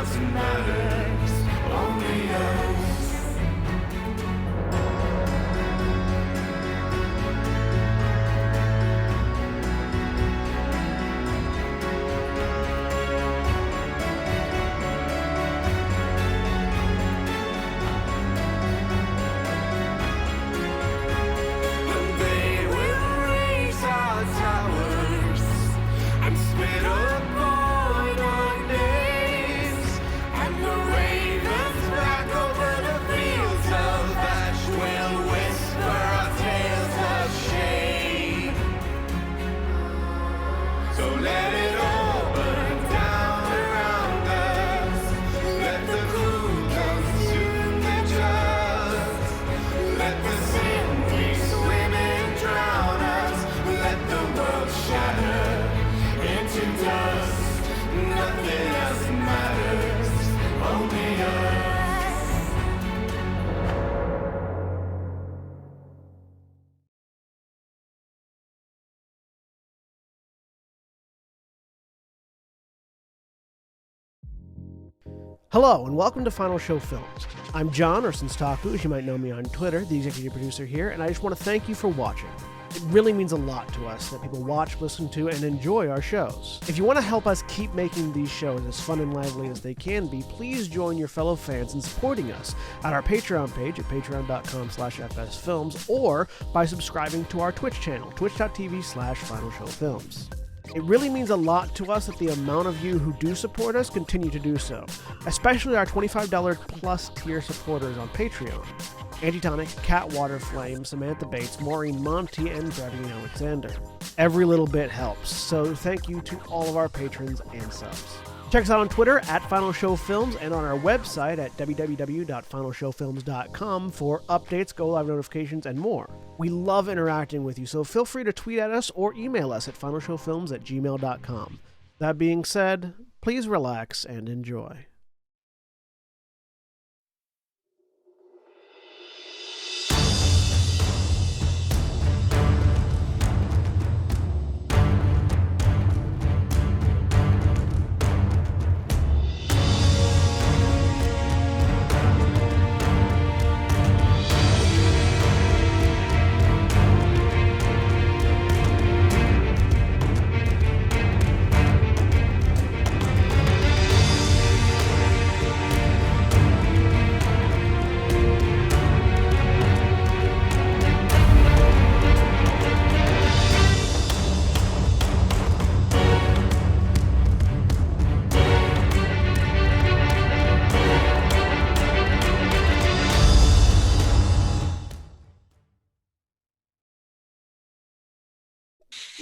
else matters, only us. Hello, and welcome to Final Show Films. I'm John, or Senstaku, as you might know me on Twitter, the executive producer here, and I just want to thank you for watching. It really means a lot to us that people watch, listen to, and enjoy our shows. If you want to help us keep making these shows as fun and lively as they can be, please join your fellow fans in supporting us at our Patreon page at patreon.com/fsfilms or by subscribing to our Twitch channel, twitch.tv/finalshowfilms. It really means a lot to us that the amount of you who do support us continue to do so, especially our $25 plus tier supporters on Patreon. Antitonic, Cat Waterflame, Samantha Bates, Maureen Monty, and Bradley Alexander. Every little bit helps, so thank you to all of our patrons and subs. Check us out on Twitter at Final Show Films and on our website at www.finalshowfilms.com for updates, go-live notifications, and more. We love interacting with you, so feel free to tweet at us or email us at finalshowfilms@gmail.com. That being said, please relax and enjoy.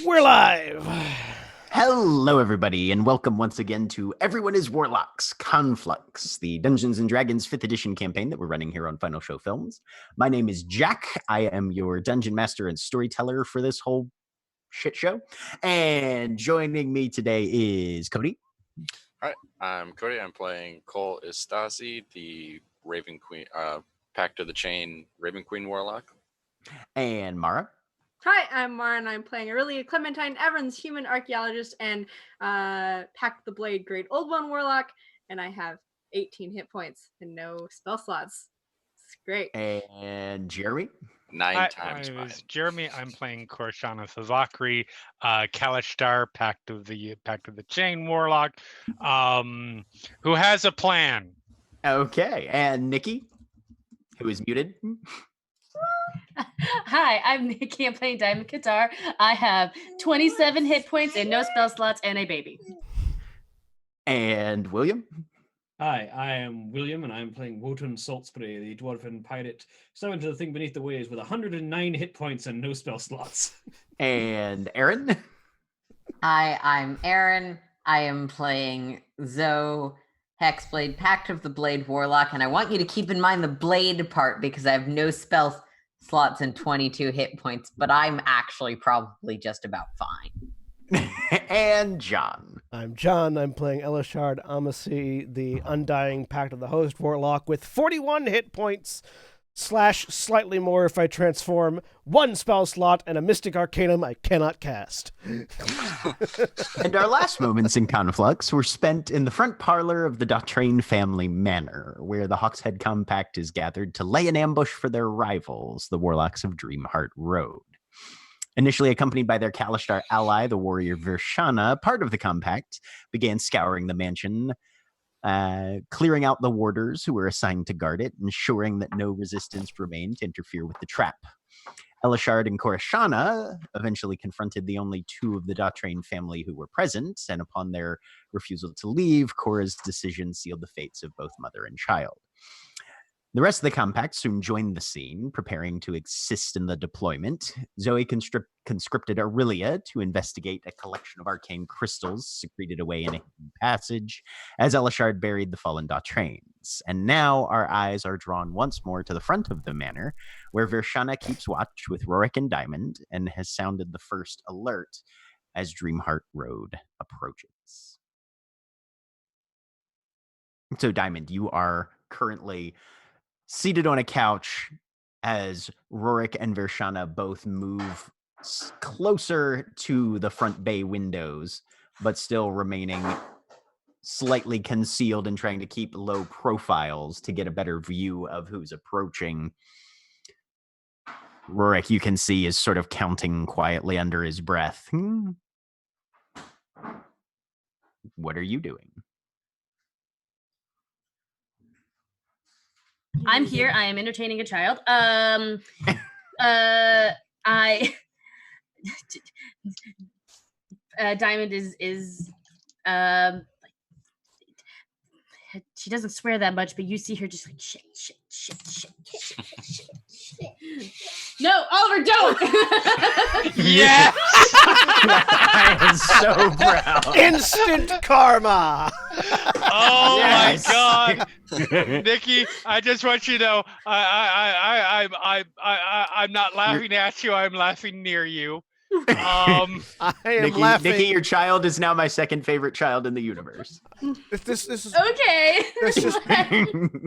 We're live! Hello, everybody, and welcome once again to Everyone is Warlocks, Conflux, the Dungeons & Dragons 5th edition campaign that we're running here on Final Show Films. My name is Jack. I am your Dungeon Master and Storyteller for this whole shit show. And joining me today is Cody. All right, I'm Cody. I'm playing Cole Istasi, the Raven Queen, Pact of the Chain Raven Queen Warlock. And Mara. Hi, I'm Mara, and I'm playing Aurelia Clementine Evans, human archaeologist, and Pact the Blade Great Old One Warlock, and I have 18 hit points and no spell slots. It's great. And Jeremy. Nine times. My name is Jeremy. I'm playing Korshana Sazakri, Kalishtar, Pact of the Chain Warlock, who has a plan. Okay, and Nikki, who is muted. Hi, I'm Nikki. I'm playing Diamond Qatar. I have 27 hit points and no spell slots and a baby. And William. Hi, I am William, and I'm playing Wotan Saltspray, the dwarven pirate, summoned to the thing beneath the waves with 109 hit points and no spell slots. And Aaron. Hi, I'm Aaron. I am playing Zoe, Hexblade, Pact of the Blade Warlock, and I want you to keep in mind the blade part because I have no spell slots and 22 hit points, but I'm actually probably just about fine. And John. I'm John. I'm playing Elishard Amasi, the Undying Pact of the Host Warlock, with 41 hit points. / slightly more if I transform 1 spell slot and a Mystic Arcanum I cannot cast. And our last moments in Conflux were spent in the front parlor of the Dautrain family manor, where the Hawkshead Compact is gathered to lay an ambush for their rivals, the Warlocks of Dreamheart Road. Initially accompanied by their Kalashtar ally, the warrior Virshana, part of the Compact began scouring the mansion, clearing out the warders who were assigned to guard it, ensuring that no resistance remained to interfere with the trap. Elishard and Korishana eventually confronted the only 2 of the Dautrain family who were present, and upon their refusal to leave, Korra's decision sealed the fates of both mother and child. The rest of the Compact soon joined the scene, preparing to assist in the deployment. Zoe conscripted Aurelia to investigate a collection of arcane crystals secreted away in a hidden passage, as Elishard buried the fallen Dautrains. And now our eyes are drawn once more to the front of the manor, where Virshana keeps watch with Rorik and Diamond, and has sounded the first alert as Dreamheart Road approaches. So, Diamond, you are currently seated on a couch as Rorik and Virshana both move closer to the front bay windows, but still remaining slightly concealed and trying to keep low profiles to get a better view of who's approaching. Rorik, you can see, is sort of counting quietly under his breath. What are you doing? I'm here. I am entertaining a child. Diamond is she doesn't swear that much, but you see her just like shit. No, Oliver, don't. Yeah. I am so proud. Instant karma. Oh Yes. my God, Nikki! I just want you to know, I'm not laughing at you. I'm laughing near you. I am laughing. Nikki, your child is now my second favorite child in the universe. This is Okay.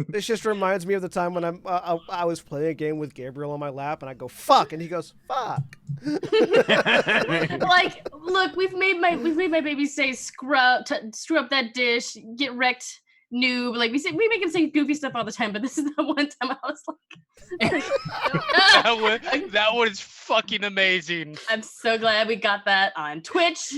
this just reminds me of the time when I was playing a game with Gabriel on my lap, and I go fuck, and he goes fuck. Like, look, we've made my baby say screw up that dish, get wrecked, noob. Like we make him say goofy stuff all the time, but this is the one time I was like, that was fucking amazing. I'm so glad we got that on Twitch.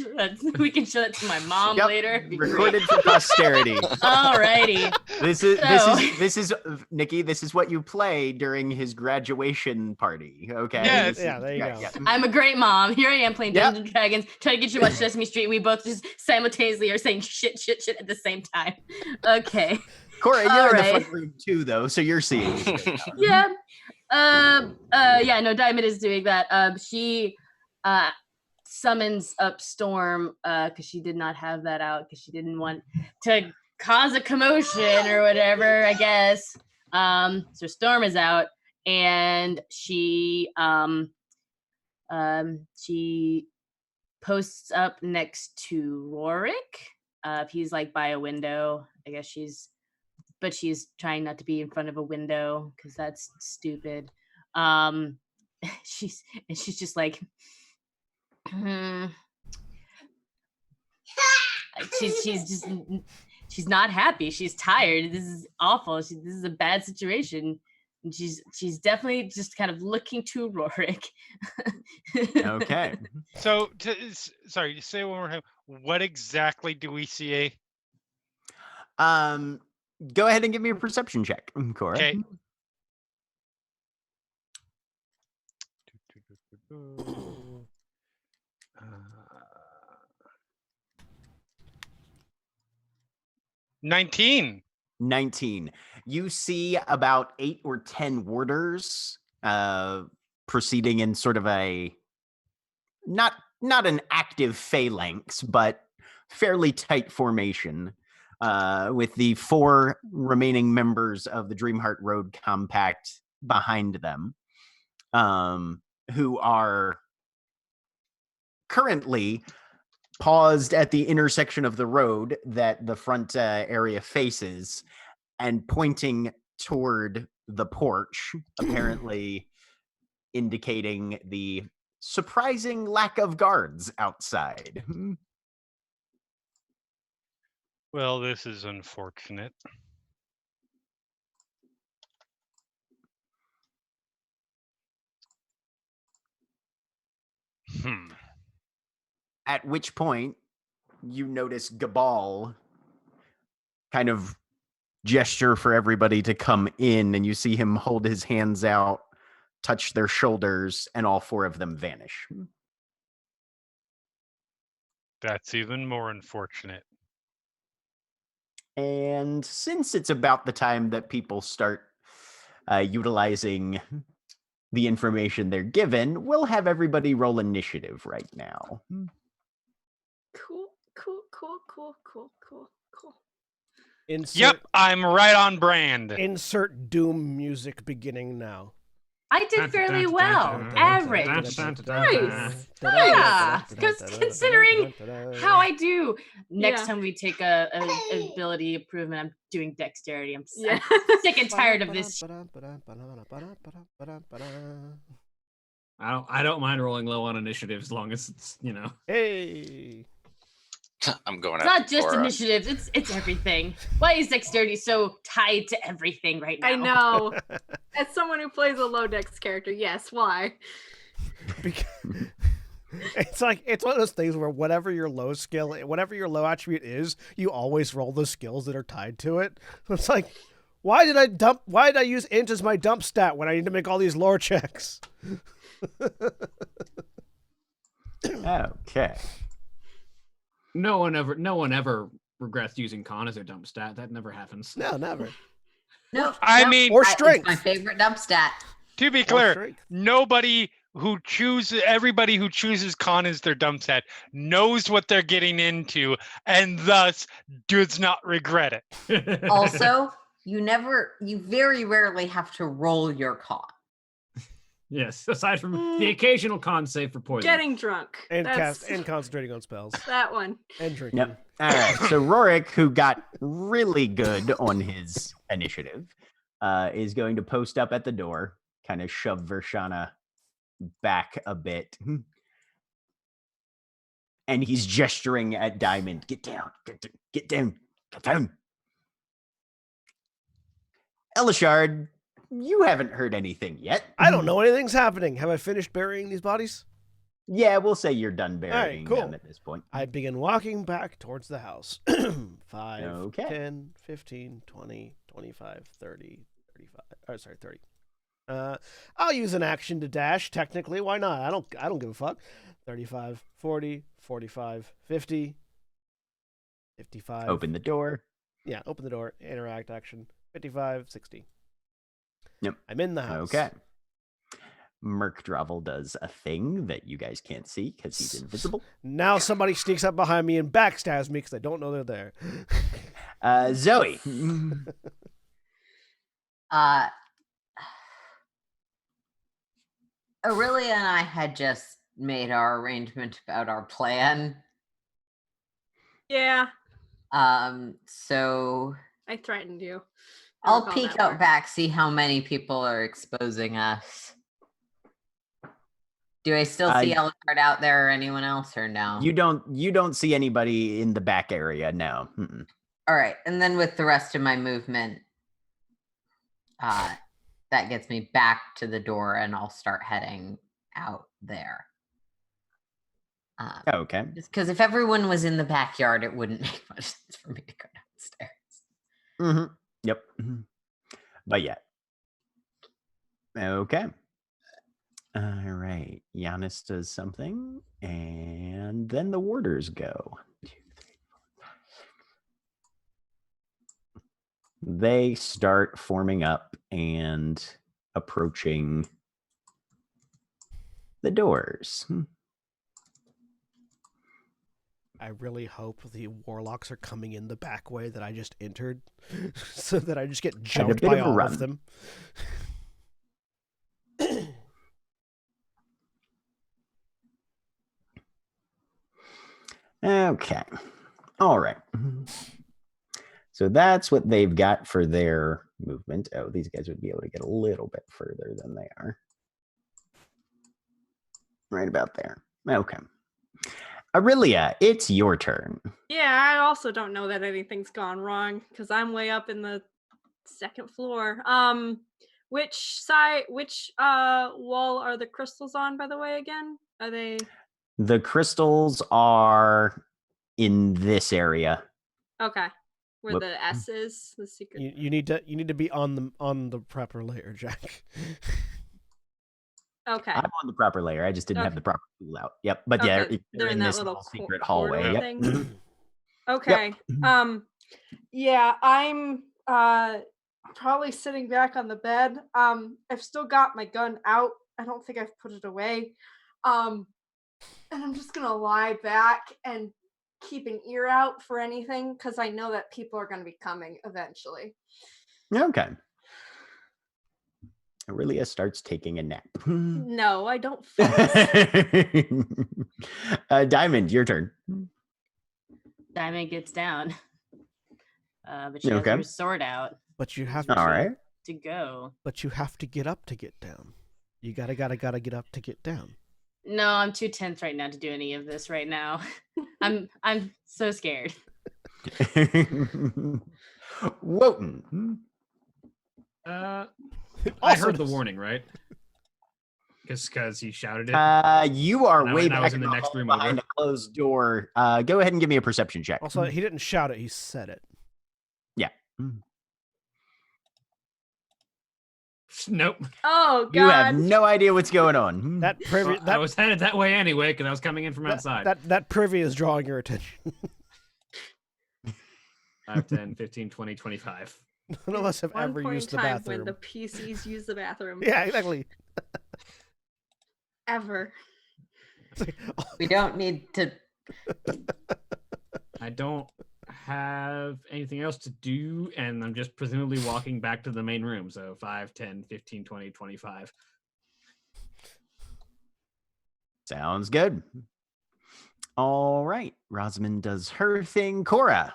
We can show it to my mom later. It'd be Recorded for posterity. Alrighty. This is Nikki. This is what you play during his graduation party. Okay. Yes. Yeah, there you go. Yeah. I'm a great mom. Here I am playing Dungeons and Dragons, trying to get you to watch Sesame Street. We both just simultaneously are saying shit at the same time. Okay. Cora, you're All in the right. front room too, though, so you're seeing. Yeah. Yeah, no, Diamond is doing that. She summons up Storm because she did not have that out because she didn't want to cause a commotion or whatever, I guess. So Storm is out, and she posts up next to Rorik. He's like by a window. I guess she's trying not to be in front of a window because that's stupid. She's just like, she's not happy. She's tired. This is awful. This is a bad situation. And she's definitely just kind of looking to Rorik. Okay. So, sorry, say it one more time. What exactly do we see? Go ahead and give me a perception check, Cora. Okay. 19. 19. You see about 8 or 10 warders proceeding in sort of a not an active phalanx, but fairly tight formation. With the 4 remaining members of the Dreamheart Road Compact behind them, who are currently paused at the intersection of the road that the front area faces and pointing toward the porch, apparently indicating the surprising lack of guards outside. Well, this is unfortunate. At which point, you notice Gabal kind of gesture for everybody to come in, and you see him hold his hands out, touch their shoulders, and all four of them vanish. That's even more unfortunate. And since it's about the time that people start utilizing the information they're given, we'll have everybody roll initiative right now. Cool, cool, cool, cool, cool, cool, cool. Insert, Yep, I'm right on brand. Insert Doom music beginning now. I did fairly well. Average. Nice. Yeah. Because considering how I do, next Yeah. time we take a ability improvement, I'm doing dexterity. I'm Yeah. sick and tired of this. I don't mind rolling low on initiative as long as it's, you know. Hey. I'm going It's after not just Cora. initiatives, it's everything. Why is dexterity so tied to everything right now? I know. As someone who plays a low dex character, yes. Why? Because it's one of those things where whatever your low skill, whatever your low attribute is, you always roll the skills that are tied to it. So it's like, why did I use int as my dump stat when I need to make all these lore checks? Okay. No one ever regrets using con as their dump stat. That never happens. No, never. No, I no, mean- Or it's strength. my favorite dump stat. To be Or clear, strength. everybody who chooses con as their dump set knows what they're getting into and thus does not regret it. Also, you very rarely have to roll your con. Yes, aside from the occasional con save for poison. Getting drunk. And That's and concentrating on spells. that one. And drinking. Yep. All right. So Rorik, who got really good on his initiative, is going to post up at the door, kind of shove Vershana back a bit. And he's gesturing at Diamond. Get down. Get down. Get down. Elishard, you haven't heard anything yet. I don't know anything's happening. Have I finished burying these bodies? Yeah, we'll say you're done burying cool. them at this point. I begin walking back towards the house. 5, Okay. 10, 15, 20, 25, 30, 35. Oh, sorry, 30. I'll use an action to dash, technically. Why not? I don't give a fuck. 35, 40, 45, 50, 55. Open the door. Yeah, open the door, interact action. 55, 60. Yep. I'm in the house. Okay. Merkdravel does a thing that you guys can't see because he's invisible. Now somebody sneaks up behind me and backstabs me because I don't know they're there. Zoe. Aurelia and I had just made our arrangement about our plan. Yeah, So I threatened you. I I'll recall peek that out part. back, see how many people are exposing us. Do I still see Ellicard out there or anyone else or no? You don't see anybody in the back area, no. Mm-mm. All right, and then with the rest of my movement, that gets me back to the door, and I'll start heading out there. Okay. Just because if everyone was in the backyard, it wouldn't make much sense for me to go downstairs. Mm-hmm. Yep. But yeah. Okay. All right. Giannis does something, and then the warders go. 1, 2, 3, 4, 5. They start forming up and approaching the doors. I really hope the Warlocks are coming in the back way that I just entered so that I just get jumped bit by of a all run. of them. Okay. All right. So that's what they've got for their movement. Oh, these guys would be able to get a little bit further than they are. Right about there. Okay. Aurelia, it's your turn. Yeah, I also don't know that anything's gone wrong because I'm way up in the second floor. Which wall are the crystals on, by the way, again? Are they The crystals are in this area. okay? Where Whoop. the S is, the secret. You need to be on the proper layer, Jack. Okay. I'm on the proper layer. I just didn't have Okay. the proper tool out. Yep. But yeah, Okay, they're in that this little little secret corridor hallway. Yep. thing. Okay. Yeah, I'm probably sitting back on the bed. I've still got my gun out. I don't think I've put it away. And I'm just gonna lie back and keep an ear out for anything because I know that people are gonna be coming eventually. Okay. Aurelia starts taking a nap. No, I don't focus. Diamond, your turn. Diamond gets down. But she has Okay. her sword out But you have All right. to go. But you have to get up to get down. You gotta get up to get down. No, I'm too tense right now to do any of this right now. I'm so scared. Wotan. I Also heard the does. warning, right? Because he shouted it. You are And way I back was in in the the next hall room behind over. a closed door. Go ahead and give me a perception check. Also, he didn't shout it; he said it. Yeah. Nope. Oh God! You have no idea what's going on. That privy I was headed that way anyway because I was coming in from outside. that privy is drawing your attention. 5, 10, 15, 20, 25. None of us have One ever point used in the time bathroom. when the PCs use the bathroom. Yeah, exactly. Ever. It's like, oh, We don't need to. I don't have anything else to do, and I'm just presumably walking back to the main room. So 5, 10, 15, 20, 25. Sounds good. All right. Rosamund does her thing. Cora.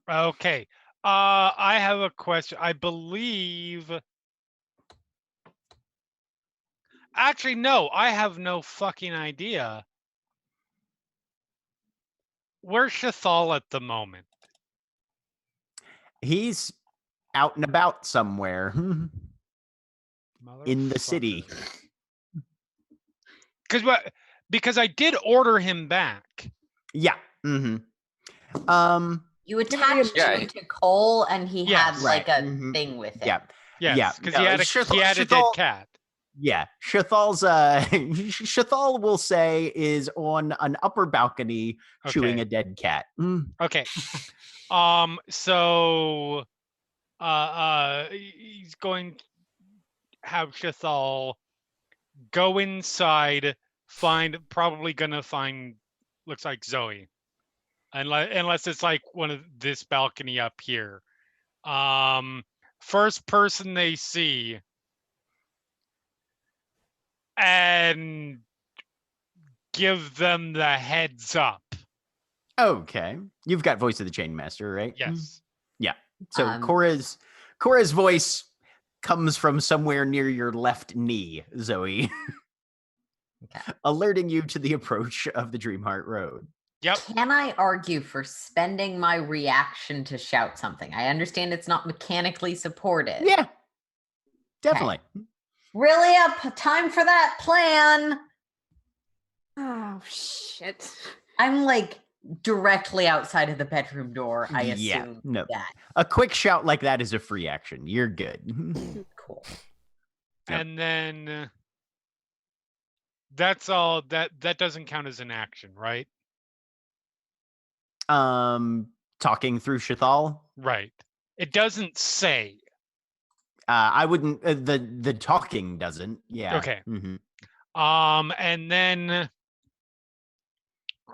Okay. I have a question. I believe. Actually, no, I have no fucking idea. Where's Shathal at the moment? He's out and about somewhere in the city. Because I did order him back. Yeah. You attached him to Cole, and he had like a thing with it. Yeah. Yes, because no, he had a dead cat. Yeah, Shathal's Shathal will say is on an upper balcony chewing a dead cat. Okay. So he's going to have Shathal go inside, probably gonna find looks like Zoe. Unless it's like one of this balcony up here. First person they see and give them the heads up. Okay. You've got Voice of the Chain Master, right? Yes. Yeah. So Cora's voice comes from somewhere near your left knee, Zoe. Okay. Alerting you to the approach of the Dreamheart Road. Yep. Can I argue for spending my reaction to shout something? I understand it's not mechanically supported. Yeah. Definitely. Okay. Really up time for that plan. Oh shit. I'm like directly outside of the bedroom door, I assume. No. That. A quick shout like that is a free action. You're good. Cool. And then that's all that doesn't count as an action, right? Talking through Shathal? Right. It doesn't say. I wouldn't the talking doesn't. Yeah. Okay. And then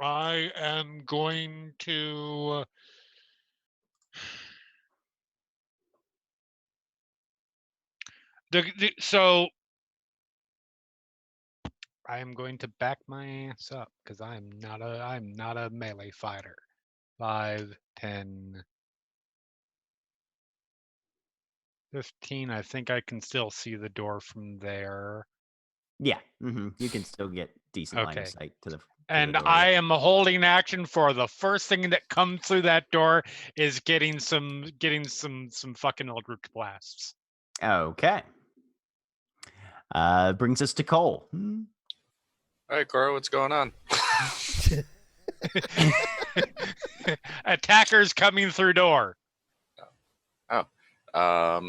I am going to so I am going to back my ass up because I'm not a melee fighter. 5, 10, 15. I think I can still see the door from there. Yeah, you can still get decent line of Okay. sight to the. And door, I yeah. am holding action for the first thing that comes through that door is getting some fucking Eldritch blasts. Okay. Brings us to Cole. All right, Cora, what's going on? Attackers coming through door. I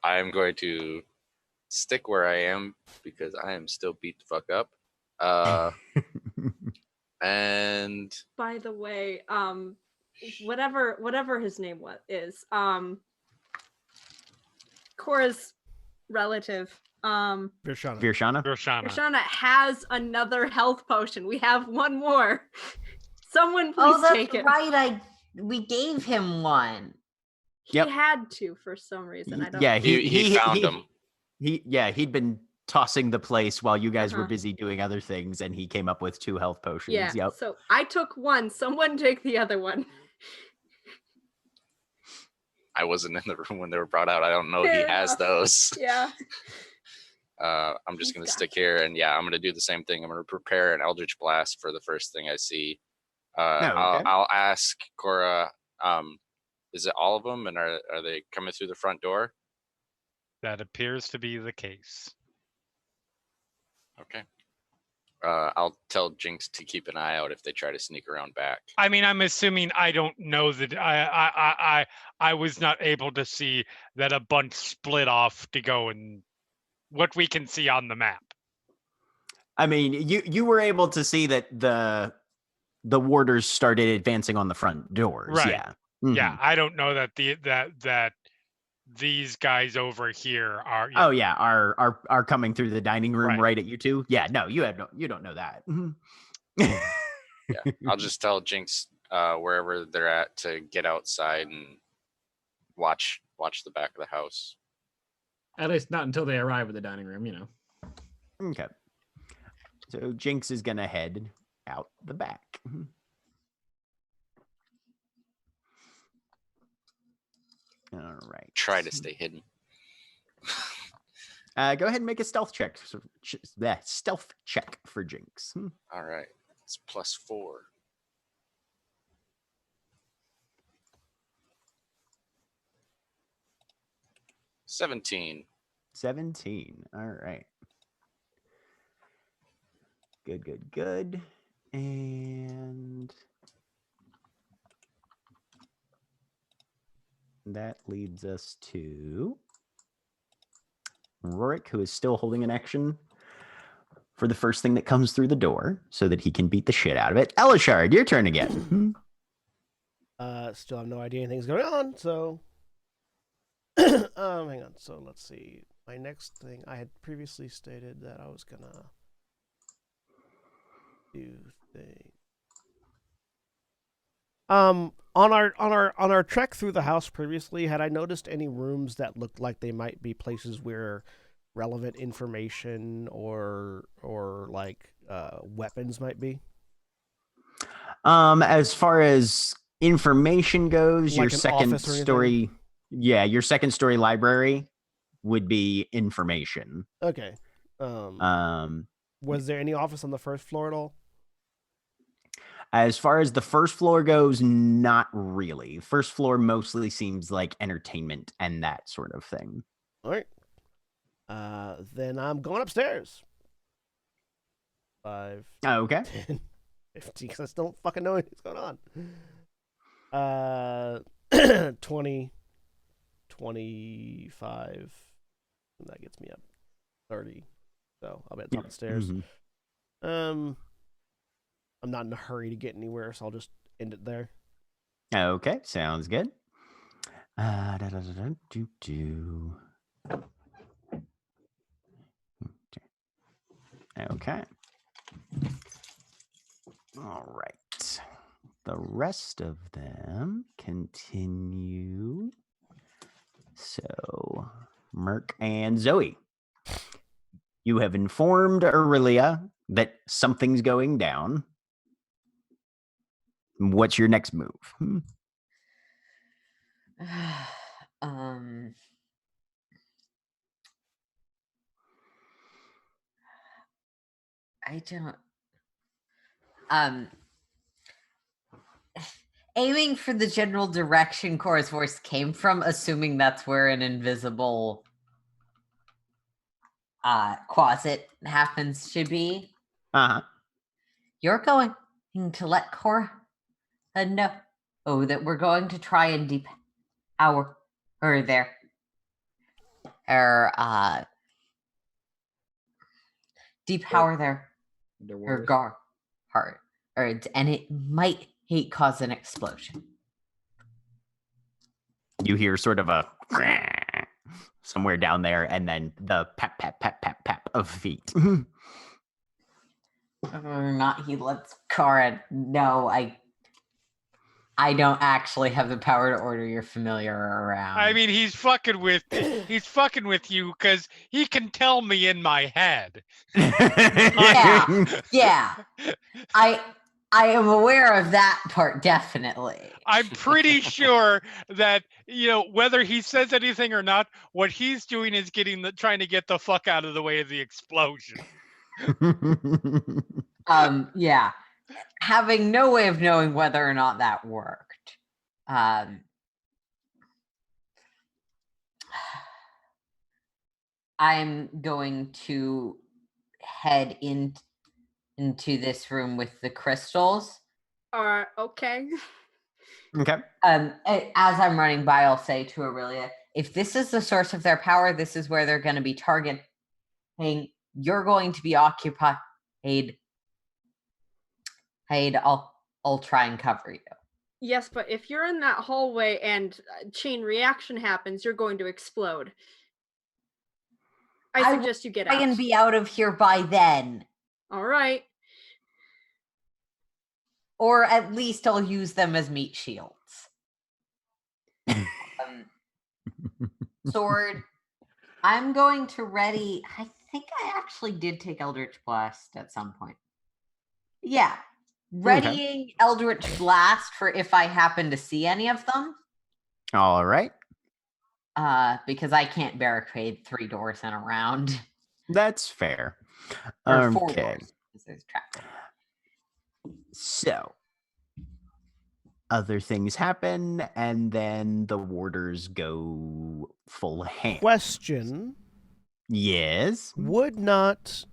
am going to stick where I am because I am still beat the fuck up. And By the way, whatever his name is, Cora's relative, Virshana. Virshana? Shana has another health potion. We have one more. Someone please Oh, that's take it. right. We gave him one. He Yep. had to for some reason. I don't. Yeah, he found him. He'd been tossing the place while you guys were Uh-huh. busy doing other things, and he came up with 2 health potions. Yeah. Yep. So I took one. Someone take the other one. I wasn't in the room when they were brought out. I don't know he Fair has enough. those. Yeah. I'm just He's going to got stick here, and yeah, I'm going to do the same thing. I'm going to prepare an Eldritch Blast for the first thing I see. Okay. I'll ask Cora, is it all of them, and are they coming through the front door? That appears to be the case. Okay. I'll tell Jinx to keep an eye out if they try to sneak around back. I mean, I'm assuming I don't know that I was not able to see that a bunch split off to go and what we can see on the map. I mean, you were able to see that the warders started advancing on the front doors. Right. Yeah. Yeah, I don't know that that these guys over here are. Oh yeah, are coming through the dining room Right. at you two. Yeah, no, you don't know that. Yeah, I'll just tell Jinx wherever they're at to get outside and watch the back of the house. At least not until they arrive at the dining room, Okay. So Jinx is gonna head out the back. All right. Try to stay hidden. Go ahead and make a stealth check. Stealth check for Jinx. All right, it's +4. $17. 17. All right. Good. And that leads us to Rorik, who is still holding an action for the first thing that comes through the door so that he can beat the shit out of it. Elishard, your turn again. Still have no idea anything's going on, so hang on. So let's see. My next thing, I had previously stated that I was gonna do things. On our trek through the house previously, had I noticed any rooms that looked like they might be places where relevant information or like weapons might be? As far as information goes, Like your an second office or anything? story, your second story library would be information. Okay. Was there any office on the first floor at all? As far as the first floor goes, not really. First floor mostly seems like entertainment and that sort of thing. All right. Then I'm going upstairs. 5, Okay. 10, 15, because I still don't fucking know what's going on. 20, 25. And that gets me up 30. So I'll be at the top of the stairs. Mhm. I'm not in a hurry to get anywhere, so I'll just end it there. Okay, sounds good. Okay. All right. The rest of them continue. So, Merc and Zoe, you have informed Aurelia that something's going down. What's your next move? I don't. Aiming for the general direction Cora's voice came from, assuming that's where an invisible closet happens to be. Uh-huh. You're going to let Cora know that we're going to try and depower her there. Depower her guard heart. And it might cause an explosion. You hear sort of a somewhere down there, and then the pap, pap, pap, pap, pap of feet. Or not, he lets Cora know, I don't actually have the power to order your familiar around. I mean, he's fucking with you because he can tell me in my head. Yeah. I am aware of that part, definitely. I'm pretty sure that, whether he says anything or not, what he's doing is trying to get the fuck out of the way of the explosion. Yeah. Having no way of knowing whether or not that worked. I'm going to head into this room with the crystals. Okay. Okay. As I'm running by, I'll say to Aurelia, if this is the source of their power, this is where they're going to be targeting. You're going to be occupied. I'll try and cover you. Yes, but if you're in that hallway and chain reaction happens, you're going to explode. I suggest you get out. I can be out of here by then. All right. Or at least I'll use them as meat shields. Sword. I'm going to ready. I think I actually did take Eldritch Blast at some point. Yeah. Readying Eldritch Blast for if I happen to see any of them. All right. Because I can't barricade 3 doors in a round. That's fair. Or 4 doors. There's trap. So, other things happen, and then the warders go full hand. Question. Yes? Would not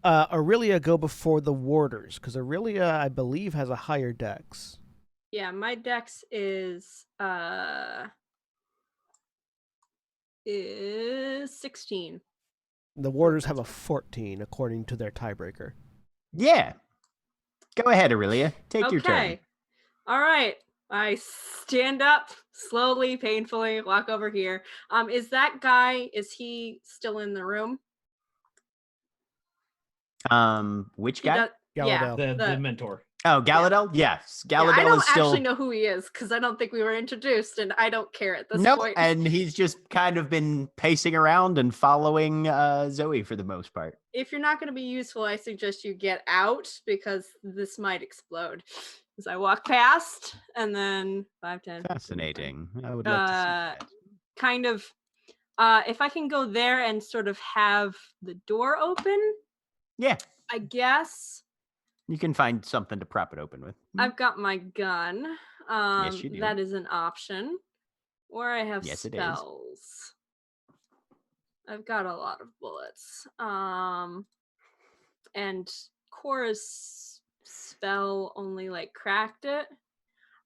Aurelia go before the warders? Because Aurelia, I believe, has a higher dex. Yeah, my dex is 16. The warders have a 14, according to their tiebreaker. Yeah. Go ahead, Aurelia. Take your turn. All right. I stand up slowly, painfully, walk over here. Is that guy, is he still in the room? Which guy? Galadel. The mentor. Oh, Galadel? Yes. Galadel I don't is still... actually know who he is because I don't think we were introduced, and I don't care at this Nope, point. and he's just kind of been pacing around and following Zoe for the most part. If you're not going to be useful, I suggest you get out because this might explode. As I walk past, and then 5, 10. Fascinating. I would love to see that. Kind of, if I can go there and sort of have the door open. Yeah. I guess. You can find something to prop it open with. I've got my gun. Yes, you do. That is an option. Or I have Yes, it is. spells. I've got a lot of bullets. And Cora's spell only cracked it.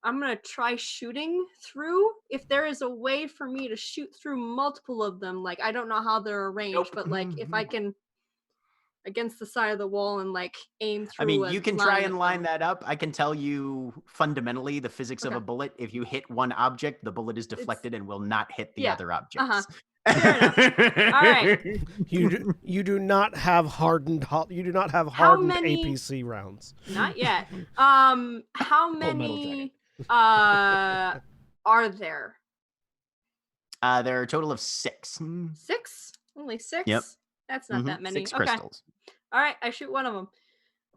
I'm gonna try shooting through. If there is a way for me to shoot through multiple of them, I don't know how they're arranged, but if I can against the side of the wall and aim through. I mean, you can try and line them. that up. I can tell you fundamentally the physics of a bullet. If you hit one object, the bullet is deflected and will not hit the other objects. Fair enough. All right. You do not have hardened APC rounds. Not yet. How many are there? There are a total of 6. 6? Only 6? Yep. That's not that many. 6 crystals. All right, I shoot one of them.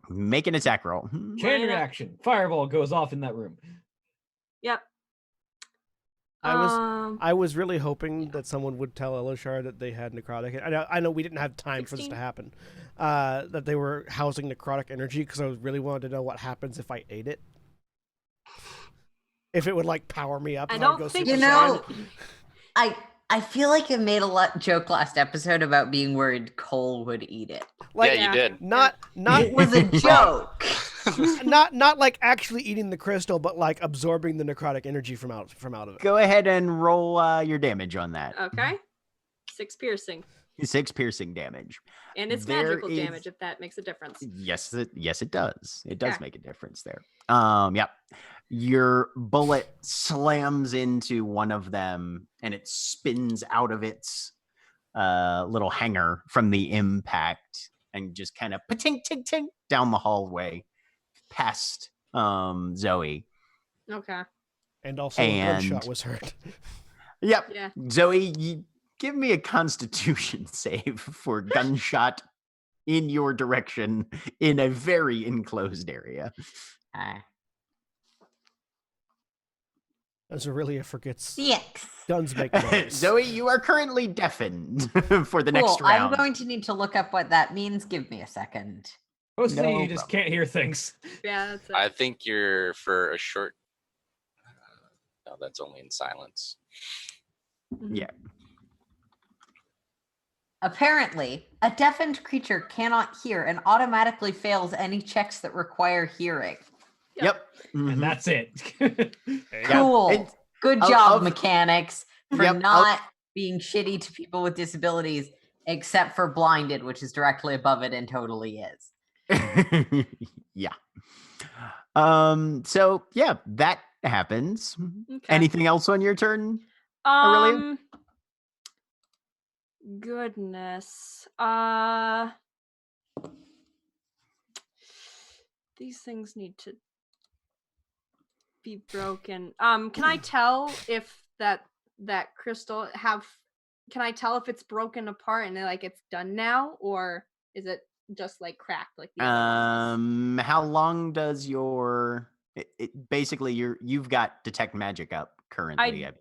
Make an attack roll. Chain reaction. Fireball goes off in that room. Yep. I was really hoping that someone would tell Eloshar that they had necrotic. I know we didn't have time for this to 16. happen. That they were housing necrotic energy because I really wanted to know what happens if I ate it. If it would like power me up. I if don't go think Super You so. know, I feel like I made a joke last episode about being worried Cole would eat it. Like, yeah, you did. Not It was a joke. not like actually eating the crystal, but like absorbing the necrotic energy from out of it. Go ahead and roll your damage on that. Okay. 6 piercing. 6 piercing damage. And it's There magical is- damage if that makes a difference. Yes, it does. It does Okay. make a difference there. Yep. Your bullet slams into one of them and it spins out of its little hanger from the impact and just kind of pa-tink, tink, tink down the hallway past Zoe. Okay. And also a And- gunshot was heard. Yep. Yeah. Zoe, you give me a constitution save for gunshot in your direction in a very enclosed area. As Aurelia forgets 6. guns make noise. Zoe, you are currently deafened for the Cool. next round. I'm going to need to look up what that means. Give me a second. Mostly No you just problem. can't hear things. Yeah, that's it. I think you're for a short. No, that's only in silence. Mhm. Yeah. Apparently, a deafened creature cannot hear and automatically fails any checks that require hearing. Yep. Mhm. And that's it. Yeah. Cool. It- Good of- job, of- mechanics, for Yep, of- not being shitty to people with disabilities, except for blinded, which is directly above it and totally is. yeah. So yeah, that happens. Okay. Anything else on your turn? Aurelia? Goodness. These things need to be broken. Can I tell if that crystal can I tell if it's broken apart and like it's done now, or is it just like cracked like the other one was? How long does your basically you've got detect magic up currently? I believe.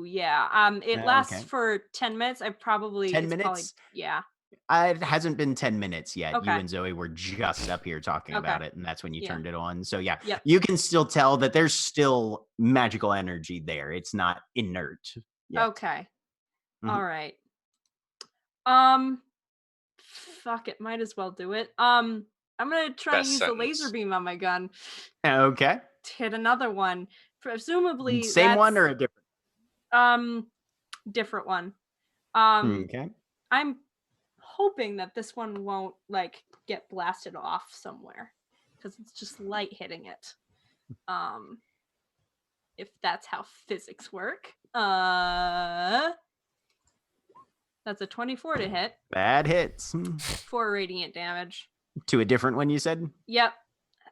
Yeah. It lasts okay. for 10 minutes. I probably 10 it's probably- minutes? yeah. It hasn't been 10 minutes yet. You Okay. and Zoe were just up here talking about Okay. it, and that's when you Yeah. turned it on. So yeah, Yep. you can still tell that there's still magical energy there. It's not inert. yet. Okay. Mhm. All right. Fuck it, might as well do it. I'm gonna try Best and use the laser sentence. beam on my gun Okay. to hit another one. Presumably Same one or a that's, different? different one. Okay. I'm hoping that this one won't like get blasted off somewhere because it's just light hitting it. If that's how physics work. That's a 24 to hit, Bad hits. 4 radiant damage. To a different one, you said? Yep.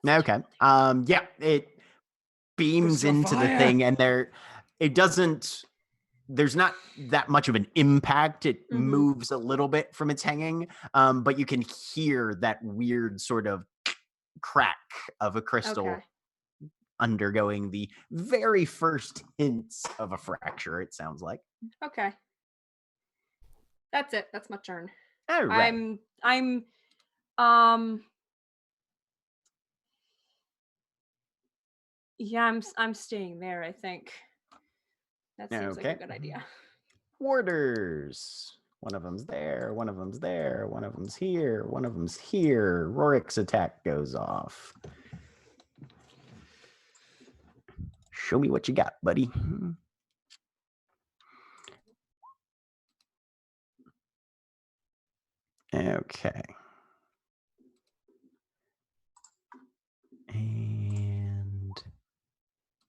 That's Okay. totally- Yeah, it beams Crystal into the fire. thing, and there's not that much of an impact. It Mhm. moves a little bit from its hanging, but you can hear that weird sort of crack of a crystal Okay. undergoing the very first hints of a fracture, it sounds like. Okay. That's it. That's my turn. All right. Yeah, I'm staying there, I think. That seems like a Okay. good idea. Warders. One of them's there, one of them's there, one of them's here, one of them's here. Rorik's attack goes off. Show me what you got, buddy. Okay. And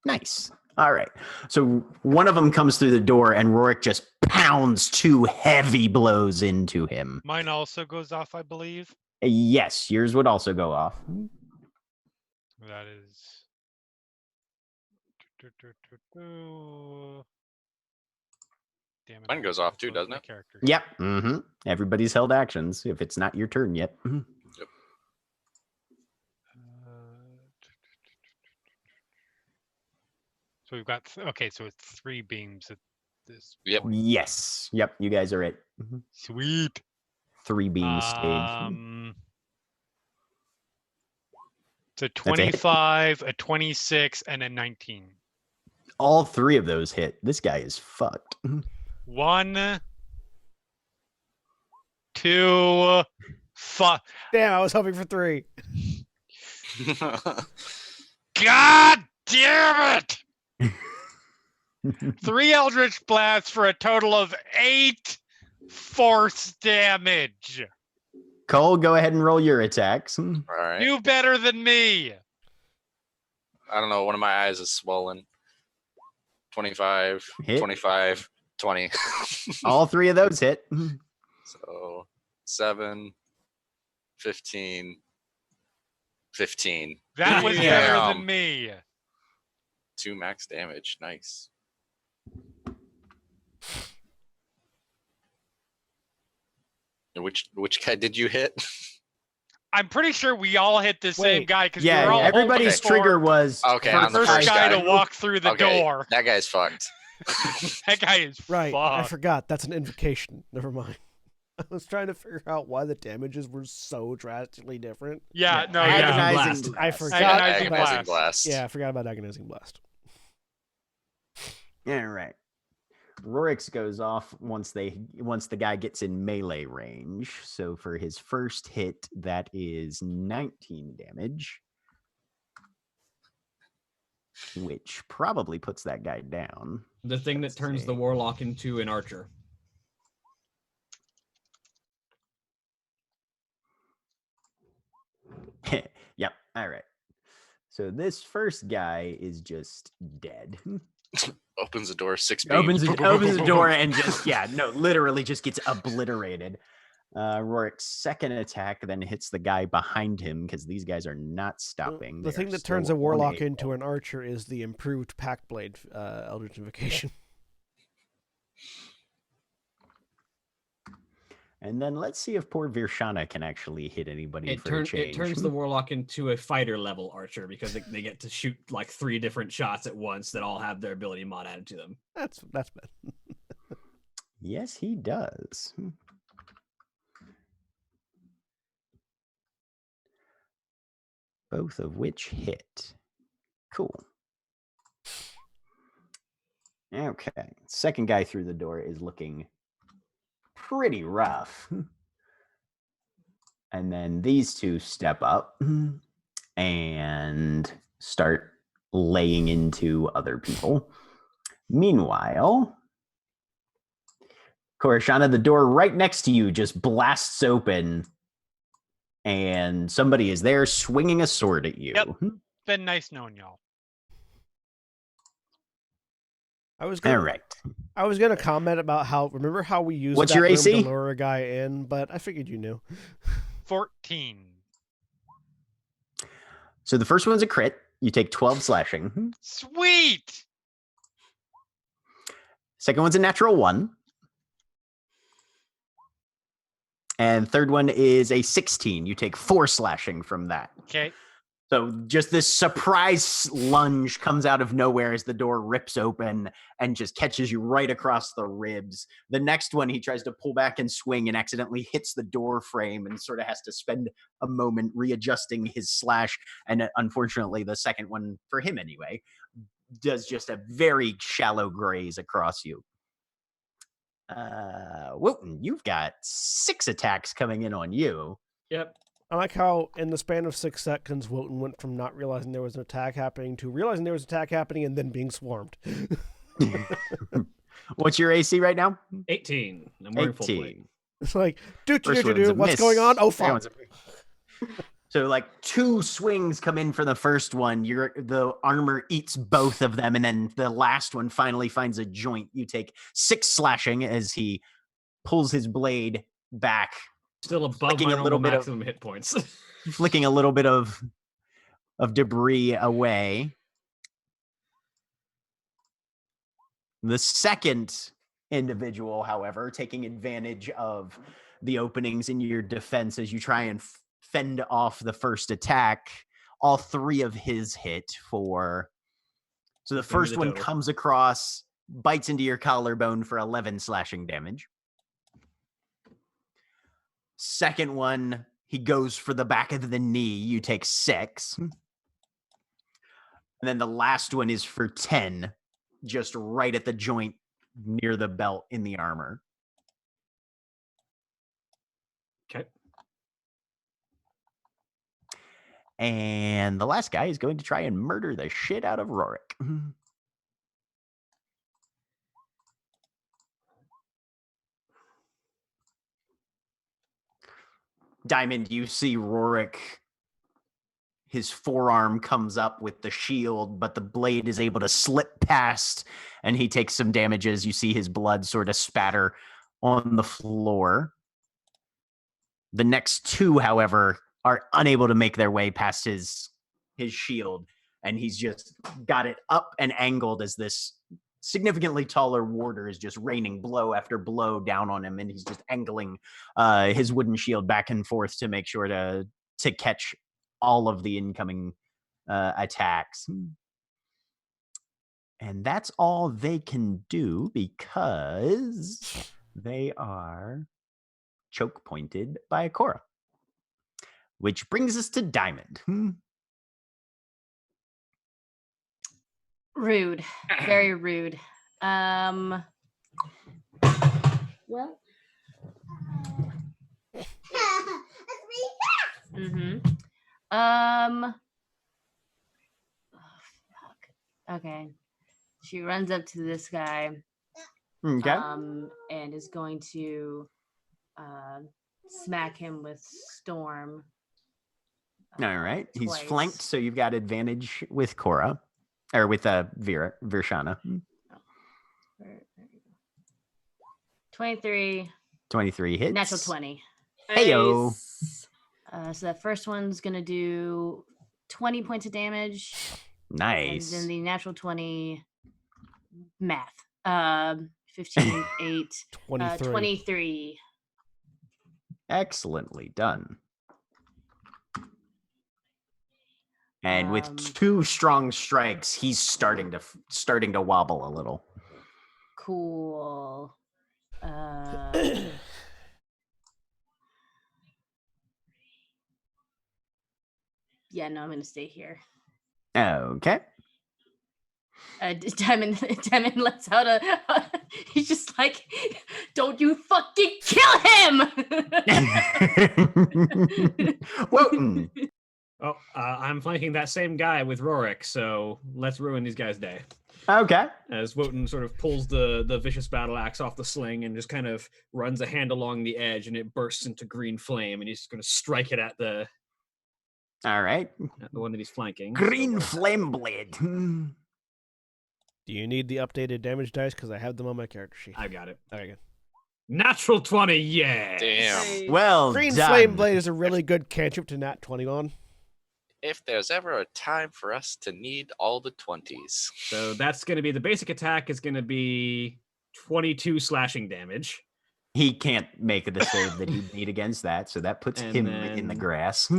nice. All right. So one of them comes through the door and Rorik just pounds 2 heavy blows into him. Mine also goes off, I believe. Yes, yours would also go off. That is. Damn it. Mine goes off too, Both doesn't my it? characters. Yep. Mm-hmm. Everybody's held actions if it's not your turn yet. Mhm. So we've got okay. So it's 3 beams at this Yep. point. Yes. Yep. You guys are at Sweet. 3 beam stage. So That's a hit. 25, a 26, and a 19. All 3 of those hit. This guy is fucked. 1, 2, fuck. Damn, I was hoping for 3. God damn it! 3 Eldritch Blasts for a total of 8 force damage. Cole, go ahead and roll your attacks. All right. You better than me. I don't know. One of my eyes is swollen. 25, Hit. 25, 20. All 3 of those hit. So 7, 15, 15. That was better Damn. than me. 2 max damage. Nice. And which guy did you hit? I'm pretty sure we all hit the same Wait. guy because we were Yeah, all everybody's hoping trigger for was Okay, the on the first first guy guy. to walk through the Okay, door. that guy's fucked. That guy is Right. I fucked. forgot. That's an invocation. Never mind. I was trying to figure out why the damages were so drastically different. Yeah, no, Agonizing yeah. blast. I forgot. Agonizing about- Agonizing blast. blast. Yeah, I forgot about agonizing blast. All right. Rorix goes off once the guy gets in melee range. So for his first hit, that is 19 damage, which probably puts that guy down. The thing that Let's turns the see. warlock into an archer. Yep. All right. So this first guy is just dead. Opens the door 6 beams. Opens the door and just literally just gets obliterated. Rorik's second attack then hits the guy behind him because these guys are not stopping. The They thing are that turns still a warlock on into an archer is the improved Pact Blade Eldritch Invocation. And then let's see if poor Virshana can actually hit anybody It for a change. turns the warlock into a fighter level archer because they get to shoot like 3 different shots at once that all have their ability mod added to them. That's bad. Yes, he does. Both of which hit. Cool. Okay. Second guy through the door is looking pretty rough. And then these 2 step up and start laying into other people. Meanwhile, Korishana, the door right next to you just blasts open and somebody is there swinging a sword at you. Yep. Been nice knowing y'all. I was All gonna, right. I was gonna comment about remember how we used What's that your room AC? to lure a guy in, but I figured you knew. 14. So the first one's a crit. You take 12 slashing. Sweet. Second one's a natural 1. And third one is a 16. You take 4 slashing from that. Okay. So just this surprise lunge comes out of nowhere as the door rips open and just catches you right across the ribs. The next one, he tries to pull back and swing and accidentally hits the door frame and sort of has to spend a moment readjusting his slash. And unfortunately, the second one, for him anyway, does just a very shallow graze across you. Wilton, you've got 6 attacks coming in on you. Yep. I like how in the span of 6 seconds, Wotan went from not realizing there was an attack happening to realizing there was an attack happening and then being swarmed. What's your AC right now? 18. I'm wearing full plate. 18. It's like, First one's a what's miss. going on? Oh, Second fuck. one's a- So like 2 swings come in for the first one. The armor eats both of them, and then the last one finally finds a joint. You take 6 slashing as he pulls his blade back, Still above Flicking my a little normal bit of- maximum hit points. flicking a little bit of debris away. The second individual, however, taking advantage of the openings in your defense as you try and fend off the first attack, all 3 of his hit for So the Bring me first the one total. comes across, bites into your collarbone for 11 slashing damage. Second one, he goes for the back of the knee. You take 6. And then the last one is for 10, just right at the joint near the belt in the armor. Okay. And the last guy is going to try and murder the shit out of Rorik. Diamond, you see Rorik. His forearm comes up with the shield, but the blade is able to slip past, and he takes some damages. You see his blood sort of spatter on the floor. The next two, however, are unable to make their way past his shield, and he's just got it up and angled as this significantly taller warder is just raining blow after blow down on him, and he's just angling his wooden shield back and forth to make sure to catch all of the incoming attacks. And that's all they can do because they are choke pointed by Cora. Which brings us to Diamond. Rude. Very rude. Well. Mm-hmm. Oh, fuck. Okay. She runs up to this guy. Okay. And is going to smack him with Storm. All right. He's twice. flanked, so you've got advantage with Cora. Or with Virshana. 23. 23 hits. Natural 20. Heyo. So that first one's going to do 20 points of damage. Nice. And then the natural 20 math. 15, 8, 23. 23. Excellently done. And with 2 strong strikes, he's starting to wobble a little. Cool. Yeah, no, I'm gonna stay here. Okay. Diamond lets out a. He's just like, "Don't you fucking kill him!" Wotan. Oh, I'm flanking that same guy with Rorik, so let's ruin these guys' day. Okay. As Wotan sort of pulls the vicious battle axe off the sling and just kind of runs a hand along the edge, and it bursts into green flame, and he's just going to strike it at the All right. the one that he's flanking. Green flame blade. Do you need the updated damage dice? Because I have them on my character sheet. I got it. Okay, good. Natural 20, yeah. Damn. Well Green done. Flame Blade is a really good cantrip to nat 20 on. If there's ever a time for us to need all the 20s. So that's going to be the basic attack is going to be 22 slashing damage. He can't make the save that he'd need against that, so that puts And him in the then- grass.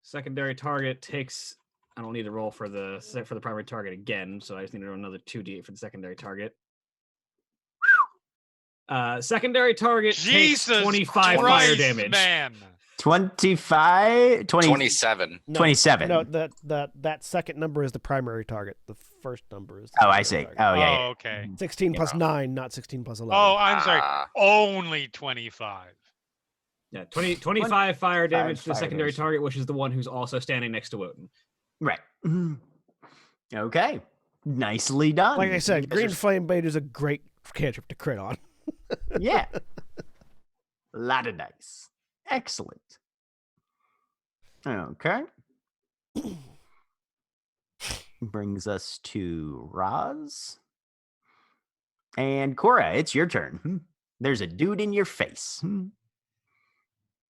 Secondary target takes. I don't need to roll for the primary target again, so I just need to roll another 2d8 for the secondary target. Secondary target Jesus takes 25 fire Christ, damage. man. 25, 27. No, 27. No, that second number is the primary target. The first number is the Oh, I secondary see. target. Oh, yeah. Oh, okay. 16 plus Yeah. 9, not 16 plus 11. Oh, I'm sorry. Ah. Only 25. Yeah, 25 fire damage to the fire secondary damage. target, which is the one who's also standing next to Wotan. Right. Okay. Nicely done. Like I said, You guys Green are- Flame Blade is a great cantrip to crit on. Yeah. Lot of dice. Excellent. Okay. Brings us to Roz. And Cora, it's your turn. There's a dude in your face.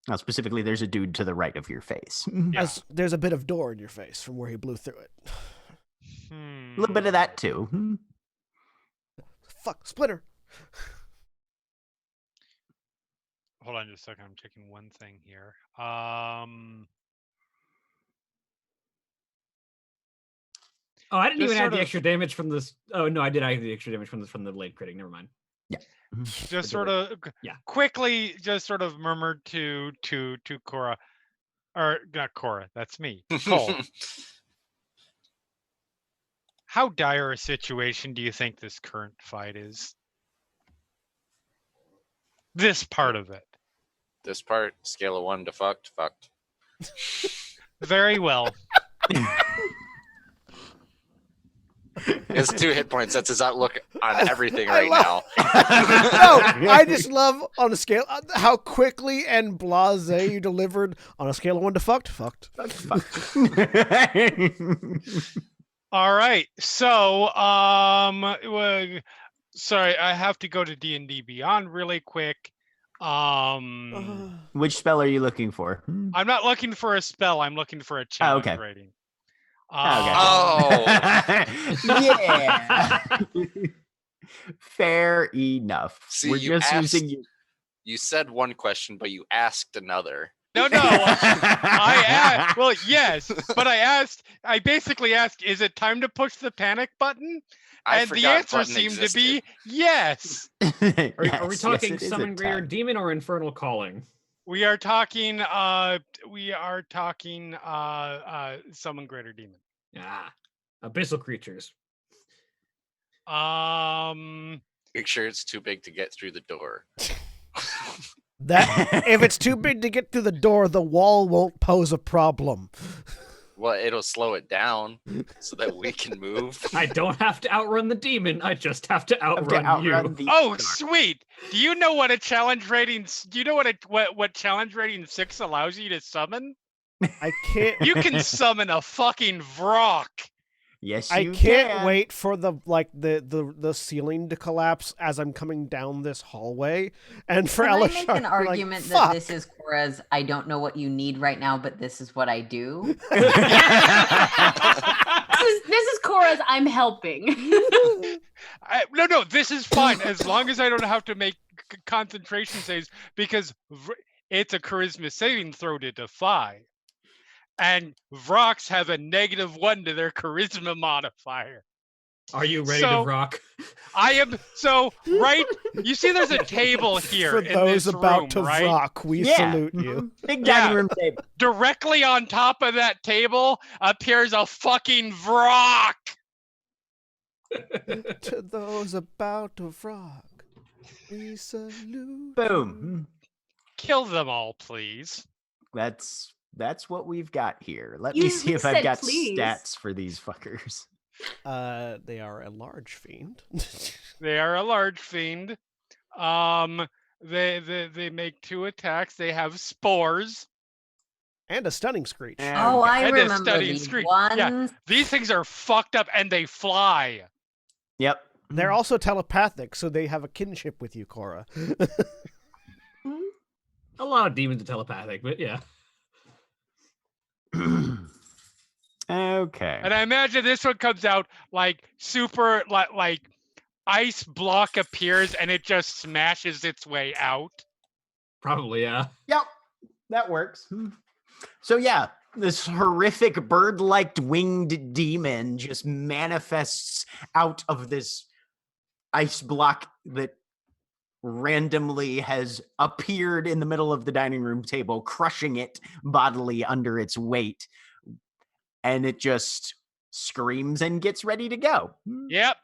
Now, specifically, there's a dude to the right of your face. Yeah. There's a bit of door in your face from where he blew through it. A little bit of that, too. Fuck, Splinter. Hold on just a second. I'm checking one thing here. Oh, I didn't Just even add sort the of- extra damage from this. Oh no, I did add the extra damage from the blade critting. Never mind. just sort of Yeah. quickly just sort of murmured to Cora, or not Cora, that's me, Cole. How dire a situation do you think this current fight is? This part of it. This part, scale of 1 to fucked. Very well. It's 2 hit points. That's his outlook on everything right love- now. No, I just love on a scale how quickly and blasé you delivered on a scale of 1 to fucked. All right. So, sorry, I have to go to D&D Beyond really quick. Which spell are you looking for? I'm not looking for a spell. I'm looking for a challenge okay. rating. Oh. Yeah. Fair enough. See, We're you just asked- using you. You said one question, but you asked another. No. I asked. Well, yes, but I basically asked, is it time to push the panic button? I And the forgot answer button seemed existed. to be yes. Are we Yes, talking it is a summon greater time. demon or infernal calling? We are talking summon greater demon. Ah, abyssal creatures. Make sure it's too big to get through the door. That if it's too big to get through the door, the wall won't pose a problem. Well, it'll slow it down so that we can move. I don't have to outrun the demon. I just have to outrun you. Outrun the Oh, dark. sweet. Do you know what a challenge rating? Do you know what challenge rating 6 allows you to summon? I can't. You can summon a fucking Vrock. Yes, I you can't can. wait for the ceiling to collapse as I'm coming down this hallway, and for Can I Elishar make to an be argument like, that "Fuck." this is Cora's I don't know what you need right now, but this is what I do? This is Cora's I'm helping. No, this is fine as long as I don't have to make concentration saves because it's a charisma saving throw to defy. And Vrocks have a -1 to their charisma modifier. Are you ready So- to rock? I am right. You see, there's a table here For in those this about room, to right? rock, we Yeah. salute you. Big Yeah. dining room table. Directly on top of that table appears a fucking Vrock. To those about to rock, we salute. Boom. Kill them all, please. That's what we've got here. Let You me see if I've said got please. stats for these fuckers. They are a large fiend. They are a large fiend. They make 2 attacks. They have spores. And a stunning screech. Oh, I And a remember stunning these screech. ones. Yeah. These things are fucked up and they fly. Yep. They're also telepathic, so they have a kinship with you, Cora. A lot of demons are telepathic, but yeah. Okay. And I imagine this one comes out like super like ice block appears and it just smashes its way out. Probably, yeah. Yep. That works. So yeah, this horrific bird-like winged demon just manifests out of this ice block that randomly has appeared in the middle of the dining room table, crushing it bodily under its weight. And it just screams and gets ready to go. Yep.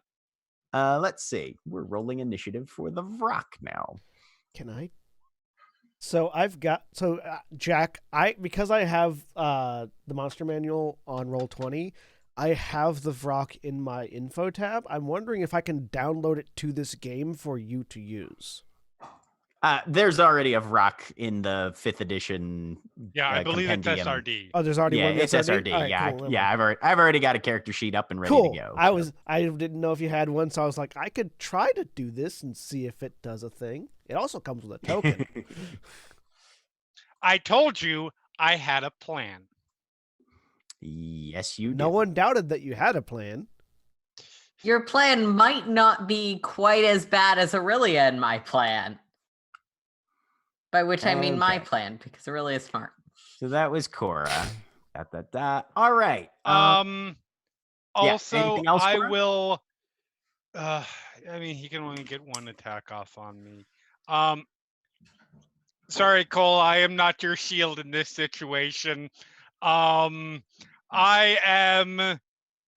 Let's see. We're rolling initiative for the Vrock now. Can I? So I've got Jack. Because I have the monster manual on Roll20. I have the Vrock in my info tab. I'm wondering if I can download it to this game for you to use. There's already a Vrock in the 5th edition. Yeah, I believe it's compendium. SRD. Oh, there's already Yeah, one. it's SRD. All right, yeah, cool, never yeah. mind. I've already got a character sheet up and ready Cool. to go. I didn't know if you had one, so I was like, I could try to do this and see if it does a thing. It also comes with a token. I told you I had a plan. Yes, you. No did. one doubted that you had a plan. Your plan might not be quite as bad as Aurelia and my plan. By which I mean my Okay. plan, because Aurelia is smart. So that was Cora. All right. Also, anything else, I Cora? will. I mean, he can only get one attack off on me. Sorry, Cole. I am not your shield in this situation. I am.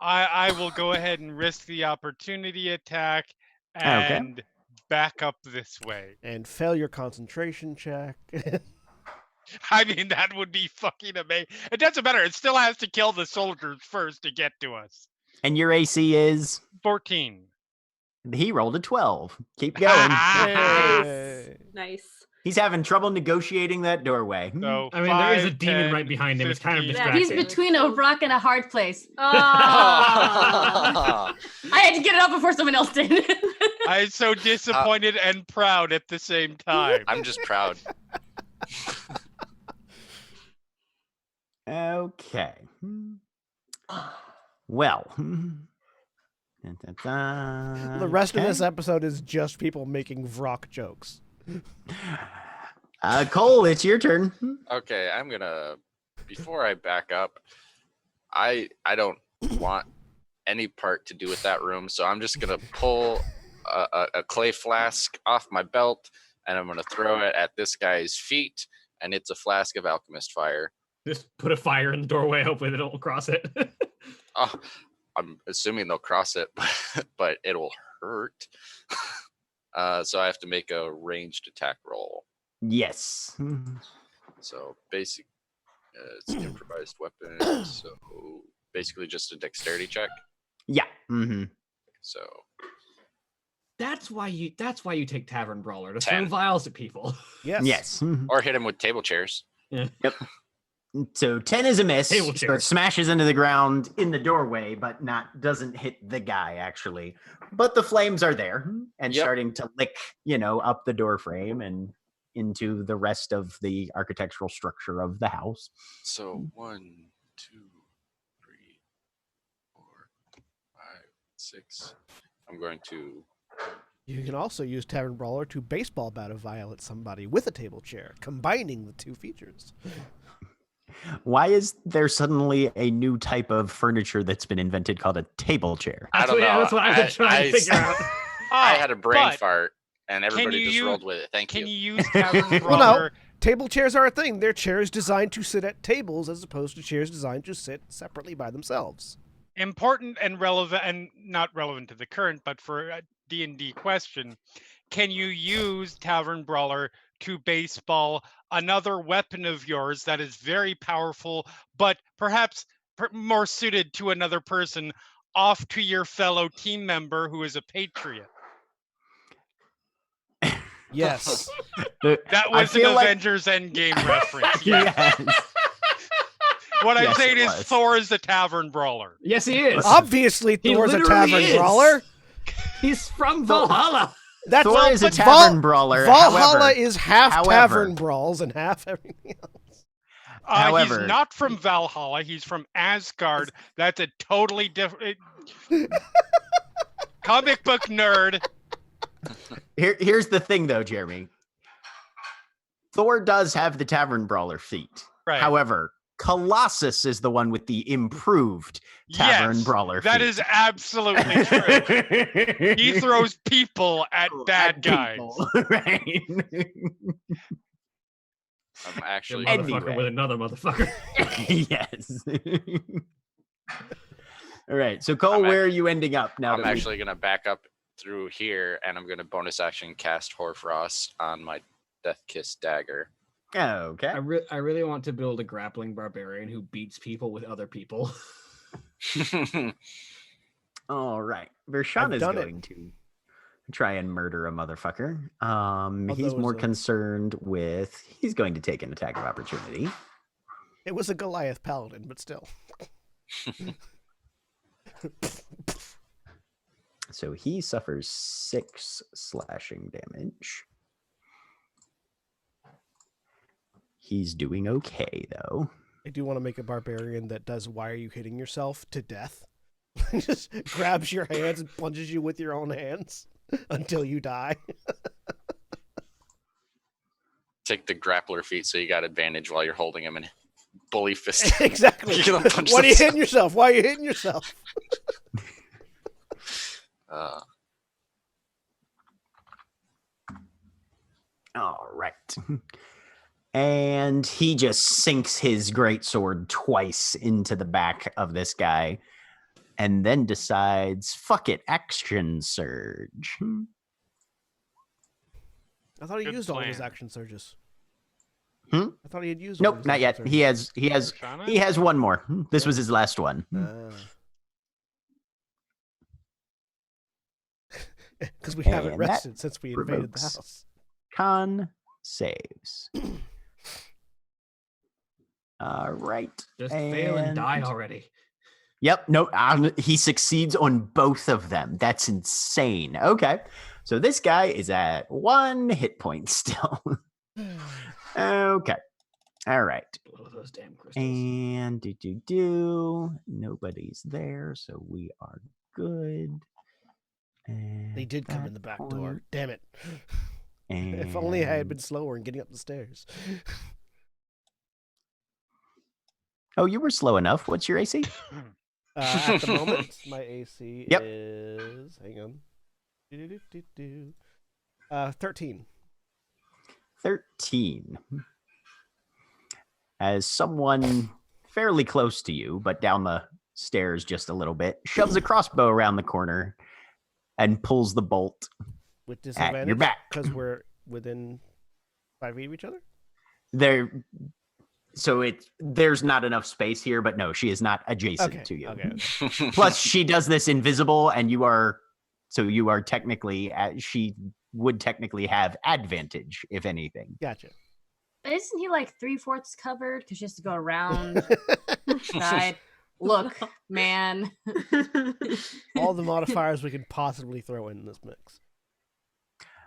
I will go ahead and risk the opportunity attack and back up this way. And fail your concentration check. I mean, that would be fucking amazing. It doesn't matter. It still has to kill the soldiers first to get to us. And your AC is? 14. He rolled a 12. Keep going. Hey. Nice. He's having trouble negotiating that doorway. So I mean, there is a 5, demon 10, right behind him. It's kind of 15. Yeah, distracting. He's between a rock and a hard place. Oh. I had to get it up before someone else did. I'm so disappointed and proud at the same time. I'm just proud. Okay. Well. The rest of this episode is just people making Vrock jokes. Cole, it's your turn. Okay, I'm gonna. Before I back up, I don't want any part to do with that room, so I'm just gonna pull a clay flask off my belt, and I'm gonna throw it at this guy's feet, and it's a flask of alchemist fire. Just put a fire in the doorway. Hopefully they don't cross it. Oh, I'm assuming they'll cross it, but it'll hurt. So I have to make a ranged attack roll. Yes. So basic, it's an improvised weapon. So basically just a dexterity check. Yeah. Mm-hmm. So That's why you take Tavern Brawler to 10. throw vials at people. Yes. Yes. or hit him with table chairs. Yep. So 10 is a miss. Table So it chairs. smashes into the ground in the doorway, but doesn't hit the guy actually. But the flames are there and Yep. starting to lick, up the door frame and into the rest of the architectural structure of the house. So 1, 2, 3, 4, 5, 6. I'm going to. You can also use Tavern Brawler to baseball bat a vial at somebody with a table chair, combining the two features. Why is there suddenly a new type of furniture that's been invented called a table chair? I don't know. That's what I was trying to figure out. I had a brain But fart, and everybody you just use- rolled with it. Thank Can you. you use Tavern Well, Brawler? no. Table chairs are a thing. They're chairs designed to sit at tables as opposed to chairs designed to sit separately by themselves. Important and relevant, and not relevant to the current, but for a D&D question, can you use Tavern Brawler to baseball another weapon of yours that is very powerful, but perhaps more suited to another person, off to your fellow team member who is a patriot? Yes. That I was an feel like- Avengers Endgame reference. Yes. Yes. What I'm Yes, saying it is was. Thor is the Tavern Brawler. Yes, he is. Obviously, He Thor's a literally Tavern is. Brawler. He's from Valhalla. That's Thor is a but tavern brawler. Valhalla however, is half however- tavern brawls and half everything else. However- He's not from Valhalla. He's from Asgard. That's a totally different comic book nerd. Here's the thing, though, Jeremy. Thor does have the tavern brawler feat. Right. However, Colossus is the one with the improved tavern Yes, brawler that feat. is absolutely true. He throws people at bad guys. people, right? I'm actually. Motherfucker Anyway. with another motherfucker. Yes. All right. So, Cole, I'm where are you ending up now? I'm that we- actually gonna back up through here, and I'm gonna bonus action cast Hoarfrost on my Death Kiss dagger. Okay. I really want to build a grappling barbarian who beats people with other people. All right. Vershawn I've is done it. going to try and murder a motherfucker. He's Although more it's a- concerned with. He's going to take an attack of opportunity. It was a Goliath paladin, but still. So he suffers 6 slashing damage. He's doing okay, though. I do want to make a barbarian that does "Why are you hitting yourself?" to death. Just grabs your hands and punches you with your own hands until you die. Take the grappler feat, so you got advantage while you're holding him and bully fist. Exactly. You're gonna punch Why are you this- hitting yourself? Why are you hitting yourself? Uh, All right. And he just sinks his greatsword twice into the back of this guy and then decides, fuck it, action surge. I thought he Good used all of his plan. action surges. Hmm? I thought he had used all of Nope, his not action yet. surges. He has one more. This Yep. was his last one. Because we haven't And that rested since we invaded the provokes house. Con saves. All right. Just fail and die already. Yep. No, he succeeds on both of them. That's insane. Okay. So this guy is at 1 hit point still. Okay. All right. Blow those damn crystals. And nobody's there, so we are good. And They did come in the back door. point. Damn it. And If only I had been slower in getting up the stairs. Oh, you were slow enough. What's your AC? At the moment, my AC Yep. is... Hang on. 13. 13. As someone fairly close to you, but down the stairs just a little bit, shoves a crossbow around the corner and pulls the bolt With at your disadvantage? back. Because we're within 5 feet of each other? There's not enough space here, but no, she is not adjacent to you. Okay. Plus, she does this invisible, and you are technically she would technically have advantage, if anything. Gotcha. But isn't he like 3/4 covered? Because she has to go around side. Look, man. All the modifiers we could possibly throw in this mix.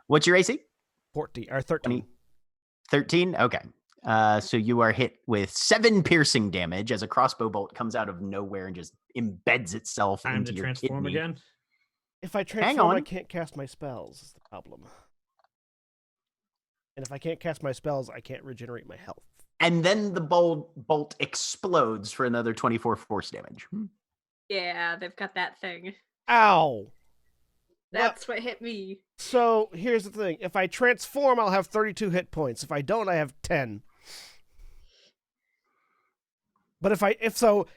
What's your AC? 14 or 13. 13? Okay. So you are hit with 7 piercing damage as a crossbow bolt comes out of nowhere and just embeds itself Time into to your transform kidney. again. If I Hang transform, I on. can't cast my spells. Is the problem. And if I can't cast my spells, I can't regenerate my health. And then the bolt explodes for another 24 force damage. Yeah, they've got that thing. Ow! That's what hit me. So here's the thing: if I transform, I'll have 32 hit points. If I don't, I have 10. But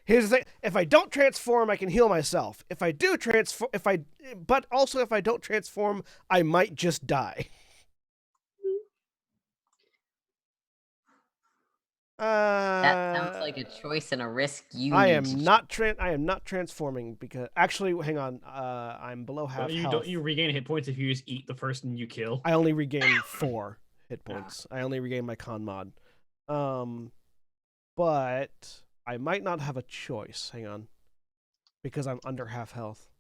here's the thing: if I don't transform, I can heal myself. If I do transform, if I don't transform, I might just die. That sounds like a choice and a risk you I need am to not transforming because actually, hang on. I'm below half health. Don't you regain hit points if you just eat the person you kill? I only regain 4 hit points. I only regain my con mod. But I might not have a choice. Hang on, because I'm under half health.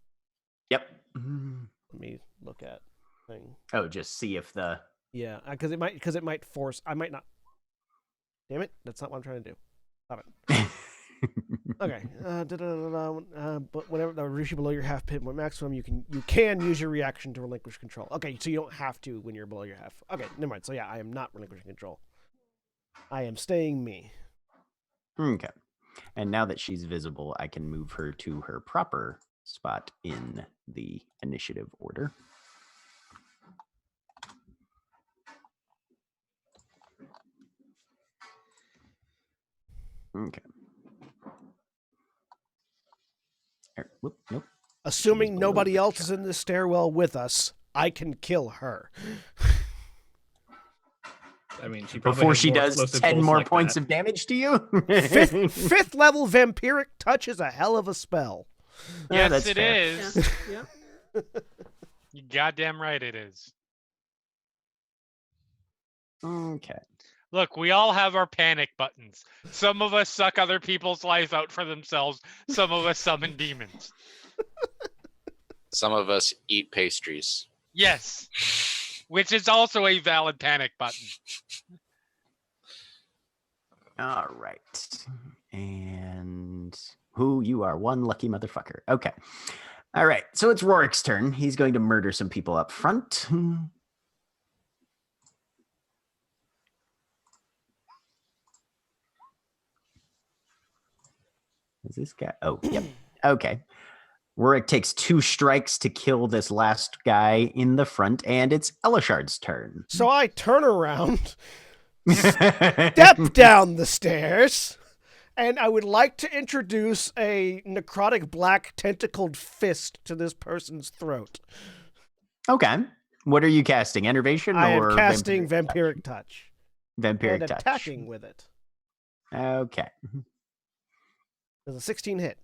Yep. Let me look at thing. Oh, just see if the Yeah, because it might force. I might not. Damn it! That's not what I'm trying to do. Stop it. Okay. But whenever the reach below your half pit maximum, you can use your reaction to relinquish control. Okay, so you don't have to when you're below your half. Okay, never mind. So yeah, I am not relinquishing control. I am staying me. Okay. And now that she's visible, I can move her to her proper spot in the initiative order. Okay. Nope. Assuming nobody else is in the stairwell with us, I can kill her. I mean, she probably Before has she more does explosive 10 bolts more like points that. of damage to you. Fifth level vampiric touch is a hell of a spell. Yes, that's it fair. is. Yeah. You goddamn right it is. Okay. Look, we all have our panic buttons. Some of us suck other people's life out for themselves. Some of us summon demons. Some of us eat pastries. Yes. Which is also a valid panic button. All right. And you are one lucky motherfucker. Okay. All right. So it's Rorik's turn. He's going to murder some people up front. Is this guy? Oh, yep. Okay. Warwick takes 2 strikes to kill this last guy in the front, and it's Elishard's turn. So I turn around, step down the stairs, and I would like to introduce a necrotic black tentacled fist to this person's throat. Okay. What are you casting? Enervation or I am casting Vampiric Touch. Vampiric and Touch. attacking with it. Okay. Does a 16 hit?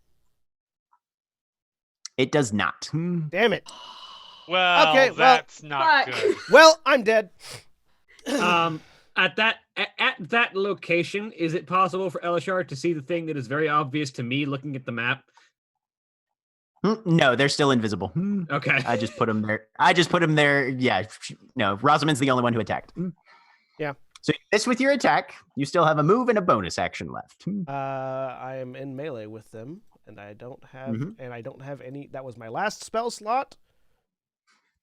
It does not. Damn it. Well, Okay, well, that's not fuck. good. Well, I'm dead. At that location, is it possible for Elishard to see the thing that is very obvious to me looking at the map? No, they're still invisible. Okay. I just put them there. Yeah. No, Rosamund's the only one who attacked. Yeah. So this with your attack, you still have a move and a bonus action left. I am in melee with them, and I don't have Mhm. any. That was my last spell slot,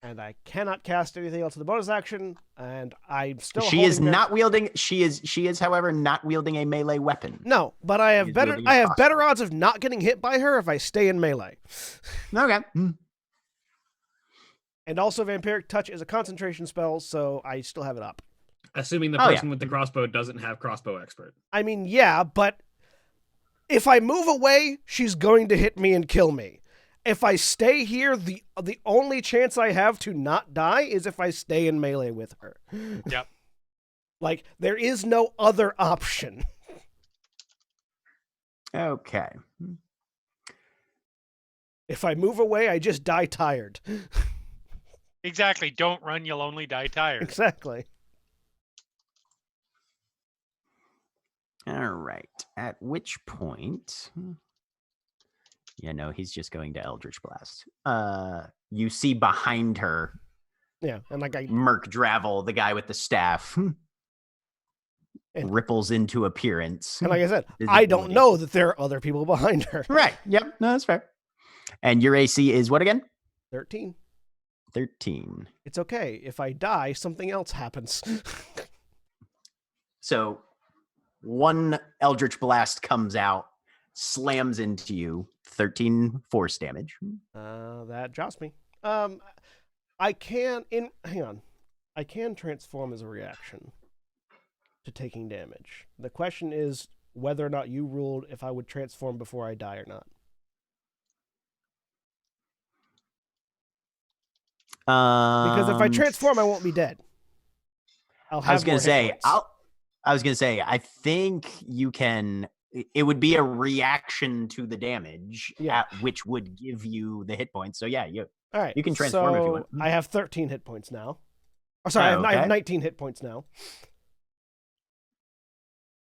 and I cannot cast anything else with the bonus action. And I'm still. She is holding not wielding. She is, however, not wielding a melee weapon. No, but I have She's better. wielding a I have crossbow. better odds of not getting hit by her if I stay in melee. Okay. And also, Vampiric Touch is a concentration spell, so I still have it up. Assuming the Oh, yeah. person with the crossbow doesn't have crossbow expert. I mean, yeah, but if I move away, she's going to hit me and kill me. If I stay here, the only chance I have to not die is if I stay in melee with her. Yep. Like, there is no other option. Okay. If I move away, I just die tired. Exactly. Don't run, you'll only die tired. Exactly. All right. At which point, he's just going to Eldritch Blast. You see behind her Yeah, and like Merc Dravel, the guy with the staff, And- ripples into appearance. like I said, I don't Visibility. know that there are other people behind her. Right. Yep. No, that's fair. And your AC is what again? 13. 13. It's okay. If I die, something else happens. So one Eldritch Blast comes out, slams into you, 13 force damage. That jots me. I can transform as a reaction to taking damage. The question is whether or not you ruled if I would transform before I die or not. Because if I transform, I won't be dead. I'll have I was gonna more hit say, points. I think you can. It would be a reaction to the damage, Yeah. which would give you the hit points. So yeah, All right. you can transform if you want. I have 13 hit points now. Oh, sorry, I have Okay. 19 hit points now.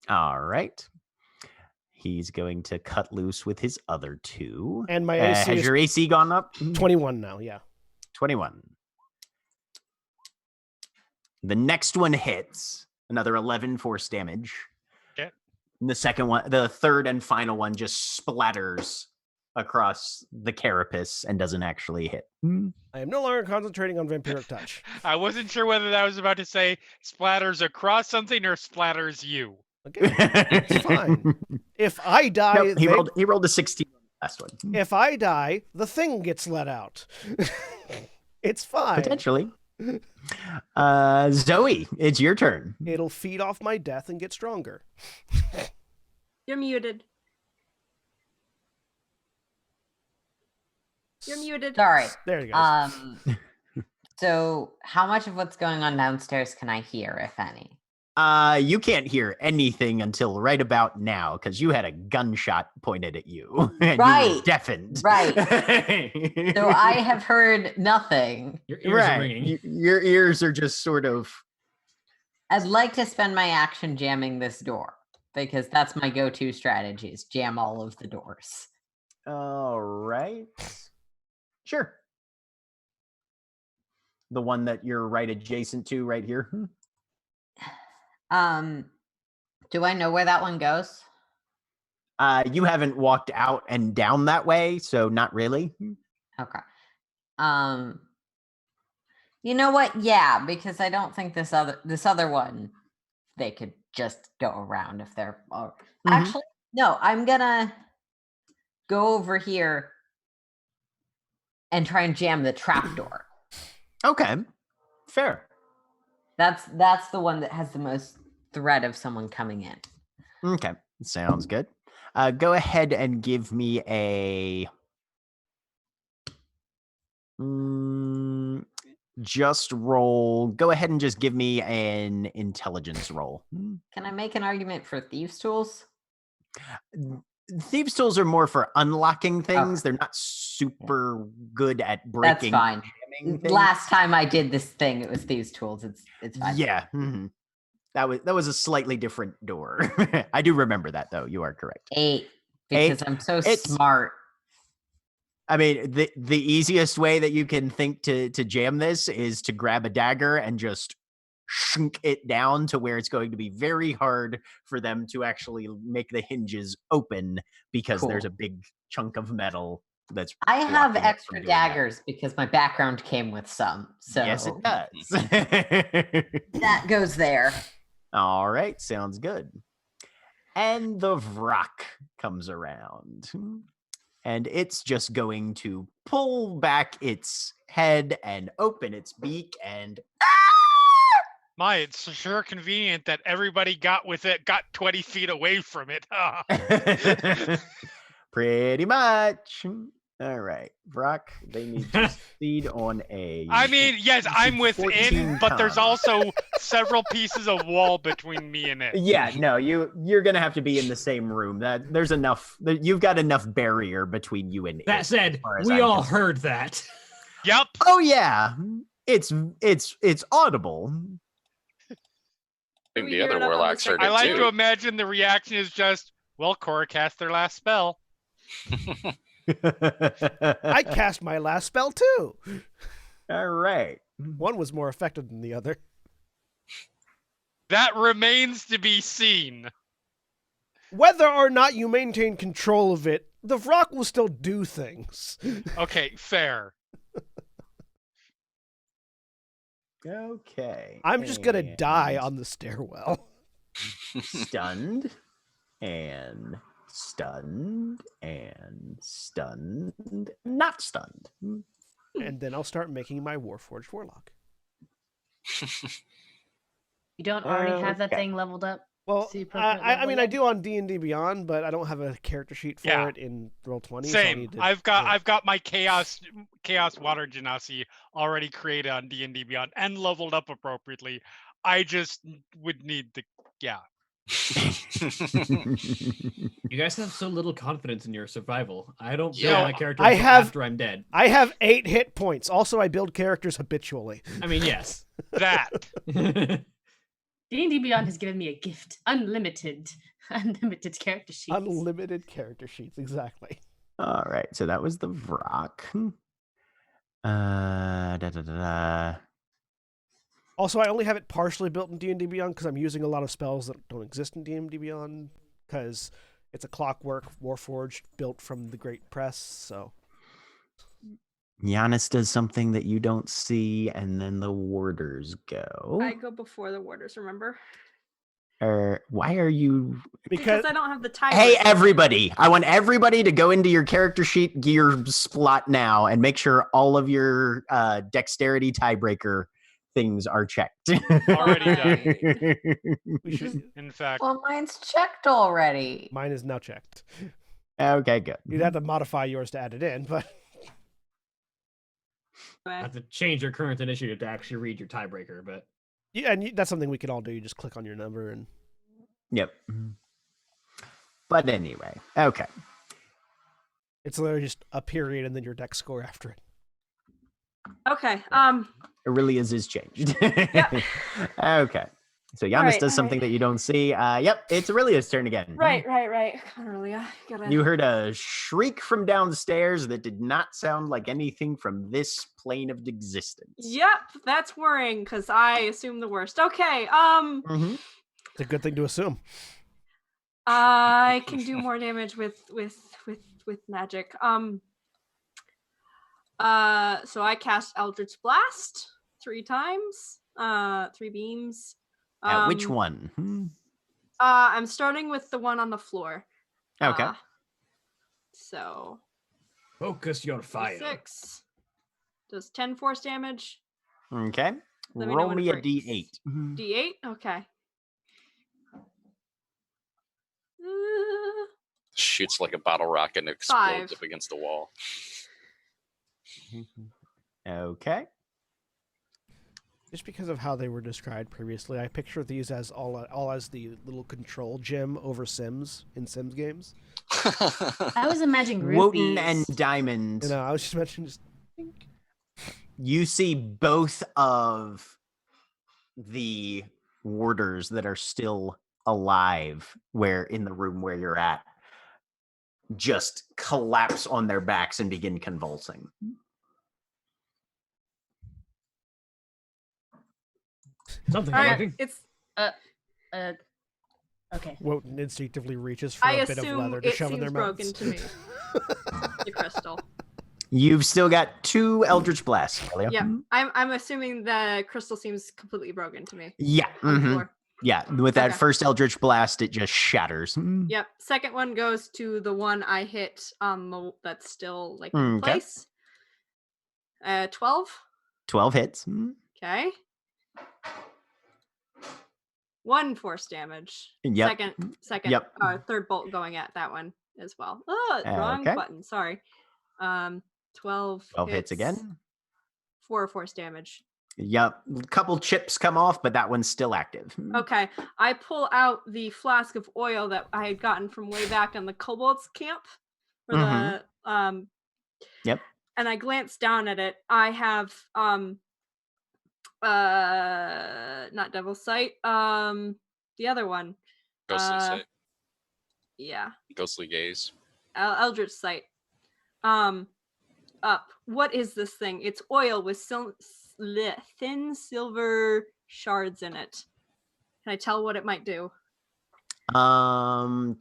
All right. He's going to cut loose with his other 2. And my AC has is your AC gone up? 21 now, yeah. 21. The next one hits. Another 11 force damage. Okay. And the third and final one just splatters across the carapace and doesn't actually hit. I am no longer concentrating on Vampiric Touch. I wasn't sure whether that was about to say splatters across something or splatters you. Okay, it's fine. If I die, Nope, he rolled a 16 on the last one. if I die, the thing gets let out. It's fine. Potentially. Zoe, it's your turn. It'll feed off my death and get stronger. You're muted. You're muted. Sorry. There you go. So how much of what's going on downstairs can I hear, if any? You can't hear anything until right about now because you had a gunshot pointed at you. And you were Right, deafened. right. So I have heard nothing. Your ears are Right. ringing. Your ears are just sort of. I'd like to spend my action jamming this door because that's my go-to strategy is jam all of the doors. All right. Sure. The one that you're right adjacent to right here. Do I know where that one goes? You haven't walked out and down that way, so not really. Okay. You know what? Yeah, because I don't think this other one they could just go around if they're Mhm. actually no, I'm gonna go over here and try and jam the trapdoor. Okay, fair. That's the one that has the most threat of someone coming in. Okay, sounds good. Go ahead and give me a just roll. Go ahead and just give me an intelligence roll. Can I make an argument for thieves' tools? Thieves' tools are more for unlocking things. Okay. They're not super good at breaking. That's fine. Jamming things. Last time I did this thing, it was thieves' tools. It's fine. Yeah. That was a slightly different door. I do remember that though. You are correct. 8 because I'm so smart. I mean, the easiest way that you can think to jam this is to grab a dagger and just shunk it down to where it's going to be very hard for them to actually make the hinges open because there's a big chunk of metal that's. I have blocking it extra from doing that. daggers because my background came with some. So Yes, it does. that goes there. All right, sounds good. And the Vrock comes around. And it's just going to pull back its head and open its beak and It's sure convenient that everybody got 20 feet away from it. pretty much. All right, Brock, they need to succeed on a. I mean, yes, I'm within, 14 but there's con. also several pieces of wall between me and it. Yeah, no, you're gonna have to be in the same room. There's enough. You've got enough barrier between you and it. That said, as far as we I'm all concerned. heard that. Yep. Oh yeah, it's audible. I think We the hear other it up on the warlocks heard I it like too. to imagine the reaction is just, well, Cora cast their last spell. I cast my last spell too. All right. One was more effective than the other. That remains to be seen. Whether or not you maintain control of it, the Vrock will still do things. Okay, fair. Okay. I'm just gonna die and on the stairwell. stunned and stunned and stunned, not stunned. And then I'll start making my Warforged Warlock. You don't already have that Okay. thing leveled up? Well, So you appropriate I level mean, I yet? do on D&D Beyond, but I don't have a character sheet for Yeah. it in Roll20. So I Same. need to, I've got my chaos water genasi already created on D&D Beyond and leveled up appropriately. I just would need the You guys have so little confidence in your survival. I don't build Yeah. my character I until have- after I'm dead. I have 8 hit points. Also, I build characters habitually. I mean, yes. that. D&D Beyond has given me a gift. Unlimited character sheets. Unlimited character sheets, exactly. All right, so that was the Vrock. Da, da, da, da. Also, I only have it partially built in D&D Beyond because I'm using a lot of spells that don't exist in D&D Beyond because it's a clockwork Warforged built from the Great Press, so... Giannis does something that you don't see, and then the warders go. I go before the warders, remember? Why are you? Because I don't have the time. Hey, everybody! I want everybody to go into your character sheet gear slot now and make sure all of your dexterity tiebreaker things are checked. Already done. We should... In fact, Well, mine's checked already. Mine is now checked. Okay, good. You'd have to modify yours to add it in, but... I have to change your current initiative to actually read your tiebreaker, but Yeah, and that's something we can all do. You just click on your number and... Yep. But anyway, okay. It's literally just a period and then your dex score after it. Okay. Aurelia's is changed. Okay. So Giannis Alright, does something that you don't see. Yep, it's Aurelia's turn again. Right. Come on, Aurelia. Gotta... You heard a shriek from downstairs that did not sound like anything from this plane of existence. Yep, that's worrying because I assume the worst. Okay. Mhm. It's a good thing to assume. I can do more damage with magic. So I cast Eldritch Blast 3 times. 3 beams. Which one? I'm starting with the one on the floor. Okay. So focus your fire. 6 Does 10 force damage? Okay. Let me know Roll when it me a breaks. d8. D8? Okay. Shoots like a bottle rocket and explodes 5. up against the wall. Okay. Just because of how they were described previously, I picture these as all as the little control gym over Sims in Sims games. I was imagining Wotan and rupees. Diamond. You know, I was just mentioning just. You see both of the warders that are still alive where in the room where you're at just collapse on their backs and begin convulsing. Something All right, working. it's. Okay. Wotan instinctively reaches for I a bit of assume leather to it shove in their seems mouths. broken to me. The crystal. You've still got 2 Eldritch Blasts, Amelia. Yeah, I'm assuming the crystal seems completely broken to me Yeah. on the mhm. floor. Yeah. With that Okay. first Eldritch Blast, it just shatters. Yep. Second one goes to the one I hit that's still like in Okay. place. 12. 12 hits. Okay. 1 force damage. Yep. Second. Yep. Third bolt going at that one as well. Oh, wrong Okay. button. Sorry. 12 hits again. 4 force damage. Yep. A couple chips come off, but that one's still active. Okay. I pull out the flask of oil that I had gotten from way back in the kobolds camp. For the Yep. And I glance down at it. I have not Devil's Sight. The other one. Ghostly sight. Yeah. Ghostly gaze. Eldritch Sight. Up. What is this thing? It's oil with thin silver shards in it. Can I tell what it might do? Oh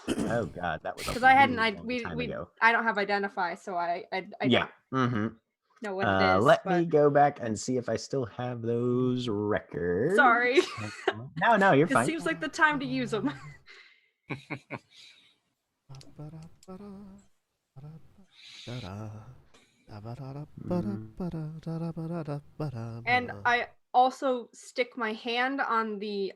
god, that was Because I hadn't. time ago. I don't have identify, so I Yeah. don't know what it is. Let but... me go back and see if I still have those records. Sorry. No, you're It fine. seems like the time to use them. And I also stick my hand on the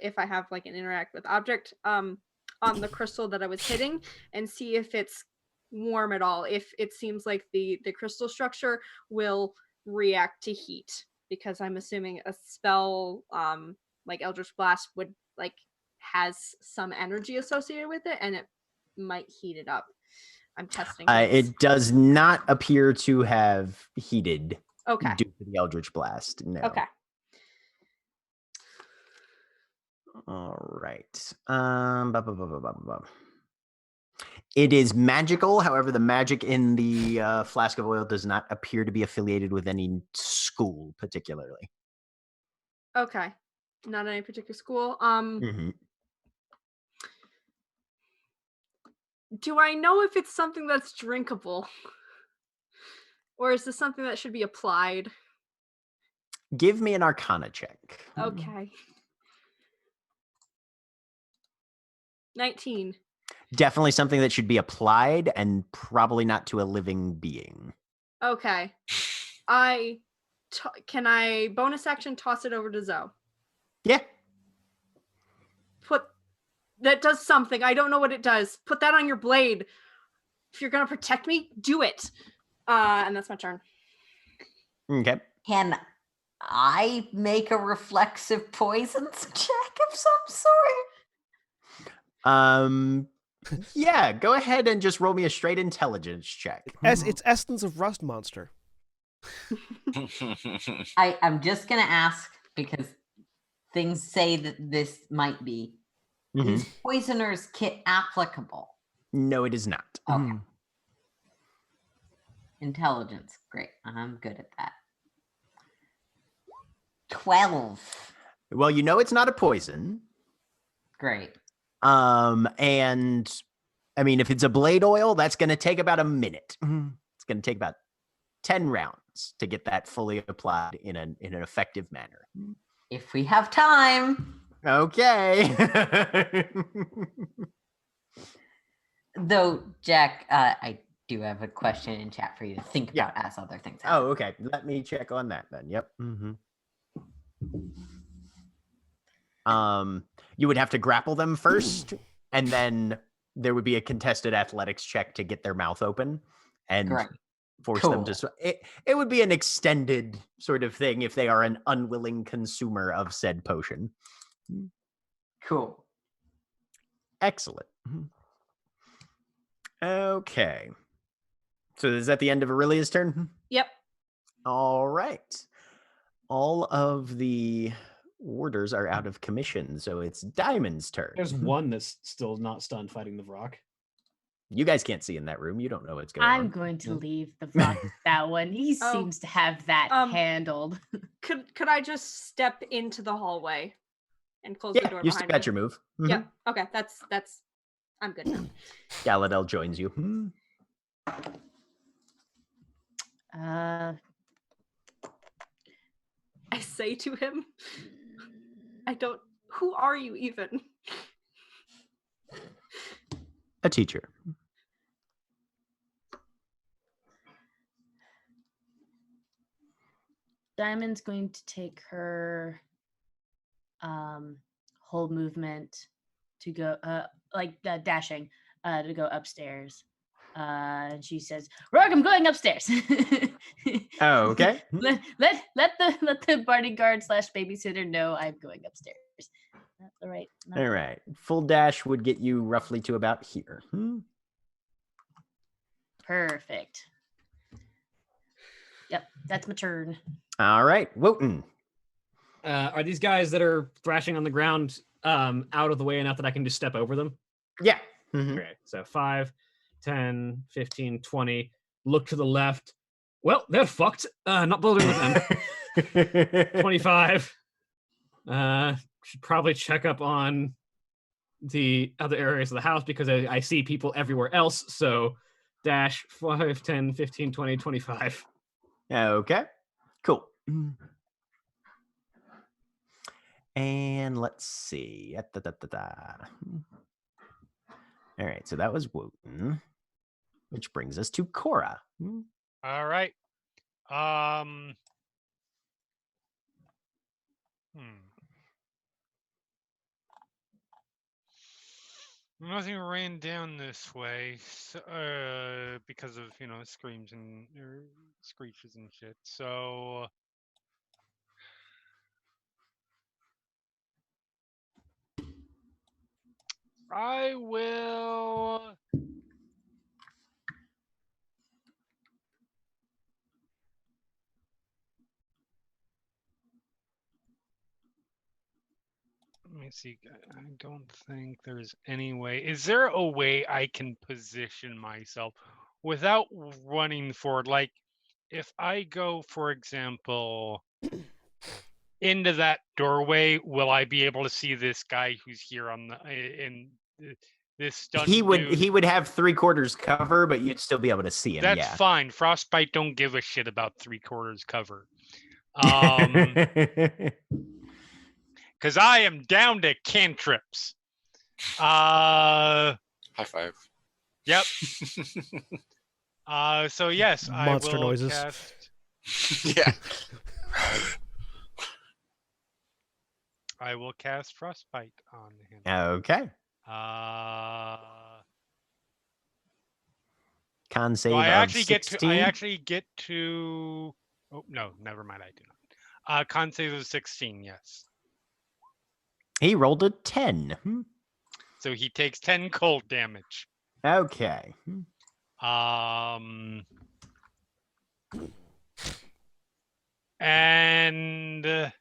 if I have like an interact with object on the crystal that I was hitting and see if it's warm at all. If it seems like the crystal structure will react to heat, because I'm assuming a spell like Eldritch Blast would like has some energy associated with it and it might heat it up. I'm testing things. It does not appear to have heated Okay. due to the Eldritch Blast. No. Okay. All right. It is magical. However, the magic in the flask of oil does not appear to be affiliated with any school, particularly. Okay. Not any particular school. Do I know if it's something that's drinkable? Or is this something that should be applied? Give me an Arcana check. Okay. 19. Definitely something that should be applied and probably not to a living being. Okay. Can I bonus action toss it over to Zoe? Yeah. That does something. I don't know what it does. Put that on your blade. If you're going to protect me, do it. And that's my turn. Okay. Can I make a reflexive poisons check of some sort? Yeah, go ahead and just roll me a straight intelligence check. It's Essence of Rust Monster. I'm just going to ask because things say that this might be. Is Poisoner's Kit applicable? No, it is not. Okay. Intelligence. Great. I'm good at that. 12. Well, you know it's not a poison. Great. And I mean, if it's a blade oil, that's going to take about a minute. It's going to take about 10 rounds to get that fully applied in an effective manner. If we have time. Okay. Though, Jack, I do have a question in chat for you to think Yeah. about as other things happen. Oh, okay. Let me check on that then. Yep. You would have to grapple them first, and then there would be a contested athletics check to get their mouth open and Correct. force Cool. them to. It would be an extended sort of thing if they are an unwilling consumer of said potion. Cool. Excellent. Okay. So is that the end of Aurelia's turn? Yep. All right. All of the warders are out of commission, so it's Diamond's turn. There's one that's still not stunned fighting the Vrock. You guys can't see in that room. You don't know what's going I'm on. going to Yeah. leave the Vrock with that one. He Oh, seems to have that handled. Could I just step into the hallway and close the Yeah, door you behind still me? got your move. Yep. Okay, that's I'm good now. Galadel joins you. I say to him, who are you even? A teacher. Diamond's going to take her whole movement to go dashing to go upstairs. And she says, "Rourke, I'm going upstairs." Oh, okay. let the bodyguard / babysitter know I'm going upstairs. That's all right. All right. Full dash would get you roughly to about here. Perfect. Yep, that's my turn. All right. Wotan. Are these guys that are thrashing on the ground out of the way enough that I can just step over them? Yeah. Okay, so 5, 10, 15, 20. Look to the left. Well, they're fucked. Not bothering with them. 25. Should probably check up on the other areas of the house because I see people everywhere else. So dash 5, 10, 15, 20, 25. Okay. Cool. And let's see. All right, so that was Wotan, which brings us to Cora. All right. Nothing ran down this way because of screams and screeches and shit. So I will. Let me see. I don't think there's any way. Is there a way I can position myself without running forward? Like, if I go, for example, into that doorway, will I be able to see this guy who's here on this stunned He dude? would have 3/4 cover, but you'd still be able to see him. That's yeah. fine. Frostbite don't give a shit about 3/4 cover. Because I am down to cantrips. High five. Yep. So yes, Monster I will noises. cast. Yeah. I will cast Frostbite on him. Okay. Con save So I of actually 16. get to. Oh no, never mind. I do not. Con save of 16. Yes. He rolled a 10. So he takes 10 cold damage. Okay. And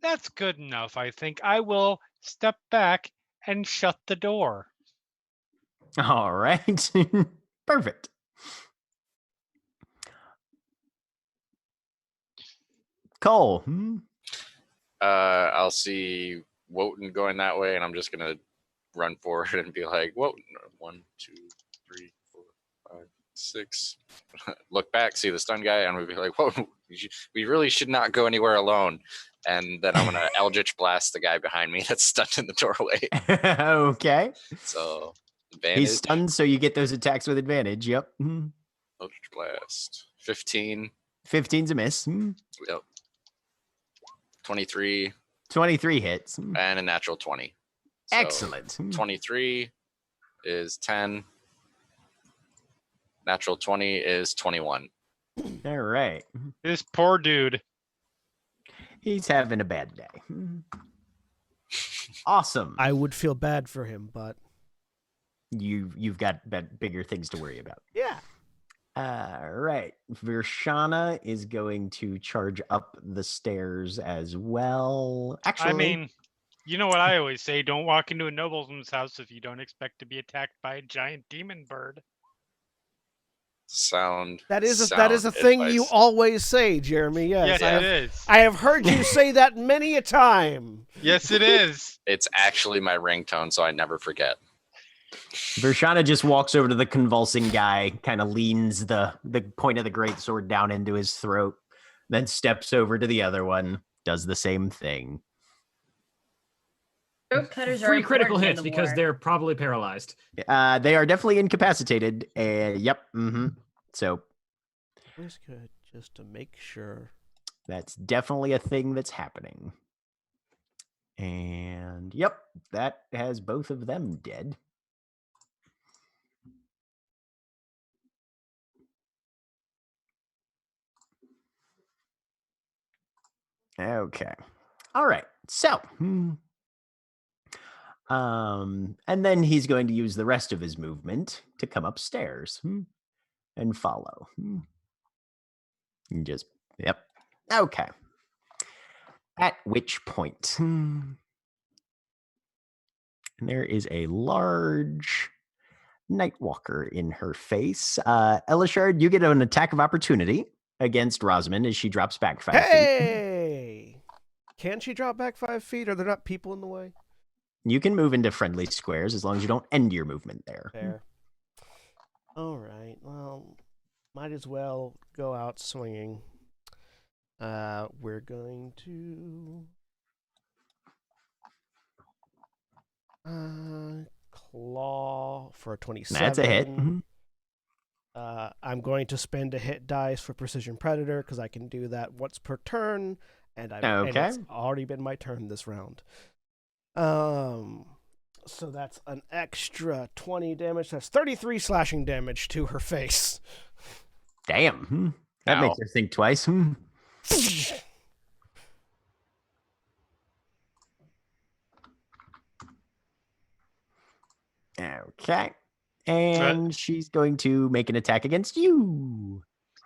that's good enough. I think I will step back and shut the door. All right. Perfect. Cole. I'll see Wotan going that way, and I'm just gonna run forward and be like, Wotan, 1, 2, 3, 4, 5, 6. Look back, see the stun guy, and we'd be like, whoa, we really should not go anywhere alone. And then I'm going to Eldritch Blast the guy behind me that's stunned in the doorway. Okay. So, advantage. He's stunned, so you get those attacks with advantage. Yep. Eldritch Blast. 15. 15's a miss. Yep. 23. 23 hits. And a natural 20. So Excellent. 23 is 10. Natural 20 is 21. All right. This poor dude. He's having a bad day. Awesome. I would feel bad for him, but You've got bigger things to worry about. yeah. All right. Virshana is going to charge up the stairs as well. Actually, I mean, you know what I always say: don't walk into a nobleman's house if you don't expect to be attacked by a giant demon bird. That is a thing you always say, Jeremy. Yes, Yes, it is. I have heard you say that many a time. Yes, it is. It's actually my ringtone, so I never forget. Virshana just walks over to the convulsing guy, kind of leans the point of the greatsword down into his throat, then steps over to the other one, does the same thing. Throat cutters are 3 critical important in hits the because war. they're probably paralyzed. They are definitely incapacitated. Yep. So Always good, just to make sure. that's definitely a thing that's happening. And yep, that has both of them dead. Okay. All right. So, and then he's going to use the rest of his movement to come upstairs and follow. And just, yep. Okay. At which point, and there is a large Nightwalker in her face. Elishard, you get an attack of opportunity against Rosamund as she drops back 5 feet. Hey! Can she drop back 5 feet? Are there not people in the way? You can move into friendly squares as long as you don't end your movement there. Fair. All right. Well, might as well go out swinging. We're going to claw for a 27. That's a hit. I'm going to spend a hit dice for Precision Predator because I can do that once per turn, and and it's already been my turn this round. So that's an extra 20 damage. That's 33 slashing damage to her face. Damn. That makes her think twice. Okay. And she's going to make an attack against you.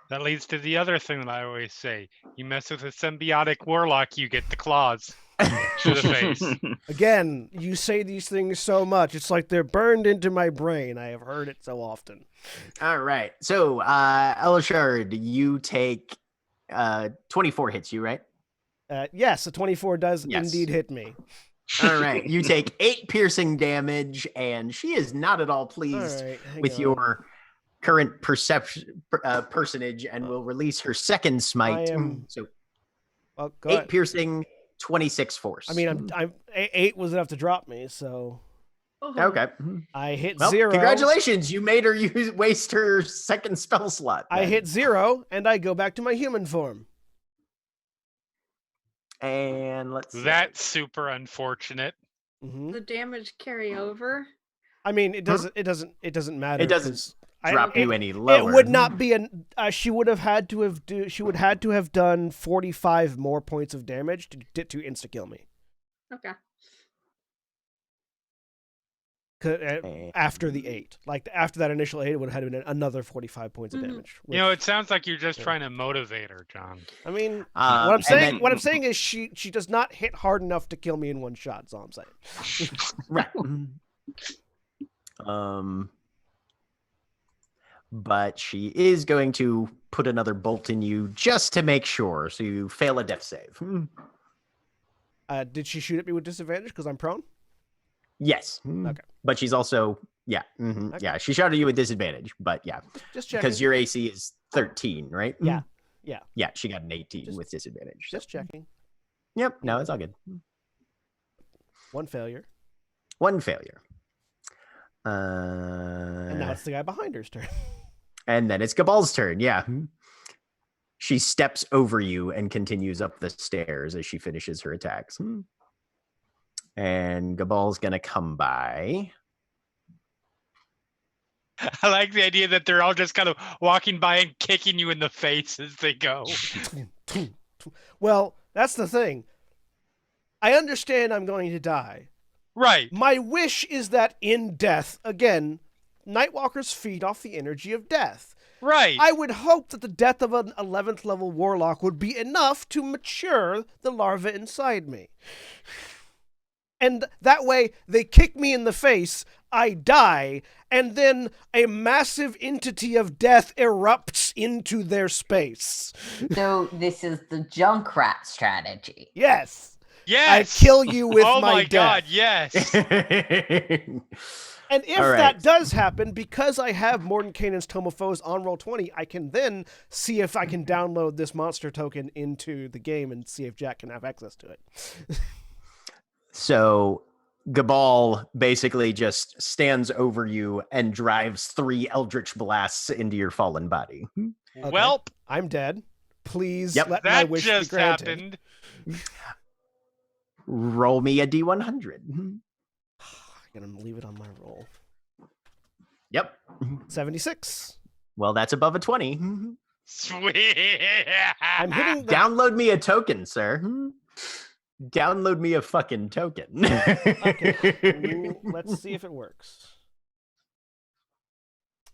That leads to the other thing that I always say. You mess with a symbiotic warlock, you get the claws to the face. Again, you say these things so much. It's like they're burned into my brain. I have heard it so often. All right. So, Elishard, you take 24 hits you, right? Yes, a 24 does indeed hit me. All right. You take 8 piercing damage, and she is not at all pleased with your current personage and will release her second smite. So 8 piercing, 26 force. I mean, I'm 8 was enough to drop me, so okay. I hit well, 0. Congratulations, you made her waste her second spell slot. I hit 0, and I go back to my human form. And let's see. That's super unfortunate. The damage carry over. I mean, it doesn't matter. It doesn't drop you any lower. It would not be she would have had to have done 45 more points of damage to insta kill me. Okay. After the 8, like after that initial 8, it would have had been another 45 points of damage. You know, it sounds like you're just trying to motivate her, John. I mean, what I'm saying is she does not hit hard enough to kill me in one shot. That's all I'm saying. Right. But she is going to put another bolt in you just to make sure. So you fail a death save. Did she shoot at me with disadvantage because I'm prone? Yes. Okay. But she's also Yeah. Okay. Yeah. She shot at you with disadvantage, but yeah, Just checking. because your AC is 13, right? Yeah. Yeah. Yeah. She got an 18 Just- with disadvantage. So. Just checking. Yep. No, it's all good. One failure. One failure. And now it's the guy behind her's turn. And then it's Gabal's turn. Yeah. She steps over you and continues up the stairs as she finishes her attacks. And Gabal's going to come by. I like the idea that they're all just kind of walking by and kicking you in the face as they go. Well, that's the thing. I understand I'm going to die. Right. My wish is that in death, again, Nightwalkers feed off the energy of death. Right. I would hope that the death of an 11th level warlock would be enough to mature the larva inside me. And that way, they kick me in the face, I die, and then a massive entity of death erupts into their space. So this is the Junkrat strategy. Yes. Yes. I kill you with oh my my God, death. yes. And if All right. that does happen, because I have Mordenkainen's Tome of Foes on Roll20, I can then see if I can download this monster token into the game and see if Jack can have access to it. So Gabal basically just stands over you and drives 3 Eldritch Blasts into your fallen body. Okay. Welp, I'm dead. Please Yep. let my that wish just be granted. happened. Roll me a D100. I'm going to leave it on my roll. Yep. 76. Well, that's above a 20. Sweet. I'm hitting the... Download me a token, sir. Download me a fucking token. Okay. Ooh, let's see if it works.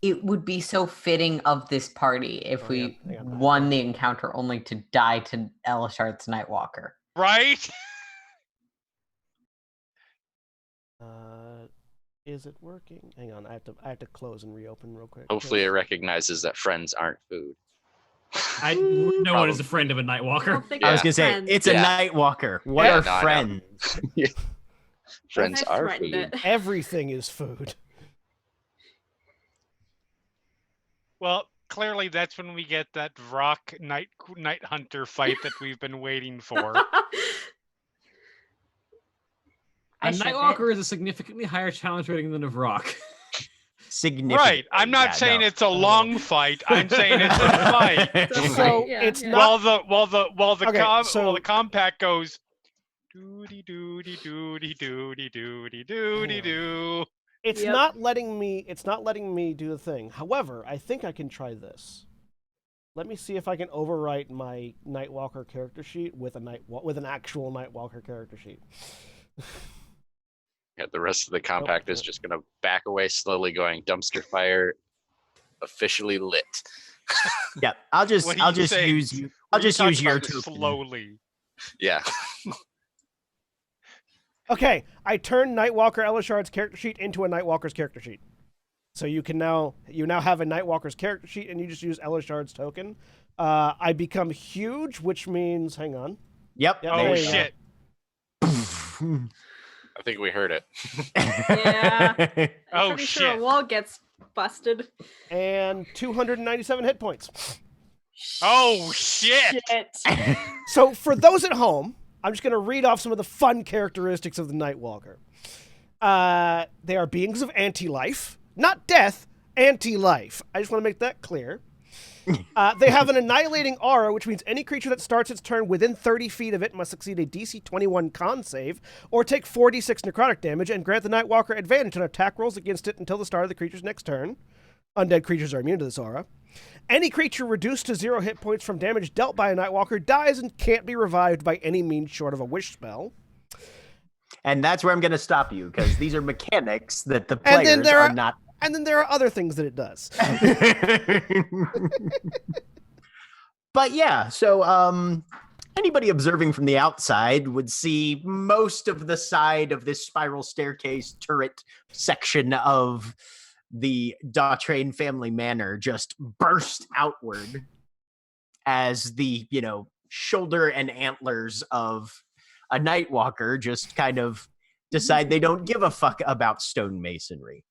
It would be so fitting of this party if we hang on. won the encounter only to die to Elishard's Nightwalker. Right? Is it working? Hang on, I have to close and reopen real quick. Hopefully, it recognizes that friends aren't food. No one is a friend of a Nightwalker. I was Yeah. gonna say Friends. it's a Yeah. Nightwalker. What Yeah, are no, I know. friends? Friends I are threatened food. it. Everything is food. Well, clearly that's when we get that rock night hunter fight that we've been waiting for. A I ship Nightwalker it. is a significantly higher challenge rating than a Vrock. Significant. Right. I'm not saying it's a long fight. I'm saying it's a fight. So Yeah, it's yeah. not. While the Okay, so- the compact goes doody doody doody doody doody doody doo. It's Yep. not letting me. It's not letting me do the thing. However, I think I can try this. Let me see if I can overwrite my Nightwalker character sheet with an actual Nightwalker character sheet. Yeah, the rest of the compact is just gonna back away slowly, going dumpster fire, officially lit. Yeah, I'll just What are you saying? use you. What I'll are you just talking use your about token. slowly. Yeah. Okay, I turned Nightwalker Elishard's character sheet into a Nightwalker's character sheet. So you now have a Nightwalker's character sheet, and you just use Elishard's token. I become huge, which means, hang on. Yep. Yeah, Oh there you go. shit. I think we heard it. Yeah. I'm Oh pretty sure a shit. wall gets busted. And 297 hit points. Oh shit. So for those at home, I'm just going to read off some of the fun characteristics of the Nightwalker. They are beings of anti-life, not death, anti-life. I just want to make that clear. They have an annihilating aura, which means any creature that starts its turn within 30 feet of it must succeed a DC 21 con save or take 46 necrotic damage and grant the Nightwalker advantage on attack rolls against it until the start of the creature's next turn. Undead creatures are immune to this aura. Any creature reduced to 0 hit points from damage dealt by a Nightwalker dies and can't be revived by any means short of a wish spell. And that's where I'm going to stop you because these are mechanics that the And then players there are are- not. And then there are other things that it does. But yeah, so anybody observing from the outside would see most of the side of this spiral staircase turret section of the Dautrain family manor just burst outward as the, shoulder and antlers of a Nightwalker just kind of decide they don't give a fuck about stonemasonry.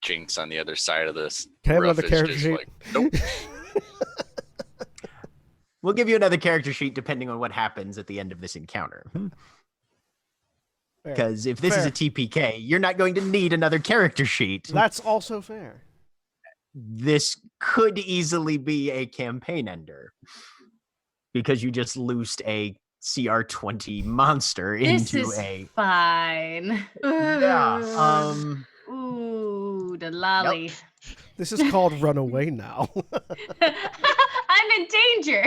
Jinx on the other side of this Can I have roof another is character just sheet? like, nope. We'll give you another character sheet depending on what happens at the end of this encounter. Fair. Because if this is Fair. a TPK, you're not going to need another character sheet. That's also fair. This could easily be a campaign ender because you just loosed a CR20 monster This into is a fine. yeah. Ooh, the lolly. This is called Run Away Now. I'm in danger.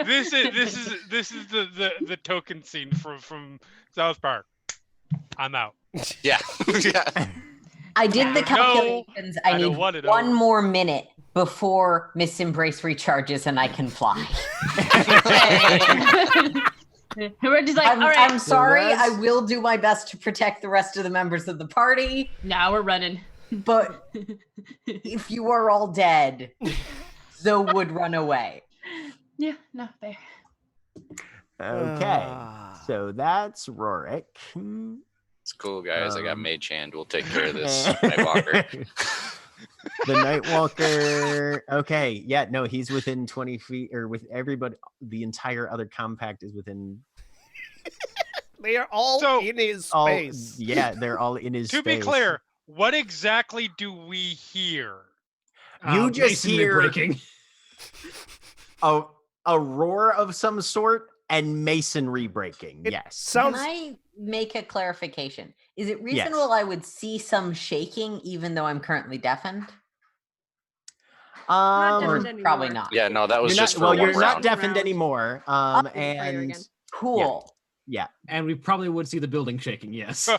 this is the token scene from South Park. I'm out. Yeah. Yeah. I did the No, calculations. I I don't need want it one over. more minute before Miss Embrace recharges and I can fly. We're just like, I'm, all right, I'm sorry. that's- I will do my best to protect the rest of the members of the party. now we're running. But if you are all dead, Zoe would run away. Yeah, no, there. Okay. Ah. So that's Rorik. It's cool, guys. I got Mage Hand. We'll take care of this The Nightwalker. Nightwalker. Okay. Yeah, no, he's within 20 feet, or with everybody. The entire other compact is within They are all So- in his all. space. Yeah, they're all in his To be space. clear, what exactly do we hear? You just masonry hear- breaking. A roar of some sort and masonry breaking. It Yes. sounds. Can I make a clarification? Is it reasonable I would see some shaking even though I'm currently deafened? Not Or deafened probably anymore. not. Yeah, no, that was You're not, just for well, one you're round. not deafened Round. anymore. Play And again. Cool. yeah, And we probably would see the building shaking, yes.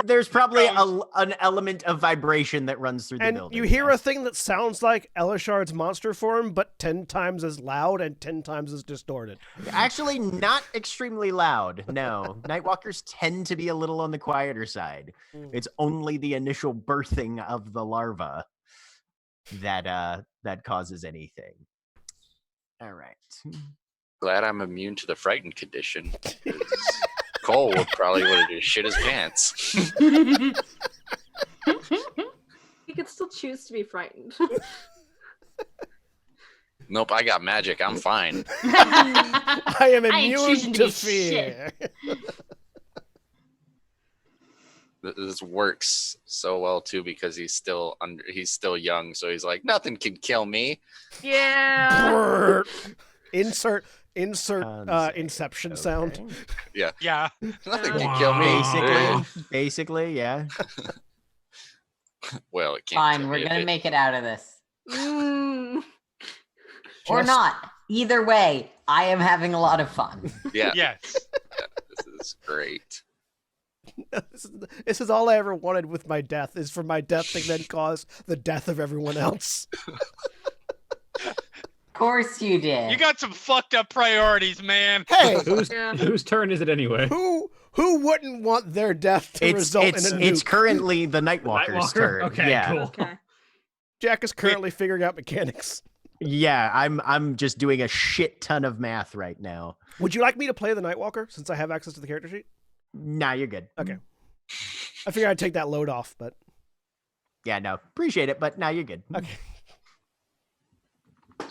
there's probably Goes. an element of vibration that runs through the And building. you hear a yes. thing that sounds like Elishard's monster form, but 10 times as loud and 10 times as distorted. Actually, not extremely loud. No, Nightwalkers tend to be a little on the quieter side. It's only the initial birthing of the larva that causes anything. All right. Glad I'm immune to the frightened condition. 'Cause Cole would probably would have just shit his pants. You could still choose to be frightened. Nope, I got magic. I'm fine. I am I ain't immune choosing to to be shit. fear. This works so well too because he's still young, so he's like, nothing can kill me. Yeah. Brrr. Insert Concept, Inception sound. okay. Yeah. Nothing can kill me. Basically, yeah. Well, it can't. Fine, kill we're me if gonna it- make it out of this. Mm. Or Just- not. Either way, I am having a lot of fun. Yeah, Yes. this is great. This is all I ever wanted with my death, is for my death to then cause the death of everyone else. Of course you did. You got some fucked up priorities, man. Hey, Yeah. Whose turn is it anyway? who wouldn't want their death to It's result in a nuke? it's currently the Nightwalker's Nightwalker? turn. Okay, yeah. cool. Okay. Jack is currently figuring out mechanics. Yeah, I'm just doing a shit ton of math right now. Would you like me to play the Nightwalker since I have access to the character sheet? Nah, you're good. Okay. I figured I'd take that load off, but Yeah, no, appreciate it, but now you're good. okay.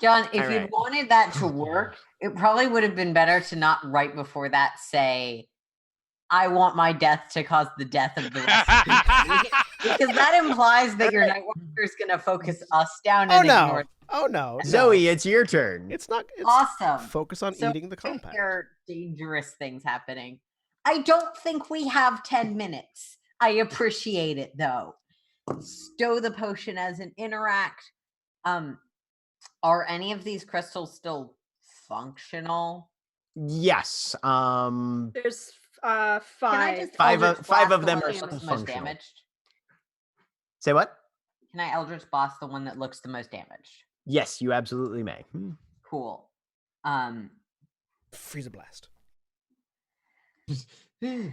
John, if All you'd right. wanted that to work, it probably would have been better to not right before that say, I want my death to cause the death of the rest of the party. Because that implies that your Nightwalker is going to focus us down Oh and no! ignore. Oh no! Zoe, it's your turn. It's not. It's Awesome. Focus on So eating the compact. There are dangerous things happening. I don't think we have 10 minutes. I appreciate it though. Stow the potion as an interact. Are any of these crystals still functional? Yes. There's Can I five. just Five Eldritch of- five Blast of the them one are that looks the most functional. damaged? Say what? Can I Eldritch Blast the one that looks the most damaged? Yes, you absolutely may. Cool. Freeze a blast. I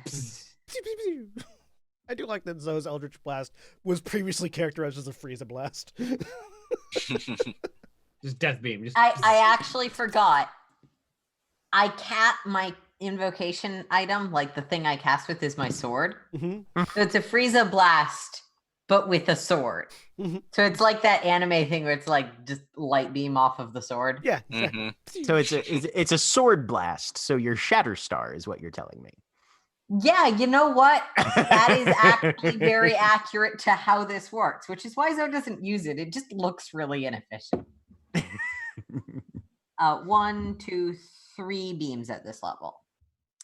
do like that Zoe's Eldritch Blast was previously characterized as a Frieza Blast. Just death beam. Just I actually forgot. I cat my invocation item, like the thing I cast with, is my sword. Mhm. So it's a Frieza blast, but with a sword. Mhm. So it's like that anime thing where it's like just light beam off of the sword. Yeah. Mhm. So it's a sword blast. So your Shatterstar is what you're telling me. Yeah, you know what? That is actually very accurate to how this works, which is why Zoe doesn't use it. It just looks really inefficient. 1, 2, 3 beams at this level.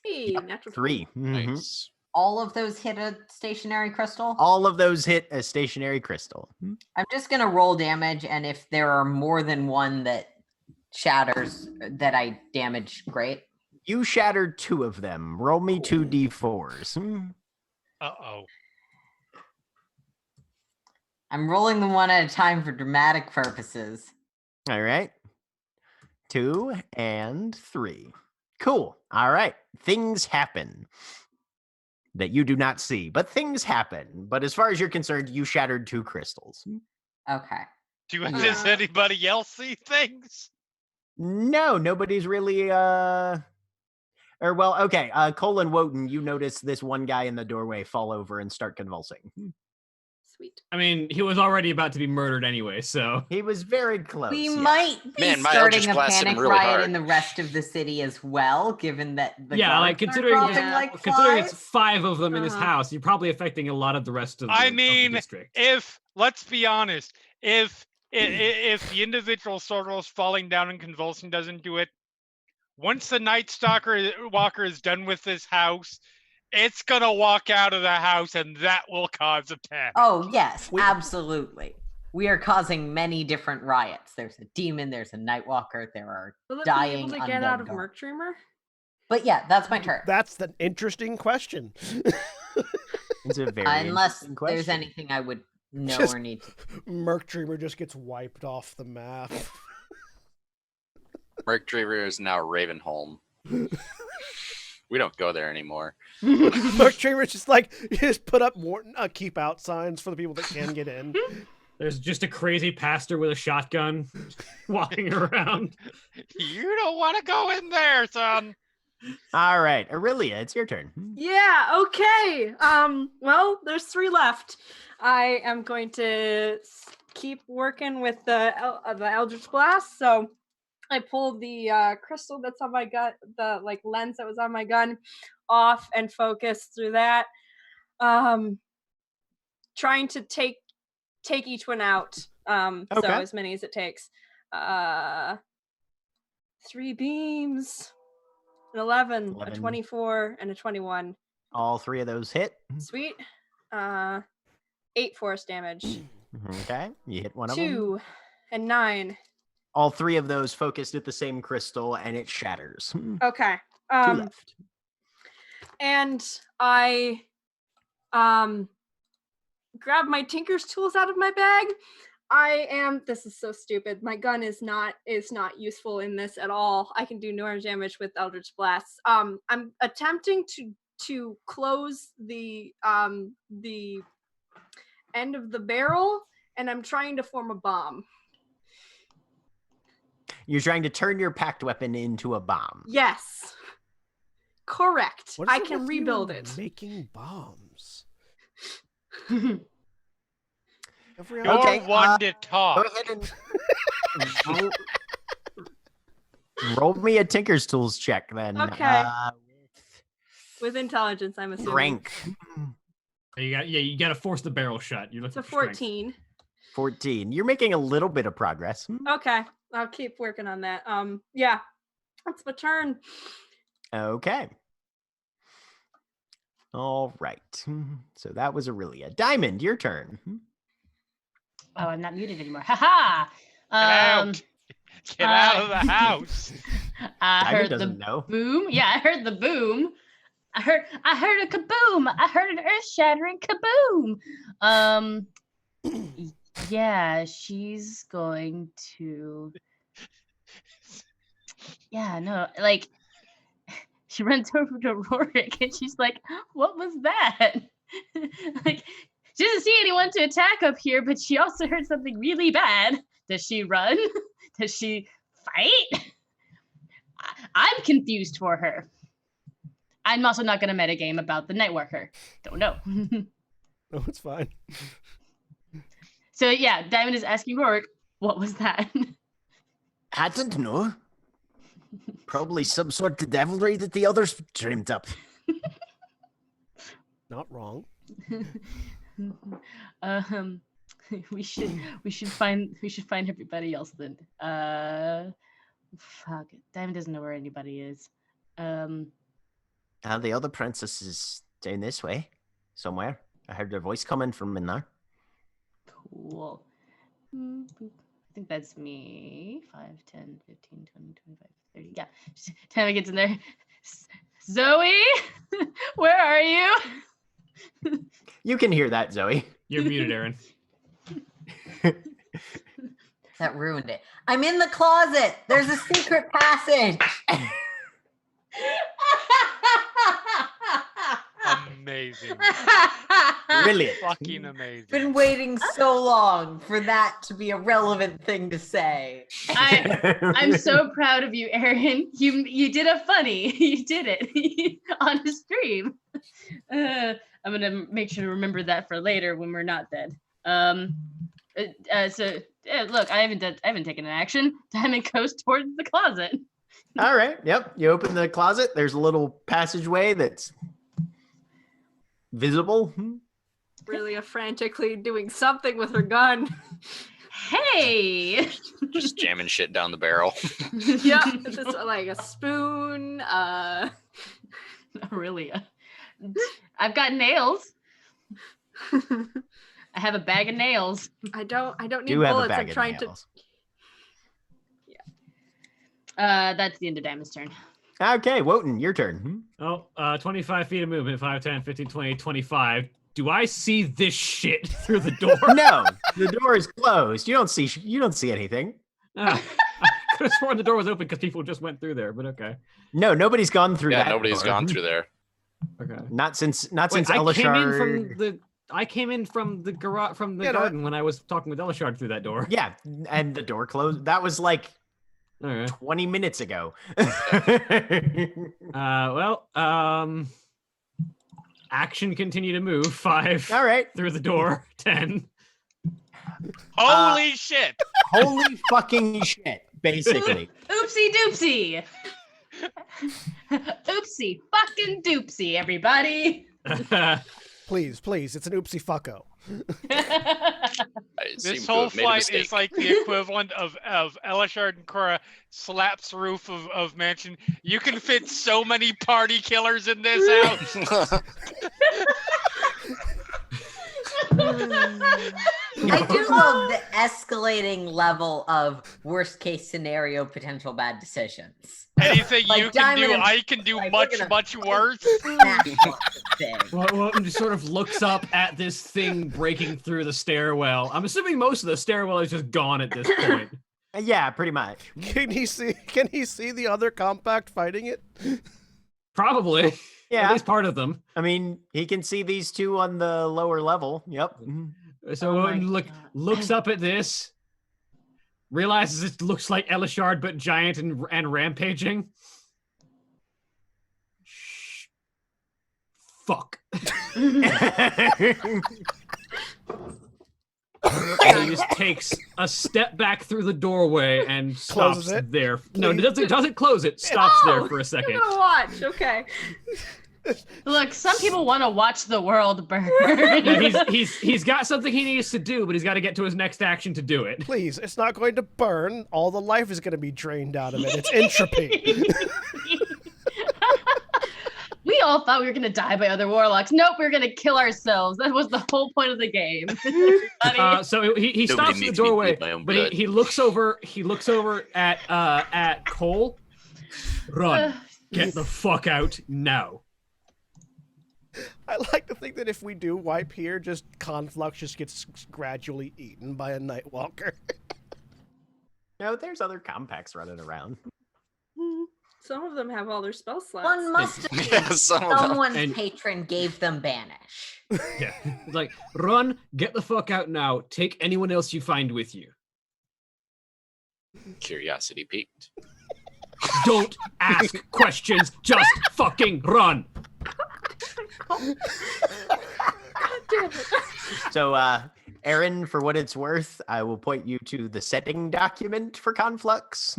Hey, natural 3. Mhm. Nice. All of those hit a stationary crystal. All of those hit a stationary crystal. I'm just gonna roll damage, and if there are more than one that shatters that I damage, great. You shattered 2 of them. Roll me 2 d4s. Uh-oh. I'm rolling them one at a time for dramatic purposes. All right. 2 and 3. Cool. All right. Things happen that you do not see, but things happen. But as far as you're concerned, you shattered 2 crystals. Okay. Does anybody else see things? No, nobody's really okay. Colin Wotan, you notice this one guy in the doorway fall over and start convulsing. Sweet. I mean, he was already about to be murdered anyway, so He was very close. We yes. might be Man, my starting Eldritch a Blast hit him panic really riot hard. in the rest of the city as well, given that the yeah, like guards are considering dropping Yeah. like considering flies. it's 5 of them in his Uh-huh. house, you're probably affecting a lot of the rest of the, I of the mean, district. if let's be honest, if the individual sorrows falling down and convulsing doesn't do it, once the Night Stalker Walker is done with this house, it's gonna walk out of the house, and that will cause a panic. Oh yes, We- absolutely. We are causing many different riots. There's a demon. There's a Nightwalker. There are Will it dying be able to get out undead of guards. Merc Dreamer? But yeah, that's my turn. That's the interesting question. It's a very Unless interesting there's question. anything I would know Just- or need to. Merc Dreamer just gets wiped off the map. Merc Dreamer is now Ravenholm. We don't go there anymore. Merc Dreamer's just like, you just put up more keep out signs for the people that can get in. There's just a crazy pastor with a shotgun walking around. You don't want to go in there, son. All right, Aurelia, it's your turn. Yeah, okay. Well, there's 3 left. I am going to keep working with the Eldritch Blast. So I pulled the crystal that's on my gun, the like lens that was on my gun, off and focus through that. Trying to take each one out. So Okay. as many as it takes. 3 beams. An 11, a 11. 24, and a 21. All 3 of those hit. Sweet. 8 force damage. Okay, you hit one of them. 2 and 9. All 3 of those focused at the same crystal, and it shatters. 2 Okay. left. And I grab my tinker's tools out of my bag. This is so stupid. My gun is not useful in this at all. I can do no damage with Eldritch Blasts. I'm attempting to close the end of the barrel, and I'm trying to form a bomb. You're trying to turn your packed weapon into a bomb. Yes. Correct. What is I it can with you rebuild and it. Making bombs. Every You're other- Okay, one to Go talk. ahead and roll me a Tinker's Tools check then. Okay. With intelligence, I'm assuming. Rank You got to force the barrel shut. You're It's looking a for strength. 14. 14. You're making a little bit of progress. Okay, I'll keep working on that. Yeah, that's my turn. Okay. All right. So that was Aurelia. Diamond, your turn. Oh, I'm not muted anymore. Haha. Get out. Get out of the house. I Diamond heard doesn't the know. boom. Yeah, I heard the boom. I heard a kaboom. I heard an earth-shattering kaboom. Yeah, she's going to. Yeah, no, like she runs over to Rorik and she's like, "What was that?" Like she doesn't see anyone to attack up here, but she also heard something really bad. Does she run? Does she fight? I'm confused for her. I'm also not going to metagame about the Nightwalker. Don't know. No, it's fine. So yeah, Diamond is asking Rourke, what was that? I don't know. Probably some sort of devilry that the others dreamed up. Not wrong. We should find everybody else then. Fuck it. Diamond doesn't know where anybody is. The other princess is down this way, somewhere. I heard her voice coming from in there. Cool. I think that's me. 5, 10, 15, 20, 25, 30. Yeah. Time it gets in there. Zoe, where are you? You can hear that, Zoe. You're muted, Aaron. That ruined it. I'm in the closet. There's a secret passage. Amazing. Brilliant. Fucking amazing. Been waiting so long for that to be a relevant thing to say. I'm so proud of you, Aaron. You did a funny. You did it on a stream. I'm gonna make sure to remember that for later when we're not dead. Look, I haven't taken an action. Diamond goes towards the closet. All right. Yep. You open the closet. There's a little passageway that's visible. Really frantically doing something with her gun. Hey! Just jamming shit down the barrel. Yeah, just like a spoon. Not really. I've got nails. I have a bag of nails. I don't need You have a bullets. bag I'm of trying nails. That's the end of Diamond's turn. Okay, Wotan, your turn. Oh, 25 feet of movement, 5, 10, 15, 20, 25. Do I see this shit through the door? No, the door is closed. You don't see anything. I could have sworn the door was open because people just went through there, but okay. No, nobody's gone through Yeah, that. nobody's door. gone through there. Okay. Not since Wait, Elishard. I came in from the garage garden when I was talking with Elishard through that door. Yeah, and the door closed. That was like All right. 20 minutes ago. Action continue to move. 5. All right. Through the door. 10. Holy shit! Holy fucking shit, basically. Oopsie doopsie. Oopsie fucking doopsie, everybody. Please, it's an oopsie fucko. This whole flight is like the equivalent of Elishard and Cora slaps roof of mansion. You can fit so many party killers in this house. I do love the escalating level of worst case scenario potential bad decisions. Anything Like you can do, Diamond and- I can do like, we're gonna much worse. Smash the thing. Wotan just sort of looks up at this thing breaking through the stairwell. I'm assuming most of the stairwell is just gone at this point. Yeah, pretty much. Can he see the other compact fighting it? Probably. Yeah. At least part of them. I mean, he can see these two on the lower level. Yep. So Oh my Wotan looks up at this, realizes it looks like Elishard but giant and rampaging. Shh. Fuck. And he just takes a step back through the doorway and stops Closes it? there. No, it doesn't close it. Stops there for a second. You're gonna watch, okay. Look, some people want to watch the world burn. Yeah, he's got something he needs to do, but he's got to get to his next action to do it. Please, it's not going to burn. All the life is going to be drained out of it. It's entropy. We all thought we were gonna die by other warlocks. Nope, we were gonna kill ourselves. That was the whole point of the game. So he stops in the needs me to doorway, bleed my own but blood. he looks over. He looks over at Cole. Run! Get the fuck out now! I like to think that if we do wipe here, just Conflux just gets gradually eaten by a Nightwalker. No, there's other compacts running around. Some of them have all their spell slots. One must have been Yeah, some of them. someone's And- patron gave them banish. Yeah, it's like run, get the fuck out now. Take anyone else you find with you. Curiosity peaked. Don't ask questions. Just fucking run. God damn it. So, Aaron, for what it's worth, I will point you to the setting document for Conflux.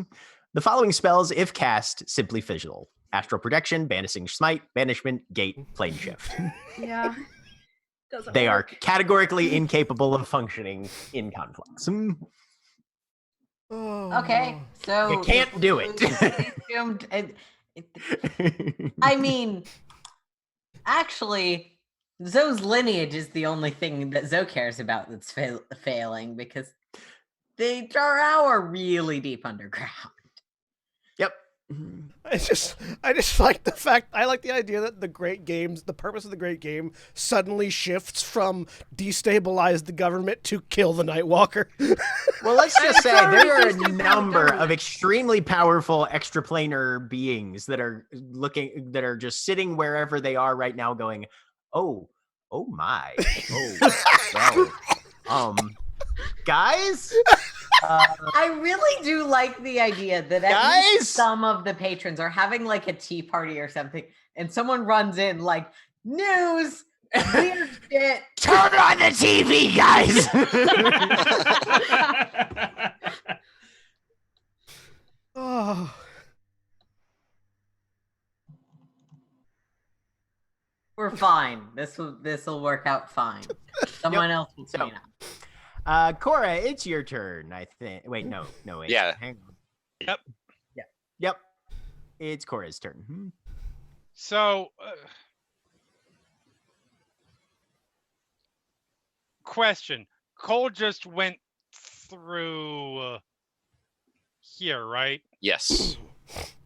The following spells, if cast, simply fizzle: Astral Protection, Banishing Smite, Banishment, Gate, Plane Shift. Yeah. Doesn't They are work. categorically incapable of functioning in Conflux. Okay, so You can't do it. I mean, actually, Zoe's lineage is the only thing that Zoe cares about that's failing, because the Jarrao are really deep underground. Yep. I just like the fact, I like the idea that the purpose of the great game suddenly shifts from destabilize the government to kill the Nightwalker. Well, let's just say there are a Just ignore the number of government. extremely powerful extraplanar beings that are just sitting wherever they are right now going, oh my. Oh, well, guys? I really do like the idea that at least some of the patrons are having like a tea party or something, and someone runs in like, news, weird shit. Turn on the TV, guys! Oh. We're fine. This will work out fine. Someone else will clean up. Cora, it's your turn, I think. Wait, no, wait. Yeah. Hang on. Yep. Yep. It's Cora's turn. So, question. Cole just went through here, right? Yes.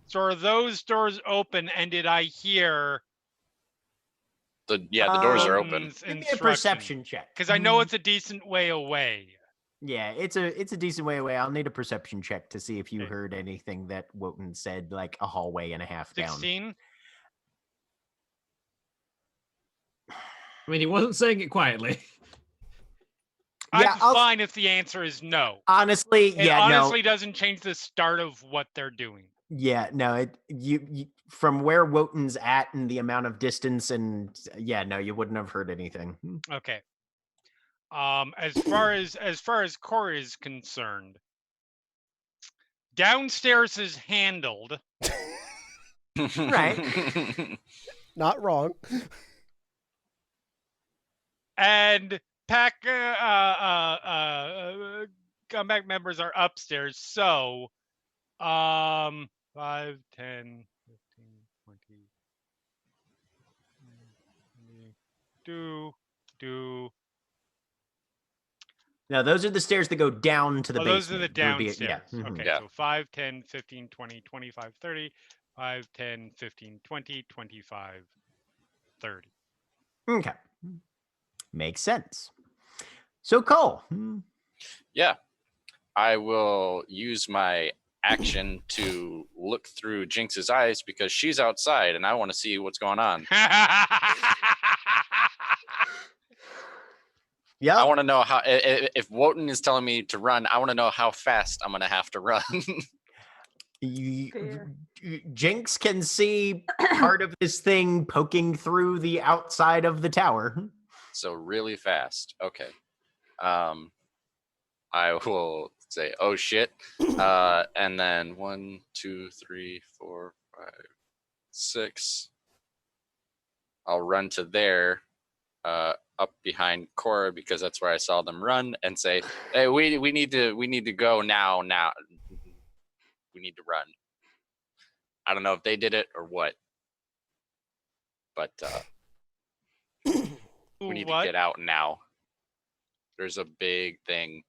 So are those doors open, and did I hear The doors are open. Wotan's Give me a perception check. Because I know it's a decent way away. Yeah, it's a decent way away. I'll need a perception check to see if you Okay. heard anything that Wotan said, like a hallway and a half down. 16? I mean, he wasn't saying it quietly. Yeah, I'm fine if the answer is no. Honestly, It yeah, honestly doesn't change the start of what they're doing. Yeah, no, you from where Wotan's at and the amount of distance, and yeah, no, you wouldn't have heard anything. Okay. As far as Cora is concerned, downstairs is handled. Right. Not wrong. And comeback members are upstairs. So, 5, 10, 15, 20, do. No, those are the stairs that go down to the basement. Those are the would be- downstairs. yeah, mhm. Okay, Yeah. so 5, 10, 15, 20, 25, 30. 5, 10, 15, 20, 25, 30. Okay. Makes sense. So, Cole. Yeah. I will use my action to look through Jinx's eyes because she's outside and I want to see what's going on. Yeah. I want to know how, if Wotan is telling me to run, I want to know how fast I'm going to have to run. Fair. Jinx can see part of this thing poking through the outside of the tower. So really fast. Okay. I will say, oh shit. And then 1, 2, 3, 4, 5, 6. I'll run to there, up behind Cora because that's where I saw them run, and say, hey, we need to go now. We need to run. I don't know if they did it or what. But we need to get out now. There's a big thing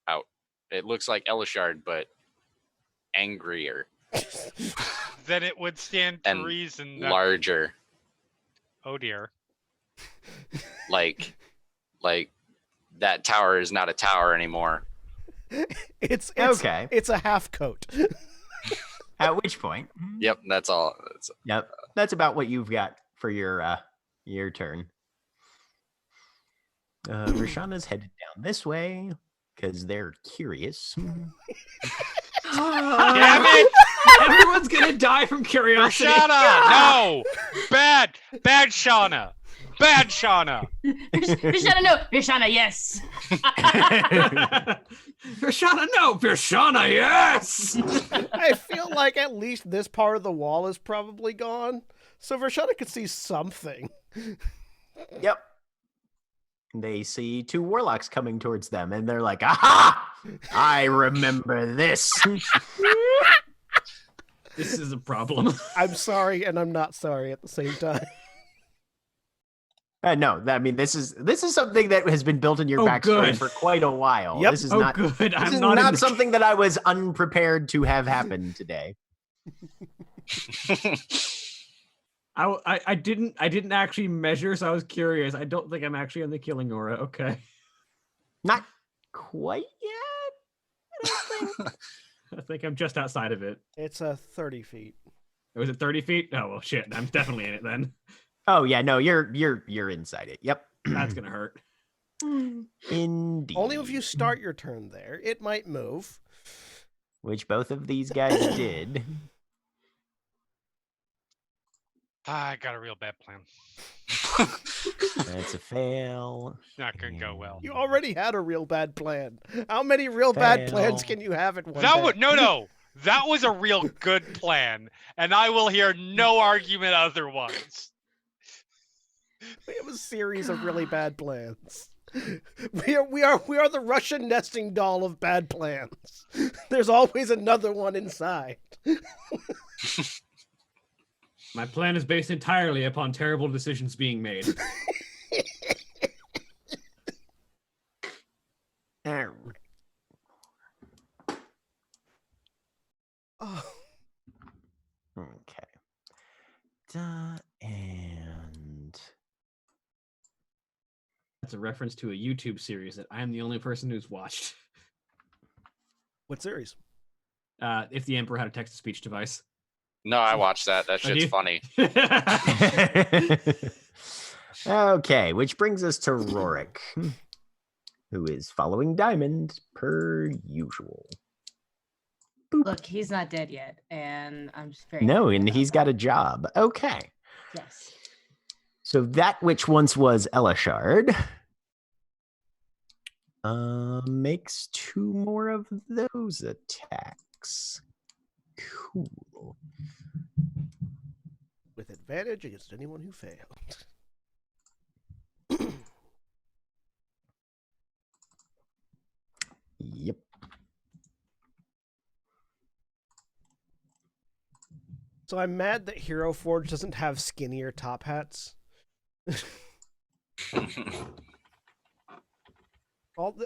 out. It looks like Elishard, but angrier. Then it would stand to And reason that, larger. oh dear. Like that tower is not a tower anymore. It's Okay. It's a half coat. At which point, Yep, that's all. yep, that's about what you've got for your turn. Rashana's headed down this way because they're curious. Damn it! Everyone's gonna die from curiosity. Shauna! No! Bad Shauna! Bad Shauna! Rashana, no. Rashana, yes. Virshana, no. Virshana, yes. I feel like at least this part of the wall is probably gone, so Vershana could see something. Yep. They see two warlocks coming towards them, and they're like, "Aha! I remember this." This is a problem. I'm sorry, and I'm not sorry at the same time. No, I mean this is something that has been built in your Oh, backstory good. for quite a while. Yep. This is Oh, not good. This I'm is not, in not the- something that I was unprepared to have happen today. I didn't actually measure, so I was curious. I don't think I'm actually on the killing aura. Okay. Not quite yet. I think I'm just outside of it. It's 30 feet. Was it 30 feet? Oh well, shit. I'm definitely in it then. Oh yeah, no, you're inside it. Yep. That's gonna hurt. Indeed. Only if you start your turn there. It might move. Which both of these guys did. I got a real bad plan. That's a fail. Not gonna go well. You already had a real bad plan. How many real bad plans Fail. can you have at one That day? would no. That was a real good plan, and I will hear no argument otherwise. We have a series of really bad plans. We are the Russian nesting doll of bad plans. There's always another one inside. My plan is based entirely upon terrible decisions being made. Alright. Oh, Okay. And That's a reference to a YouTube series that I am the only person who's watched. what series? If the Emperor had a text-to-speech device. No, I watched that. That Oh, shit's do you? funny. okay, which brings us to Rorik, who is following Diamond per usual. Look, he's not dead yet, and I'm just very No, happy and about he's that. got a job. Okay. Yes. So that which once was Elishard makes 2 more of those attacks. Cool. With advantage against anyone who failed. Yep. So I'm mad that Hero Forge doesn't have skinnier top hats.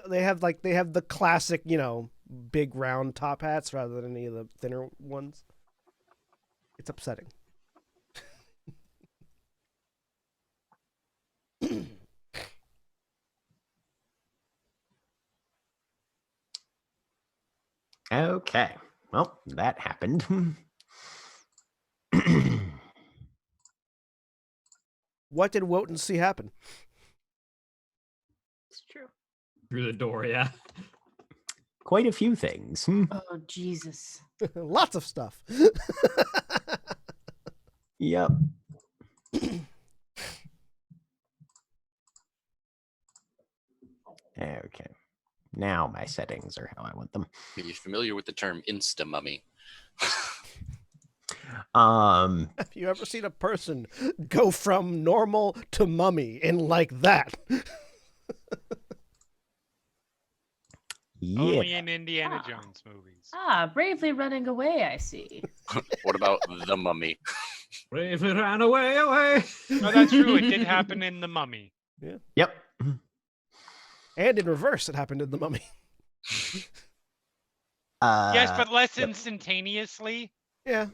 They have the classic, big round top hats rather than any of the thinner ones. It's upsetting. Okay. Well, that happened. What did Wotan see happen? It's true. Through the door, yeah. Quite a few things. Oh Jesus. Lots of stuff. Yep. Okay. Now my settings are how I want them. Are you familiar with the term insta-mummy? Um, Have you ever seen a person go from normal to mummy in like that? yeah. Only in Indiana Jones movies. Ah, bravely running away, I see. What about the mummy? Bravely ran away, away. No, that's true. It did happen in The Mummy. Yep. And in reverse, it happened in the mummy. Yes, but less yep. instantaneously. Yeah.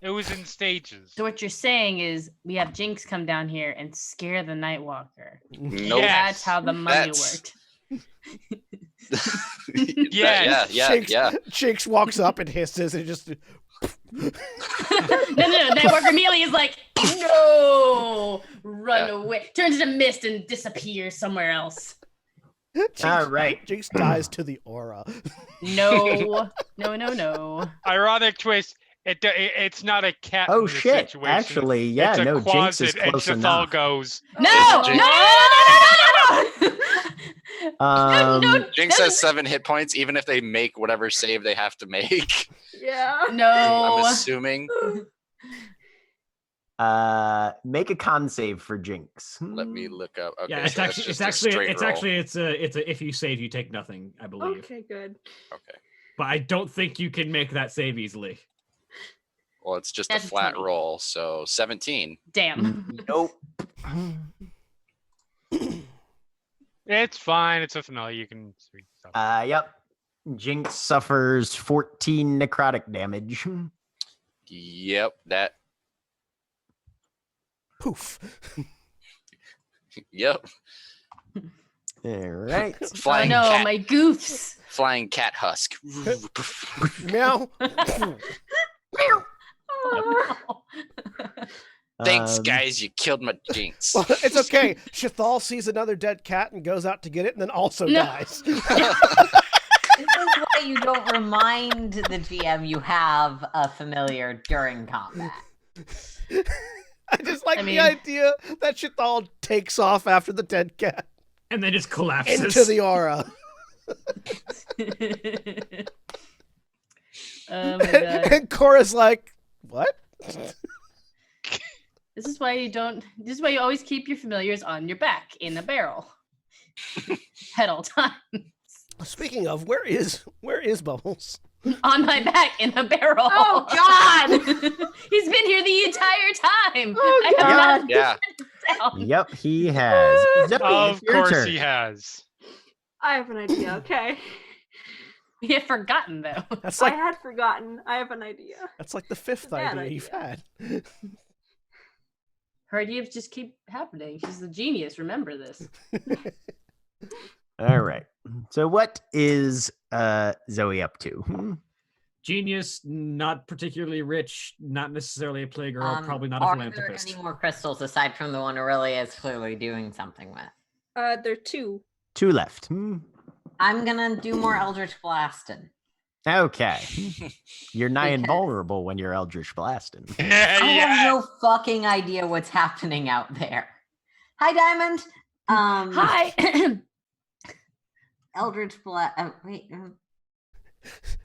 It was in stages. So what you're saying is we have Jinx come down here and scare the Nightwalker. Nope. Yeah. That's how the mummy That's- worked. Yes. Yeah. Jinx walks up and hisses and just. No. Nightwalker immediately is like, no, run Yeah. away. Turns into mist and disappears somewhere else. All right. Jinx dies to the aura. No. No. Ironic twist. It's not a cat Oh in this shit! situation. Actually, yeah, it's a no, Jinx is closet, and close Shethal enough. goes. No! Jinx- No! Jinx has 7 hit points, even if they make whatever save they have to make. Yeah. I'm No. assuming. Make a con save for Jinx. Let me look up. Okay, Yeah, so that's just a straight roll. it's a if you save you take nothing, I believe. Okay, good. Okay. But I don't think you can make that save easily. Well, it's just That's a flat 20. roll, so 17. Damn. Nope. It's fine. It's a finale. You can. Yep. Jinx suffers 14 necrotic damage. Yep, that. Poof. Yep. All right. Flying oh no, cat. my goofs. Flying cat husk. Meow. Thanks, Um, guys. You killed my Jinx. Well, it's okay. Shethal sees another dead cat and goes out to get it and then also No. dies. This is why you don't remind the GM you have a familiar during combat. I just like I mean- the idea that Shethal takes off after the dead cat And then just collapses. into the aura. Oh my god. And Cora's like, what? This is why you always keep your familiars on your back in a barrel. At all times. Speaking of, where is Bubbles? On my back in a barrel. Oh, God! He's been here the entire time. Oh, I have God. not Yeah. down. Yep, he has. Zoe, Of it's your course turn. he has. I have an idea. Okay. We had forgotten though. That's I like had forgotten. I have an idea. that's like the fifth Bad idea you've had. Her ideas just keep happening. She's a genius. Remember this. All right. So what is Zoe up to? Genius, not particularly rich, not necessarily a playgirl, probably not a Are there philanthropist. any more crystals aside from the one Aurelia is clearly doing something with? There are 2. 2 left. I'm gonna do more Eldritch Blasting. Okay. You're nigh Because- invulnerable when you're Eldritch blasting. I have no fucking idea what's happening out there. Hi, Diamond. Hi. Eldritch Blast.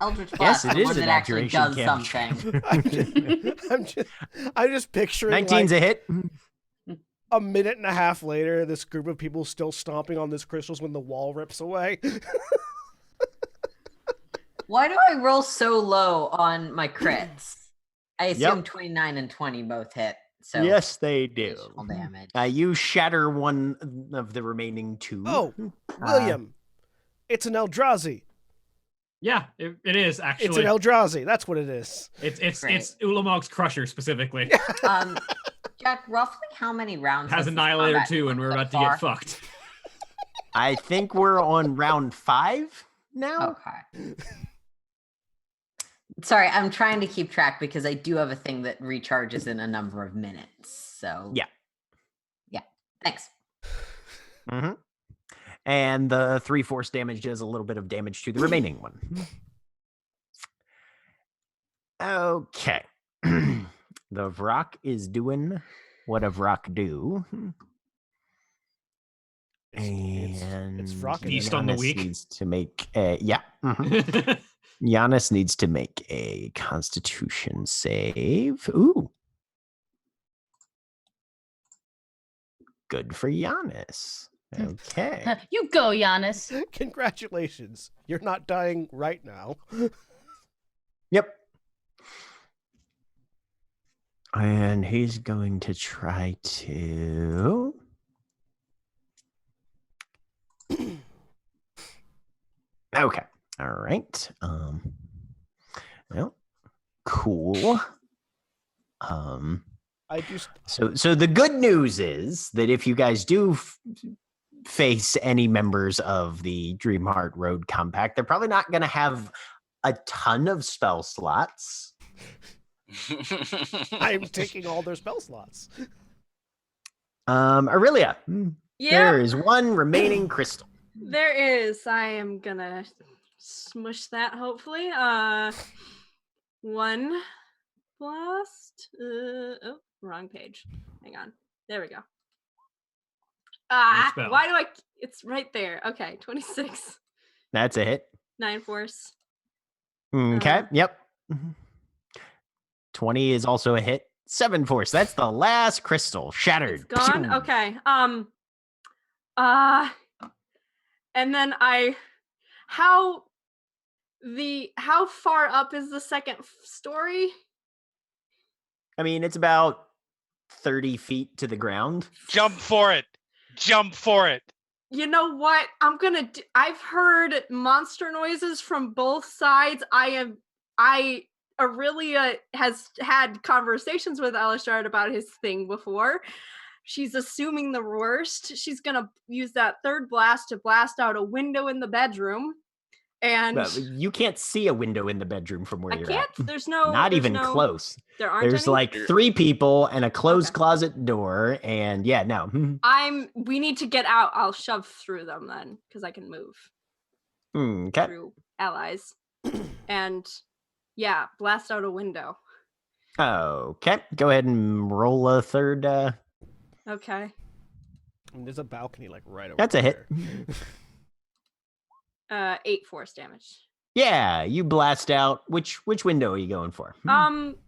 Eldritch Yes, Blast. it the is one an that actually abjuration does cantrip. something. I'm just picturing 19's like, a hit. a minute and a half later, this group of people still stomping on this crystals when the wall rips away. Why do I roll so low on my crits? I assume Yep. 29 and 20 both hit. So Yes, they do. additional damage. You shatter one of the remaining 2. Oh, William, it's an Eldrazi. Yeah, it is It's actually. an Eldrazi. That's what it is. It's Great. Ulamog's Crusher specifically. Jack, roughly how many rounds Has this Annihilator combat 2, and we're so about to far? get fucked. I think we're on round 5 now. Okay. Sorry, I'm trying to keep track because I do have a thing that recharges in a number of minutes. So Yeah. Thanks. Mm-hmm. And the 3 force damage does a little bit of damage to the remaining one. Okay. The Vrock is doing what a Vrock do. And it's Vrock and Feast on the Giannis weak. needs to make a Giannis needs to make a Constitution save. Ooh, good for Giannis. Okay. You go, Giannis. Congratulations. You're not dying right now. Yep. And he's going to try to. Okay. All right. Well, cool. I just So the good news is that if you guys do face any members of the Dreamheart Road Compact, they're probably not going to have a ton of spell slots. I'm taking all their spell slots. Aurelia, Yeah. there is one remaining crystal. There is. I am gonna smush that. Hopefully. One blast. Oh, wrong page. Hang on. There we go. Ah, spell. why do I? It's right there. Okay, 26. That's a hit. 9 force. Okay. Yep. 20 is also a hit. 7 force. That's the last crystal. Shattered. It's gone. Pew! Okay. And then how far up is the second story? I mean, it's about 30 feet to the ground. Jump for it. Jump for it. You know what? I've heard monster noises from both sides. Aurelia has had conversations with Elishard about his thing before. She's assuming the worst. She's gonna use that third blast to blast out a window in the bedroom. And Well, you can't see a window in the bedroom from where I you're can't. at. There's no. Not there's even no- close. There aren't There's any? like 3 people and a closed Okay. closet door, and yeah, no. We need to get out. I'll shove through them then, because I can move Okay. through allies. And yeah, blast out a window. Okay. Go ahead and roll a third. Okay. And there's a balcony like right over That's a hit. there. 8 force damage. Yeah, you blast out. Which window are you going for?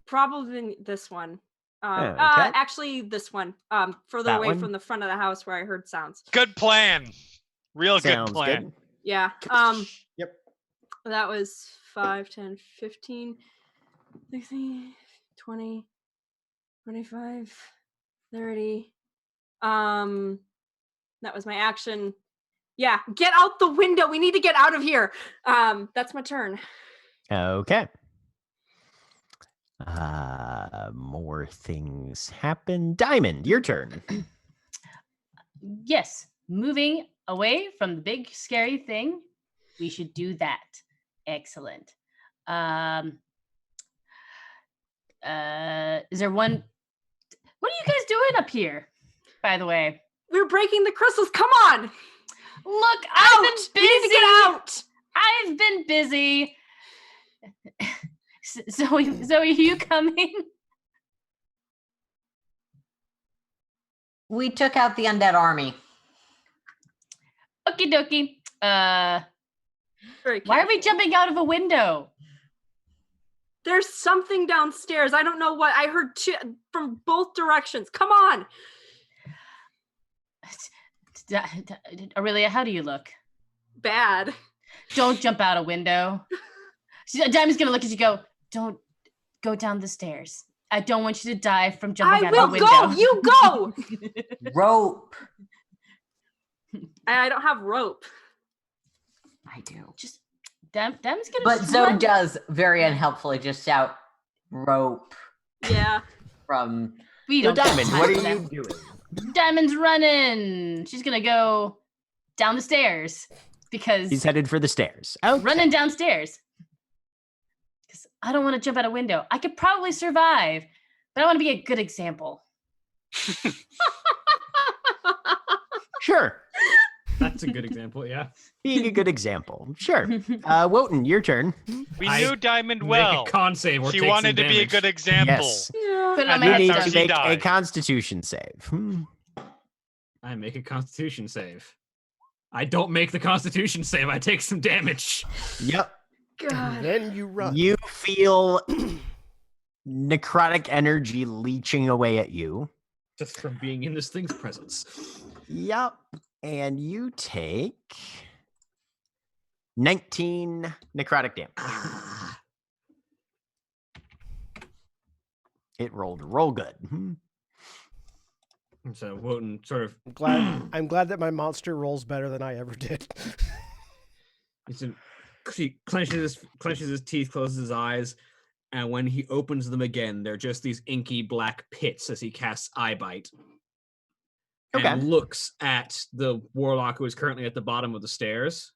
Probably this one. Okay. Actually this one. Further That away one? from the front of the house where I heard sounds. Good plan. Real Sounds good plan. good. Yeah. Yep. That was 5, 10, 15, 16, 20, 25, 30. That was my action. Yeah, get out the window. We need to get out of here. That's my turn. Okay. More things happen. Diamond, your turn. Yes, moving away from the big scary thing. We should do that. Excellent. Is there one? What are you guys doing up here? By the way, We're breaking the crystals. Come on. look, Out. I've been busy. We need to get out. I've been busy. Zoe, you coming? We took out the undead army. Okie dokie. Very Why are we casual. jumping out of a window? There's something downstairs. I don't know what. I heard from both directions. Come on. Aurelia, how do you look? Bad. Don't jump out a window. Diamond's gonna look at you. Go. Don't go down the stairs. I don't want you to die from jumping I out of a will window. go. You go. Rope. I don't have rope. I do. Just Diamond's gonna. But Zoe run. does very unhelpfully just shout rope Yeah. from We So don't. got Diamond, time what are for you that. doing? Diamond's running. She's gonna go down the stairs because He's headed for the stairs. Okay. running downstairs. Because I don't want to jump out a window. I could probably survive, but I want to be a good example. Sure. That's a good example, yeah. Being a good example. Sure. Wotan, your turn. We I knew Diamond well. Make a con save or She take wanted some to be a damage. good example. Yes. Yeah. Put it on my And You that's need how to she make a died. constitution save. I make a constitution save. I don't make the constitution save. I take some damage. Yep. God. Then you run. You feel necrotic energy leeching away at you. Just from being in this thing's presence. Yep. And you take 19 necrotic damage. It rolled real good. So Wotan sort of I'm glad that my monster rolls better than I ever did. he clenches his teeth, closes his eyes, and when he opens them again, they're just these inky black pits as he casts Eye Bite. Okay. And looks at the warlock who is currently at the bottom of the stairs.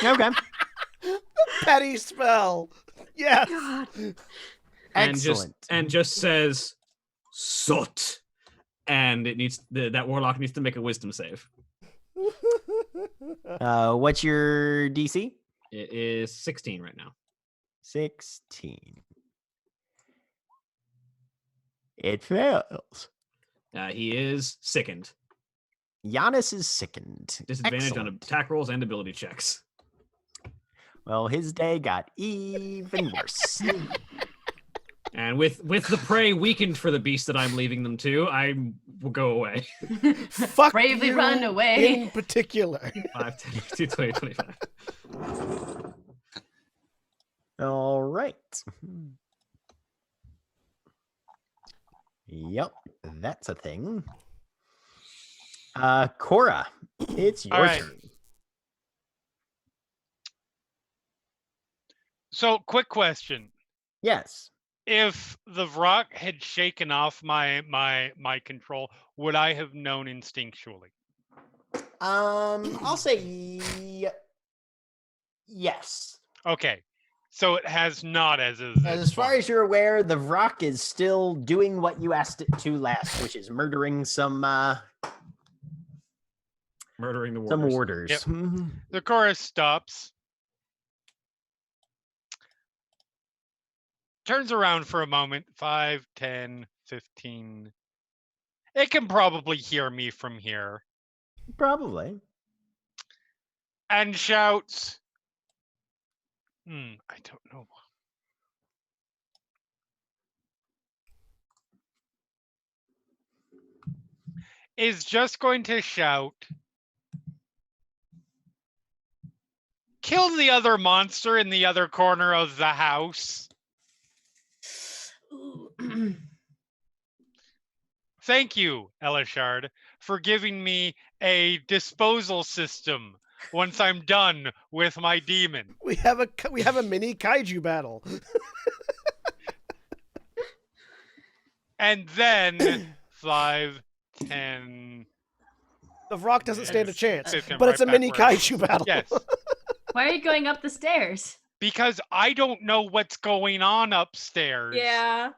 Okay. Petty spell. Yes. God. Excellent. And just says "Sot," and it needs that warlock needs to make a wisdom save. What's your DC? It is 16 right now. 16. It fails. He is sickened. Giannis is sickened. Disadvantage on Excellent. attack rolls and ability checks. Well, his day got even worse. And with the prey weakened for the beast that I'm leaving them to, I will go away. Fuck Bravely you run away. in particular. 5, 10, 15, 20, 25. All right. Yep, that's a thing. Cora, it's your All right. turn. So, quick question: Yes. if the rock had shaken off my control, would I have known instinctually? I'll say yes. Okay, so it has not As far as you're aware, the rock is still doing what you asked it to last, which is murdering some Murdering the some warders. warders. Yep. The chorus stops, turns around for a moment, 5, 10, 15. It can probably hear me from here, Probably. and shouts, I don't know. Is just going to shout, kill the other monster in the other corner of the house. Thank you, Elishard, for giving me a disposal system once I'm done with my demon. We have a mini kaiju battle. And then 5, 10. The rock doesn't stand a chance, 15, but it's a right mini back where- kaiju battle. Yes, Why are you going up the stairs? because I don't know what's going on upstairs. Yeah.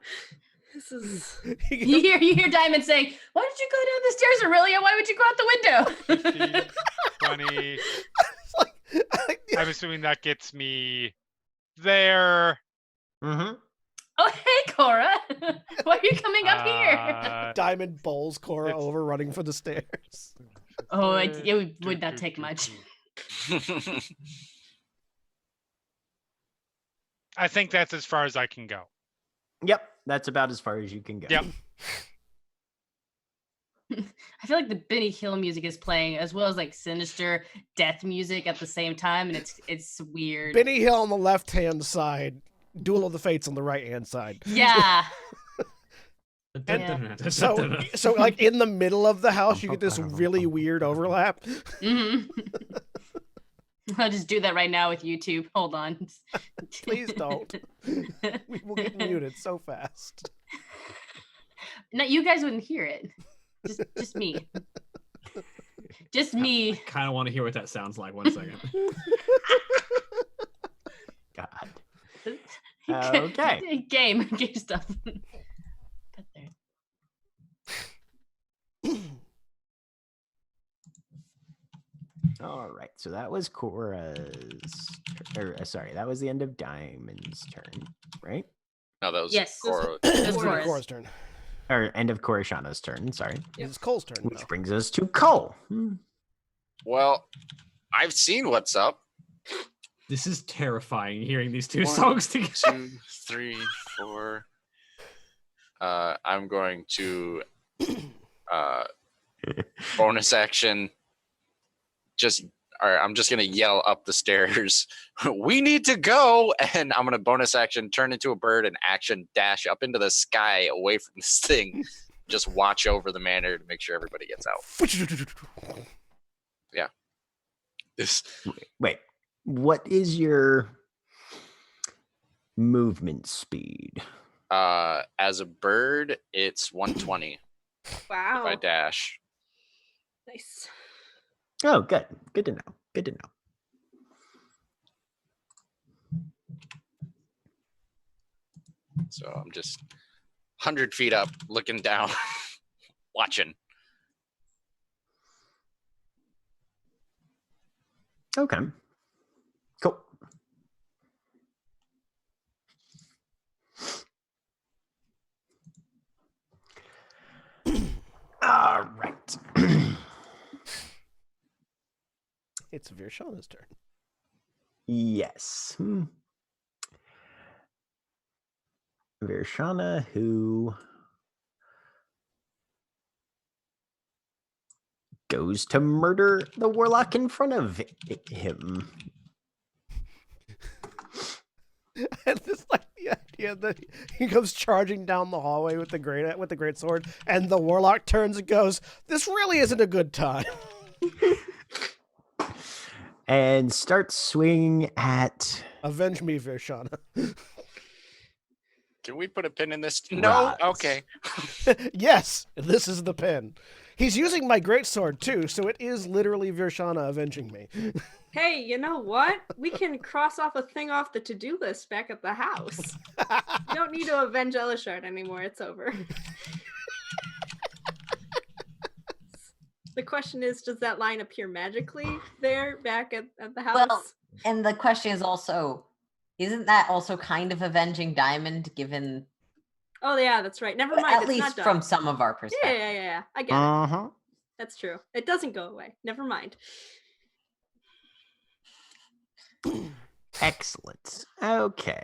This is. You hear Diamond saying, "Why did you go down the stairs, Aurelia? Why would you go out the window?" 15, 20. I'm assuming that gets me there. Mm-hmm. Oh, hey, Cora. Why are you coming up here? Diamond bowls Cora It's- over running for the stairs. Oh, it would not take much. I think that's as far as I can go. Yep, that's about as far as you can go. Yep. I feel like the Benny Hill music is playing as well as like sinister death music at the same time, and it's weird. Benny Hill on the left-hand side, Duel of the Fates on the right-hand side. Yeah. So like in the middle of the house, you get this really weird overlap. hmm I'll just do that right now with YouTube. Hold on. Please don't. We will get muted so fast. No, you guys wouldn't hear it. Just me. Just me. Kind of want to hear what that sounds like. 1 second. God. Okay. Game stuff. Cut there. All right. So that was Cora's. Sorry, that was the end of Diamond's turn, right? No, that was Yes. Cora. It's Cora's. Cora's turn. Or end of Korishana's turn. Sorry. It's Cole's turn. Which though. brings us to Cole. Well, I've seen what's up. This is terrifying hearing these two 1, songs together. 2, 3, 4. I'm going to bonus action. I'm just gonna yell up the stairs. We need to go, and I'm gonna bonus action, turn into a bird, and action dash up into the sky away from this thing. Just watch over the manor to make sure everybody gets out. Yeah. This. Wait. What is your movement speed? As a bird, it's 120 Wow. by dash. Nice. Oh, good. Good to know. Good to know. So I'm just 100 feet up, looking down, watching. Okay. Cool. All right. It's Virshana's turn. Yes. Virshana, who goes to murder the warlock in front of him. I just like the idea that he comes charging down the hallway with the great sword, and the warlock turns and goes, "This really isn't a good time." And starts swinging at Avenge me, Virshana. Can we put a pin in this? No? Rods. Okay. Yes, this is the pin. He's using my greatsword too, so it is literally Virshana avenging me. Hey, you know what? We can cross off a thing off the to-do list back at the house. You don't need to avenge Elishard anymore. It's over. The question is, does that line appear magically there back at the house? Well, and the question is also, isn't that also kind of avenging Diamond, given Oh yeah, that's right. Never mind. at it's least not done. from some of our Yeah, perspectives? yeah. I get it. Uh-huh. That's true. It doesn't go away. Never mind. Excellent. Okay.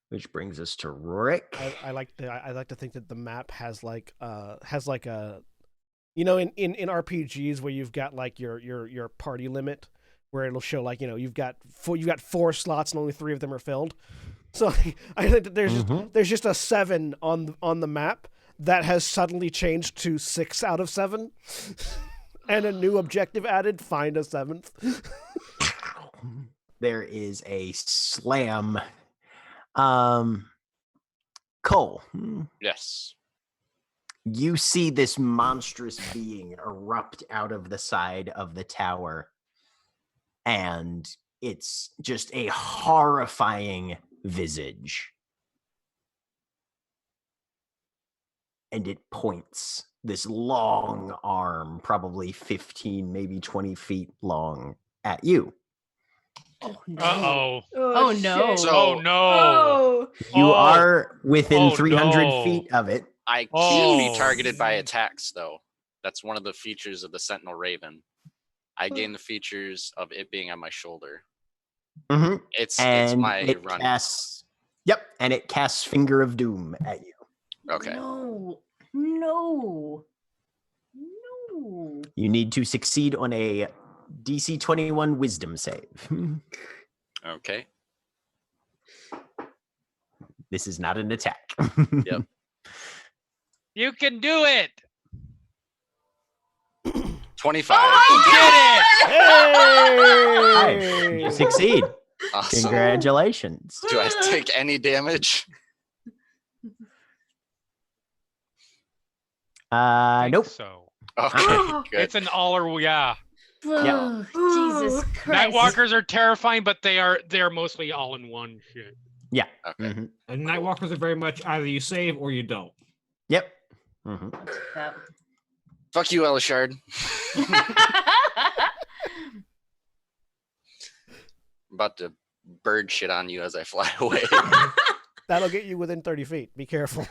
Which brings us to Rorik. I like to think that the map has like a in RPGs where you've got like your party limit where it'll show like you've got 4 slots and only 3 of them are filled. So I think that there's just a 7 on the map that has suddenly changed to 6 out of 7. And a new objective added, find a 7th. There is a slam. Cole. Yes. You see this monstrous being erupt out of the side of the tower, and it's just a horrifying visage. And it points this long arm, probably 15, maybe 20 feet long, at you. Oh no. Uh-oh. Oh, no. So- Oh, no. Oh, You Oh. are within Oh, 300 no. feet of it. I can't Oh. be targeted by attacks, though. That's one of the features of the Sentinel Raven. I gain the features of it being on my shoulder. Mm-hmm. It's And my it run. casts. Yep, and it casts Finger of Doom at you. Okay. No. You need to succeed on a DC 21 Wisdom save. Okay. This is not an attack. Yep. You can do it. 25. Get it. Hey! You succeed. Awesome. Congratulations. Do I take any damage? Think Nope. So Okay. Good. it's an all or yeah. Oh, Jesus Christ. Nightwalkers are terrifying, but they're mostly all in one shit. Yeah. Okay. Mhm. And Nightwalkers are very much either you save or you don't. Yep. Mhm. That- Fuck you, Elishard. I'm about to bird shit on you as I fly away. That'll get you within 30 feet. Be careful.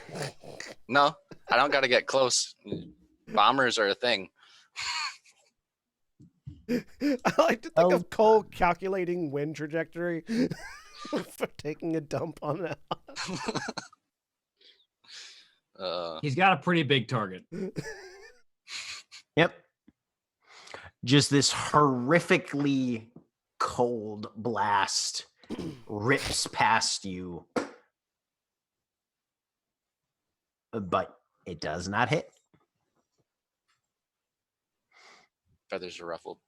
No, I don't got to get close. Bombers are a thing. I like to think of Cole calculating wind trajectory for taking a dump on that. He's got a pretty big target. Yep. Just this horrifically cold blast rips past you, but it does not hit. Feathers are ruffled.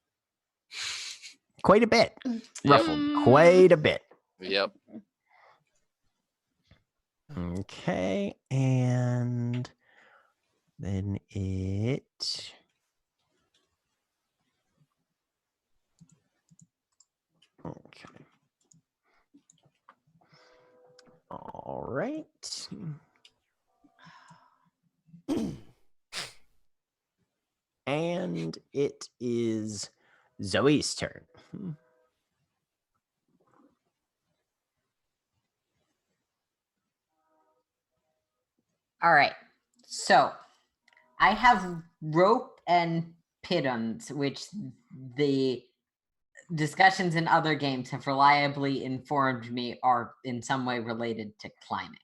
Quite a bit. Ruffled quite a bit. Yep. Okay, and then it. Okay. All right. And it is Zoe's turn. All right. So I have rope and pittons, which the discussions in other games have reliably informed me are in some way related to climbing.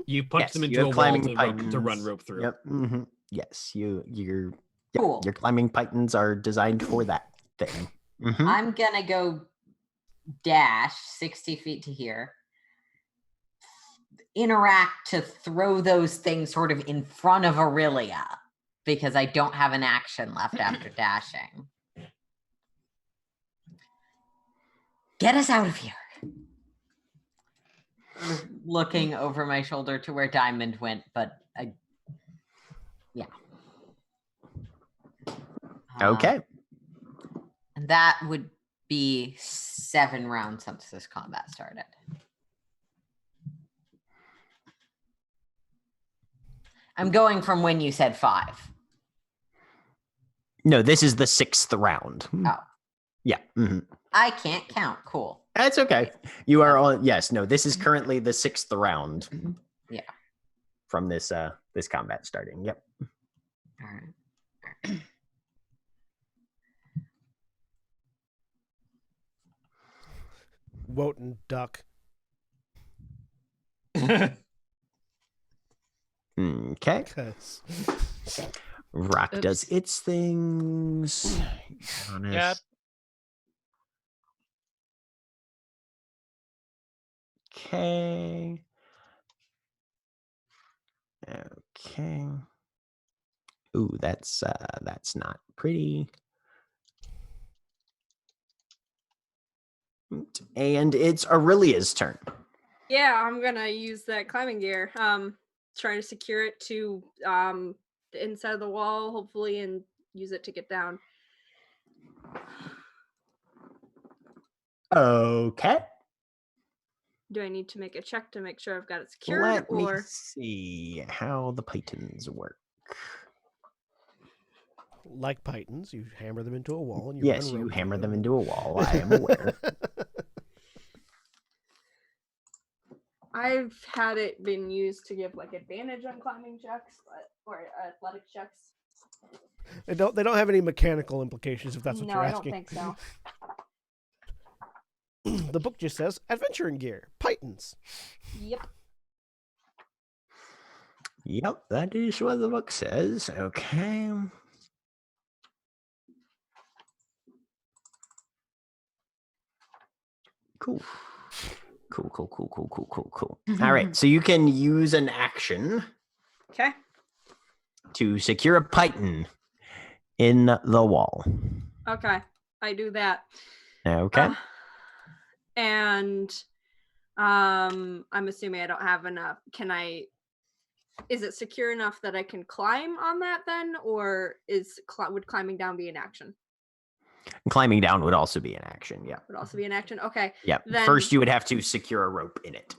You punch Yes, them you into have a wall climbing to run pythons. rope through. Yep. Yes, you're Cool. your climbing pythons are designed for that thing. I'm gonna go dash 60 feet to here. Interact to throw those things sort of in front of Aurelia because I don't have an action left after dashing. Get us out of here. Looking over my shoulder to where Diamond went, but yeah. Okay. And that would be 7 rounds since this combat started. I'm going from when you said 5. No, this is the 6th round. Oh. Yeah. I can't count. Cool. That's okay. You are on. Yes. No. This is currently the 6th round. Yeah. From this this combat starting. Yep. All right. Wotan duck. Okay. 'Cause- Rock does its things. Honest. Yep. Okay. Okay. Ooh, that's not pretty. And it's Aurelia's turn. Yeah, I'm gonna use that climbing gear. Try to secure it to the inside of the wall, hopefully, and use it to get down. Okay. Do I need to make a check to make sure I've got it secured, Let me or see how the pythons work. Like pythons, you hammer them into a wall and you Yes, run you rope hammer through them into a wall. I am aware. I've had it been used to give like advantage on climbing checks, or athletic checks. They don't have any mechanical implications if that's what No, you're I asking. don't think so. The book just says adventuring gear, pythons. Yep. Yep, that is what the book says. Okay. Cool. Cool. All right, so you can use an action Okay. to secure a python in the wall. Okay. I do that. Okay. And I'm assuming I don't have enough. Is it secure enough that I can climb on that then, or would climbing down be an action? Climbing down would also be an action. Yeah. Would also be an action. Okay. Yeah. Then, First, you would have to secure a rope in it.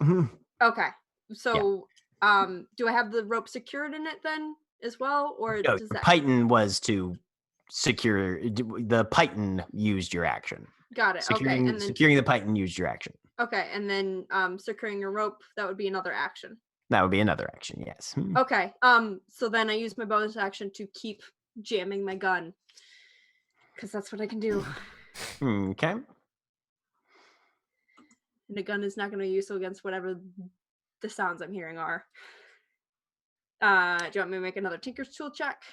Okay. So, do I have the rope secured in it then as well, or No, does the that? python was to secure. The python used your action. Got it. Securing, Okay. And then securing the python used your action. okay, and then securing a rope, that would be another action. That would be another action. Yes. Okay. So then I use my bonus action to keep jamming my gun, because that's what I can do. Okay. And a gun is not going to be useful against whatever the sounds I'm hearing are. Do you want me to make another Tinker's Tool check?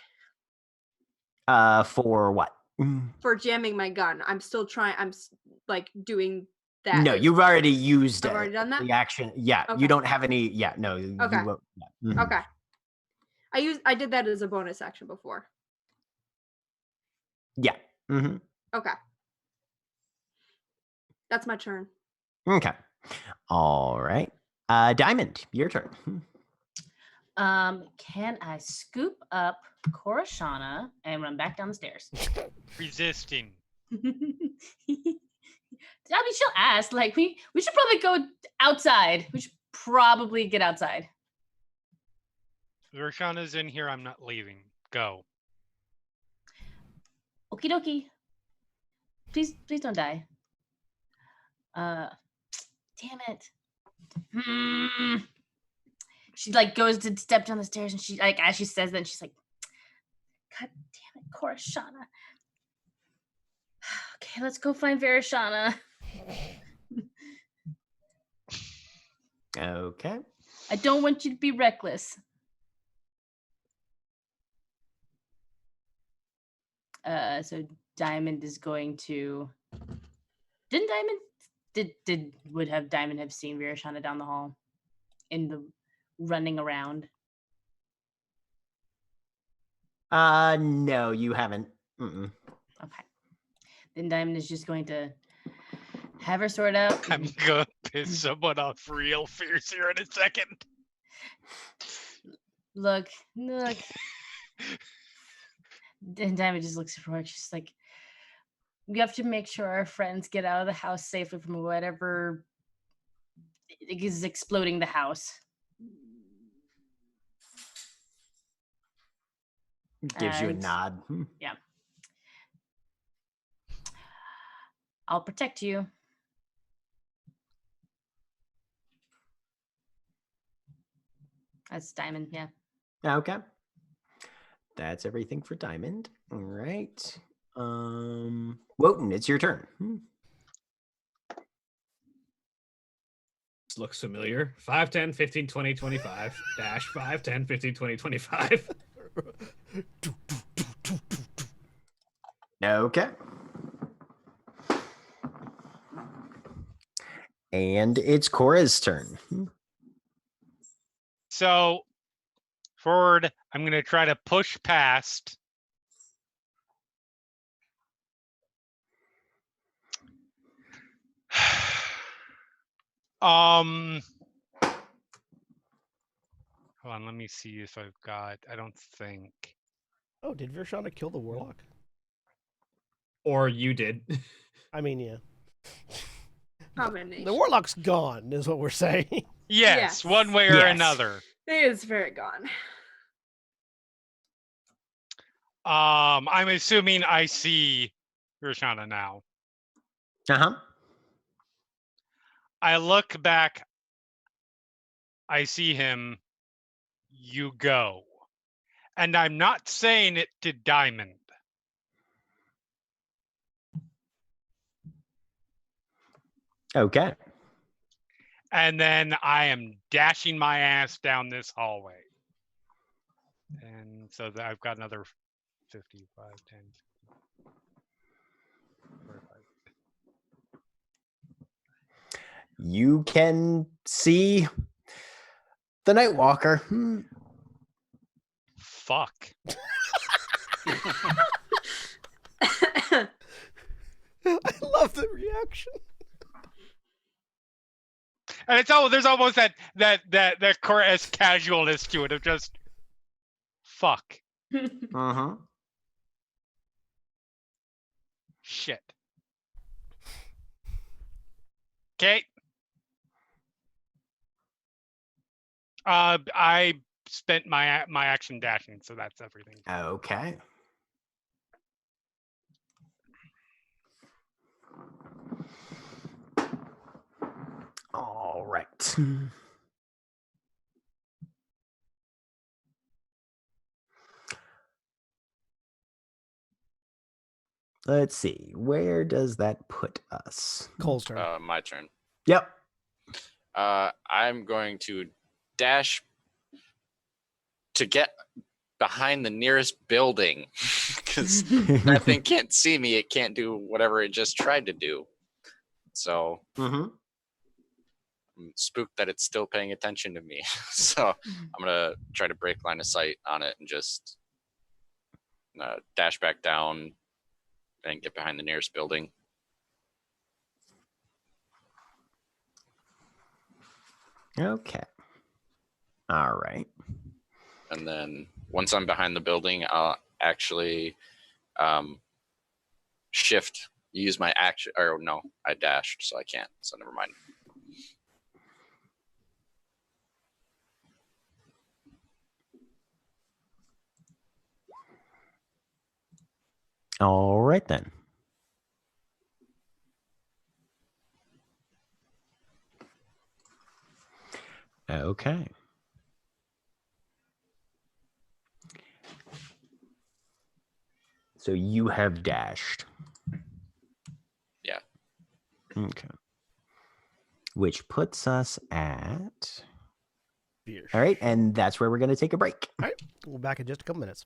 For what? For jamming my gun. I'm still trying. Doing that. No, you've already used I've already done that? the action. Yeah, Okay. you don't have any. Yeah, no. Okay. You won't, yeah. Mhm. Okay. I did that as a bonus action before. Yeah. Mm-hmm. Okay. That's my turn. Okay. All right. Diamond, your turn. Can I scoop up Korashana and run back down the stairs? Resisting. I mean, she'll ask. Like, we should probably go outside. We should probably get outside. Roshanna's in here. I'm not leaving. Go. Okie dokie. Please don't die. Damn it. She like goes to step down the stairs, and she like as she says that, she's like, God damn it, Korashana. Okay, let's go find Verishana. Okay. I don't want you to be reckless. So Diamond is going to. Would have Diamond have seen Verishana down the hall, in the running around? No, you haven't. Mm-mm. Okay. Then Diamond is just going to have her sword out. I'm gonna piss someone off real fierce here in a second. Look. And Diamond just looks at her. She's like, we have to make sure our friends get out of the house safely from whatever is exploding the house. Gives you a And- nod. Yeah. I'll protect you. That's Diamond, yeah. Okay. That's everything for Diamond. All right. Wotan, it's your turn. This looks familiar. 5, 10, 15, 20, 25. Dash 5, 10, 15, 20, 25. Okay. And it's Cora's turn. So forward, I'm gonna try to push past. Hold on, let me see if I've got. I don't think. Oh, did Vershana kill the warlock? Or you did. I mean, yeah. Combination. The warlock's gone, is what we're saying. Yes, Yes. one way or Yes. another. It is very gone. I'm assuming I see Rishana now. Uh-huh. I look back. I see him. You go. And I'm not saying it to Diamond. Okay. And then I am dashing my ass down this hallway. And so that I've got another 55, 10, 45. You can see the Nightwalker. Fuck. I love the reaction. And it's there's almost that chorus casualness to it of just fuck. Uh-huh. Shit. Okay. I spent my action dashing, so that's everything. Okay. All right. Let's see. Where does that put us? Cole's turn. My turn. Yep. I'm going to dash to get behind the nearest building because that thing can't see me. It can't do whatever it just tried to do. So Mm-hmm. I'm spooked that it's still paying attention to me. So I'm gonna try to break line of sight on it and just dash back down and get behind the nearest building. Okay. All right. And then once I'm behind the building, I'll actually shift, use my action, or no, I dashed, so I can't, so never mind. All right then. Okay. So you have dashed. Yeah. Okay. Which puts us at. Fierce. All right, and that's where we're going to take a break. All right. We'll be back in just a couple minutes.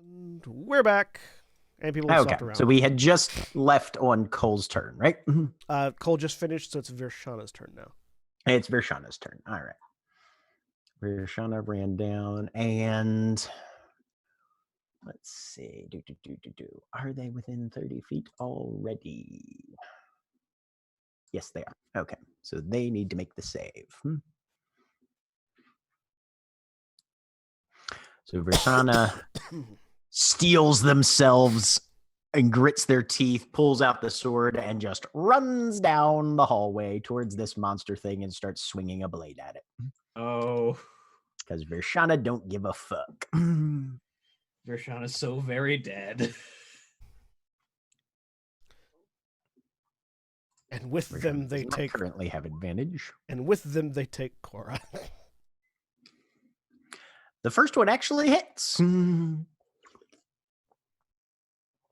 And we're back. And people have Okay, stopped around. so we had just left on Cole's turn, right? Cole just finished, so it's Virshana's turn now. It's Virshana's turn. All right. Virshana ran down, and let's see. Are they within 30 feet already? Yes, they are. Okay, so they need to make the save. So Virshana steals themselves and grits their teeth, pulls out the sword, and just runs down the hallway towards this monster thing and starts swinging a blade at it. Oh, Because Virshana don't give a fuck. Virshana's so very dead. And with Virshana them, they does not take. currently have advantage. And with them, they take Cora. The first one actually hits. I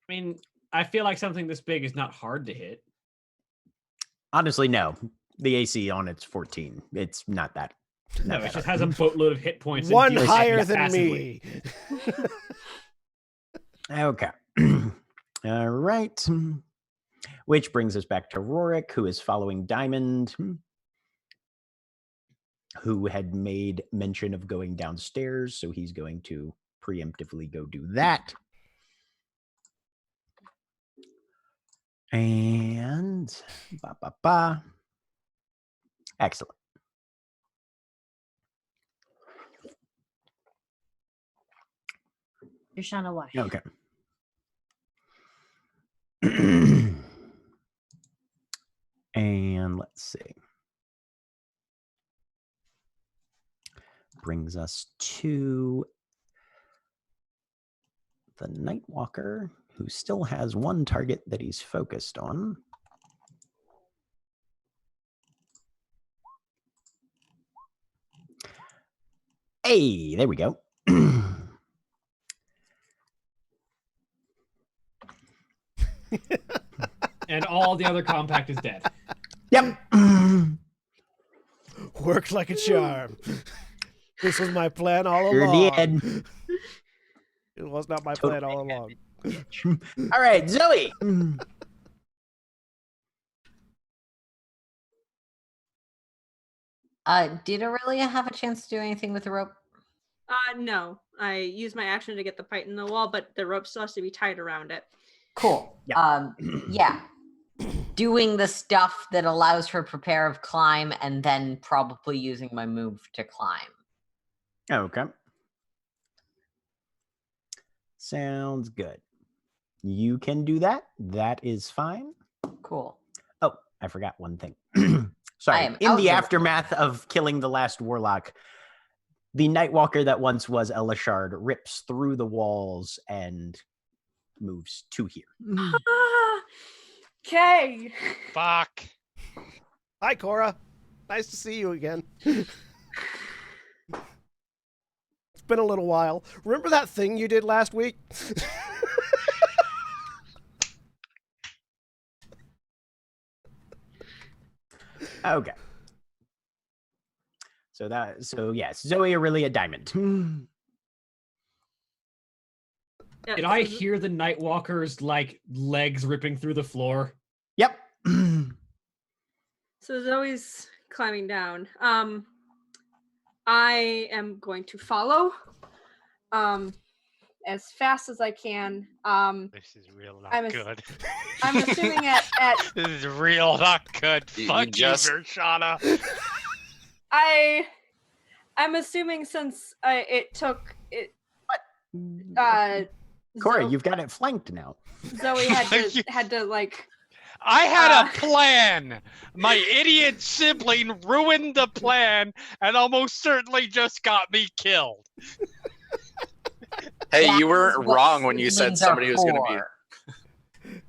mean, I feel like something this big is not hard to hit. Honestly, no. The AC on it's 14. It's not that. No, Not it that just hard. has a boatload of hit points. and One deals higher damage than passively. me. Okay. All right. Which brings us back to Rorik, who is following Diamond, who had made mention of going downstairs. So he's going to preemptively go do that. And excellent. Virshana, why? Okay. And let's see. Brings us to the Nightwalker, who still has one target that he's focused on. Hey, there we go. And all the other compact is dead. Yep. Worked like a charm. This was my plan all Sure along. did. It was not my Totally plan all along. All right, Zoe. Did Aurelia have a chance to do anything with the rope? No. I used my action to get the pipe in the wall, but the rope still has to be tied around it. Cool. Yeah. Yeah. Doing the stuff that allows her prepare of climb and then probably using my move to climb. Okay. Sounds good. You can do that. That is fine. Cool. Oh, I forgot one thing. I Sorry. am In the out of- aftermath of killing the last warlock, the Nightwalker that once was Elishard rips through the walls and moves to here. Okay. Fuck. Hi, Cora. Nice to see you again. It's been a little while. Remember that thing you did last week? Okay. So yes, Zoe Aurelia Diamond. Yeah, Did I so- hear the Nightwalker's like legs ripping through the floor? Yep. So Zoe's climbing down. I am going to follow as fast as I can. This is real not I'm good. I'm assuming at This is real not good. You Fuck you, just- Virshana. I'm assuming since it took it Corey, Zo- you've got it flanked now. Zoe had to like I had a plan. My idiot sibling ruined the plan and almost certainly just got me killed. Hey, That you is weren't what wrong when you said siblings are somebody was going to be.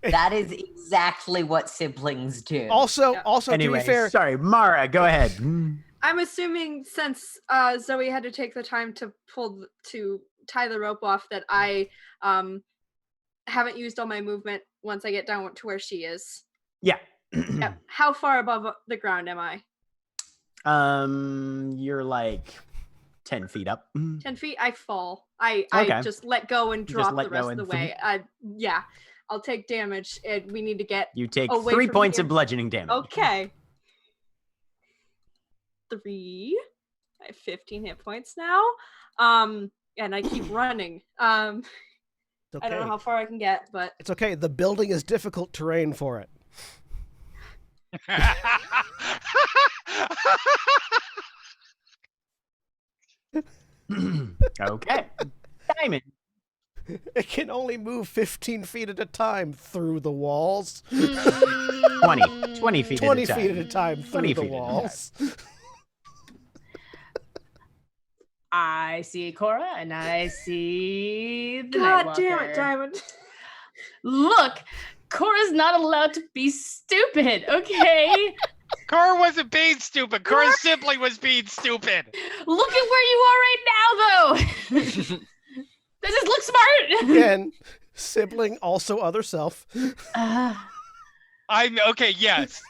for. That is exactly what siblings do. Also, Yeah. to Anyway, be fair, sorry, Mara, go ahead. I'm assuming since Zoe had to take the time to tie the rope off that I haven't used all my movement once I get down to where she is. Yeah. Yep. How far above the ground am I? You're like 10 feet up. 10 feet, I fall. I Okay. just let go and just drop let the go rest of and the way. Yeah, I'll take damage. And we need to get You take away 3 from points here. of bludgeoning damage. Okay. 3. I have 15 hit points now. And I keep running. It's okay. I don't know how far I can get, but It's okay. The building is difficult terrain for it. Okay. Diamond. It can only move 15 feet at a time through the walls. 20 feet 20 at a time. feet at a time 20 through the feet at a time. walls. I see Cora and I see the God Nightwalker. damn it, Diamond. Look, Cora's not allowed to be stupid, okay? Cora wasn't being stupid. Cora simply was being stupid. Look at where you are right now, though. Does this look smart? Again, sibling, also other self. I'm okay. Yes.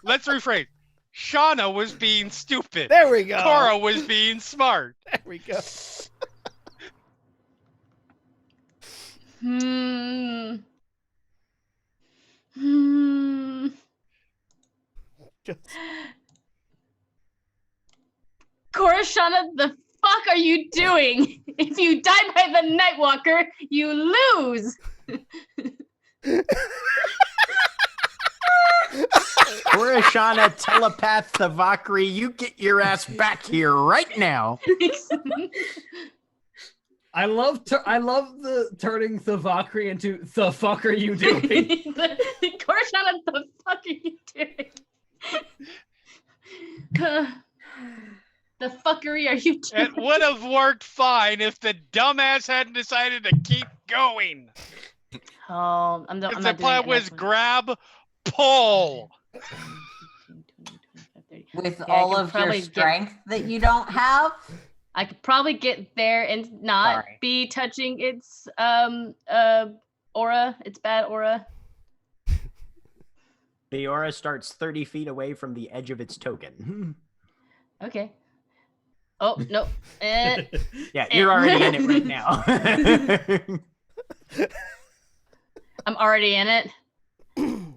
Let's rephrase. Shauna was being stupid. There we go. Cora was being smart. There we go. Just... Cora, Shauna, the fuck are you doing? If you die by the Nightwalker, you lose. Kurashana, telepath, the Valkyrie, you get your ass back here right now. I love the turning the Valkyrie into the fuck are you doing? Korshana, the fuck are you doing? The fuckery are you doing? It would have worked fine if the dumbass hadn't decided to keep going. Oh, I'm not The doing plan it. was grab, pull. With Yeah, I all can of your probably get- strength that you don't have. I could probably get there and not Sorry. be touching its aura, its bad aura. The aura starts 30 feet away from the edge of its token. Okay. Oh no. Yeah, you're already in it right now. I'm already in it.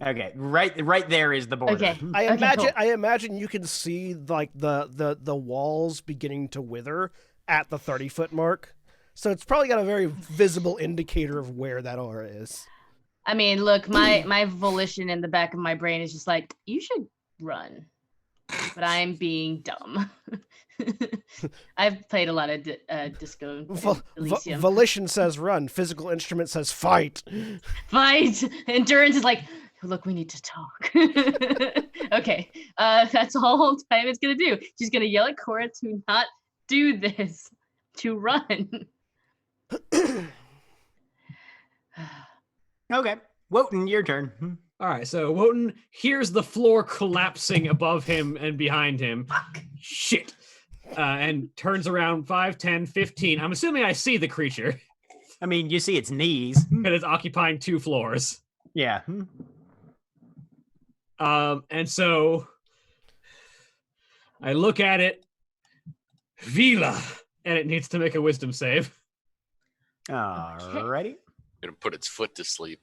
Okay, right there is the border. Okay. I Okay, imagine cool. I imagine you can see like the walls beginning to wither at the 30-foot mark. So it's probably got a very visible indicator of where that aura is. I mean, look, my volition in the back of my brain is just like, you should run. But I'm being dumb. I've played a lot of Disco Elysium. Volition says run. Physical instrument says fight. Fight! Endurance is like, look, we need to talk. Okay, that's all Diamond's gonna do. She's gonna yell at Cora to not do this, to run. Okay, Wotan, your turn. All right, so Wotan hears the floor collapsing above him and behind him. Fuck. Shit. And turns around 5, 10, 15. I'm assuming I see the creature I mean, you see its knees. that is occupying 2 floors. Yeah. And so I look at it, Vila, and it needs to make a wisdom save. Alrighty. Gonna put its foot to sleep.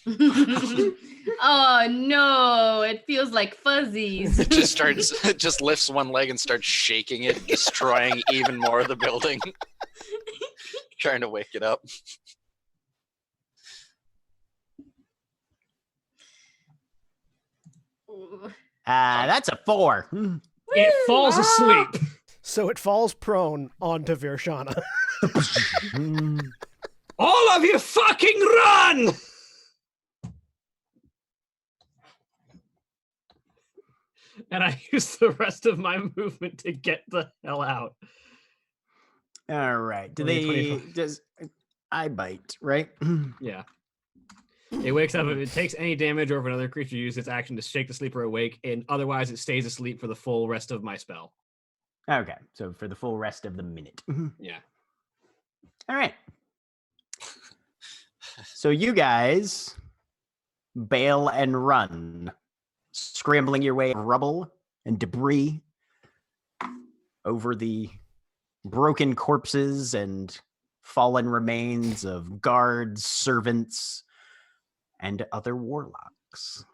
Oh no, it feels like fuzzies. It just lifts one leg and starts shaking it, destroying even more of the building. Trying to wake it up. That's a 4. It falls asleep. So it falls prone onto Virshana. All of you fucking run! And I use the rest of my movement to get the hell out. All right. Only 25. Does I bite, right? Yeah. It wakes up if it takes any damage or if another creature uses its action to shake the sleeper awake, and otherwise it stays asleep for the full rest of my spell. Okay, so for the full rest of the minute. Yeah. All right. So you guys bail and run, scrambling your way of rubble and debris over the broken corpses and fallen remains of guards, servants, and other warlocks.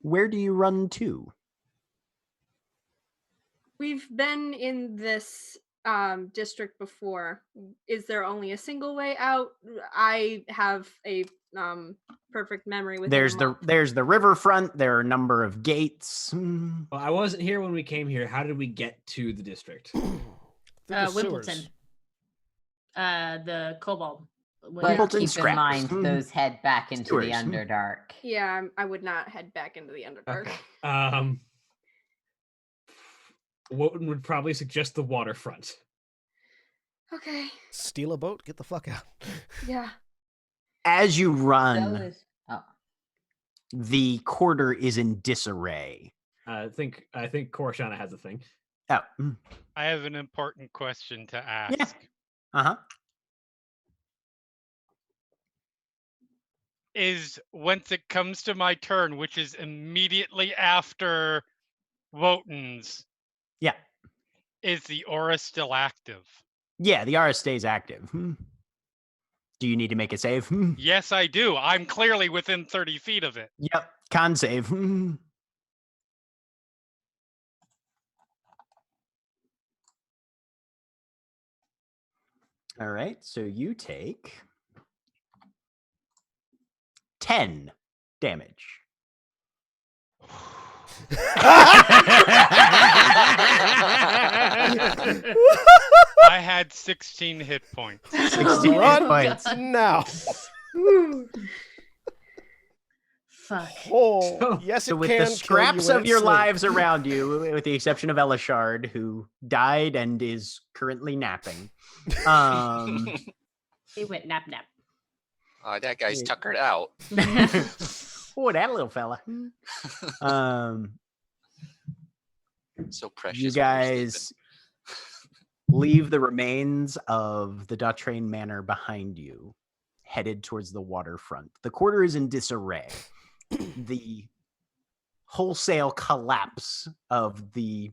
Where do you run to? We've been in this district before. Is there only a single way out? I have a perfect memory with There's the riverfront. There are a number of gates. Well, I wasn't here when we came here. How did we get to the district? Through the Wimbledon. sewers. The Kobold. But Wimbledon keep in scraps. mind, those head back into the Sewers. Underdark. Yeah, I would not head back into the Underdark. Okay. Wotan would probably suggest the waterfront. Okay. Steal a boat, get the fuck out. Yeah. As you run, Those- oh. the quarter is in disarray. I think Korshana has a thing. Oh, I have an important question to ask. uh-huh. Is once it comes to my turn, which is immediately after Wotan's, Yeah. is the aura still active? Yeah, the aura stays active. Do you need to make a save? Yes, I do. I'm clearly within 30 feet of it. Yep, con save. All right, so you take 10 damage. I had 16 hit points. 16 Run points. now. Fuck. Oh, yes, So it with can the kill scraps you of in your sleep. lives around you, with the exception of Elishard, who died and is currently napping. He went nap nap. Oh, that guy's tuckered out. Oh, that little fella. So precious. You when you're guys leave the remains of the Dautrain Manor behind you, headed towards the waterfront. The quarter is in disarray. The wholesale collapse of the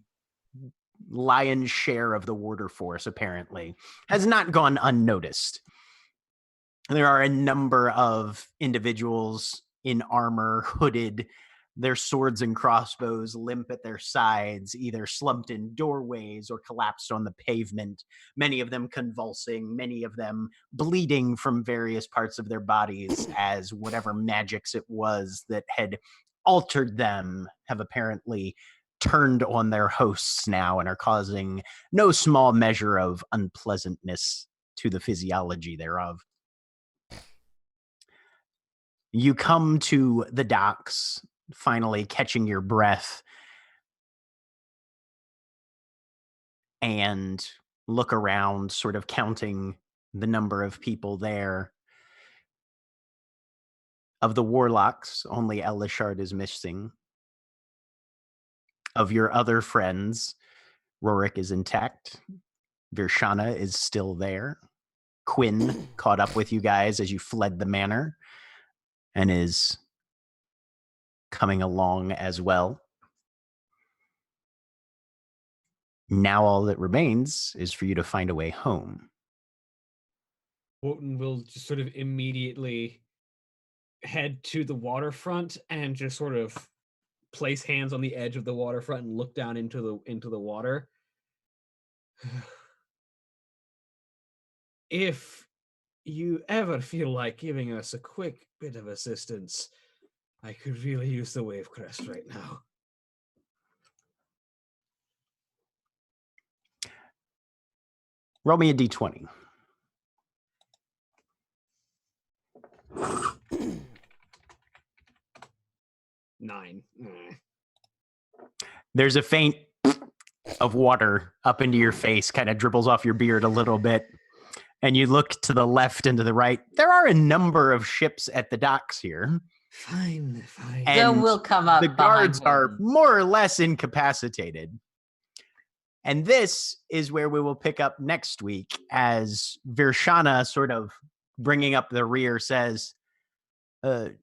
lion's share of the warder force, apparently, has not gone unnoticed. There are a number of individuals in armor, hooded, their swords and crossbows limp at their sides, either slumped in doorways or collapsed on the pavement, many of them convulsing, many of them bleeding from various parts of their bodies, as whatever magics it was that had altered them have apparently turned on their hosts now and are causing no small measure of unpleasantness to the physiology thereof. You come to the docks, finally catching your breath, and look around, sort of counting the number of people there. Of the Warlocks, only Elishard is missing. Of your other friends, Rorik is intact. Virshana is still there. Quinn caught up with you guys as you fled the manor and is coming along as well. Now all that remains is for you to find a way home. Wotan will just sort of immediately head to the waterfront and just sort of place hands on the edge of the waterfront and look down into the water. If you ever feel like giving us a quick bit of assistance, I could really use the wave crest right now. Roll me a d20. Nine. There's a faint of water up into your face, kind of dribbles off your beard a little bit. And you look to the left and to the right. There are a number of ships at the docks here. Fine. And So we'll come up. the guards behind are him. more or less incapacitated. And this is where we will pick up next week as Virshana, sort of bringing up the rear, says, I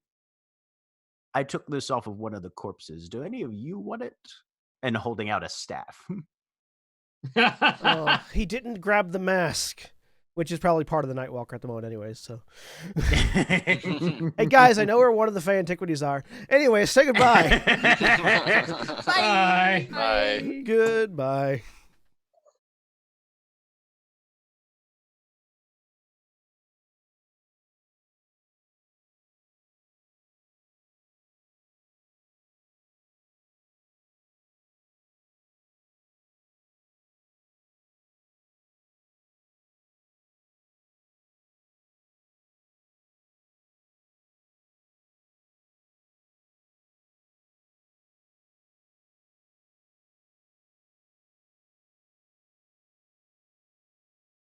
took this off of one of the corpses. Do any of you want it? And holding out a staff. Oh, he didn't grab the mask, which is probably part of the Nightwalker at the moment, anyways. So, hey guys, I know where one of the Fey antiquities are. Anyway, say goodbye. Bye. Bye. Goodbye.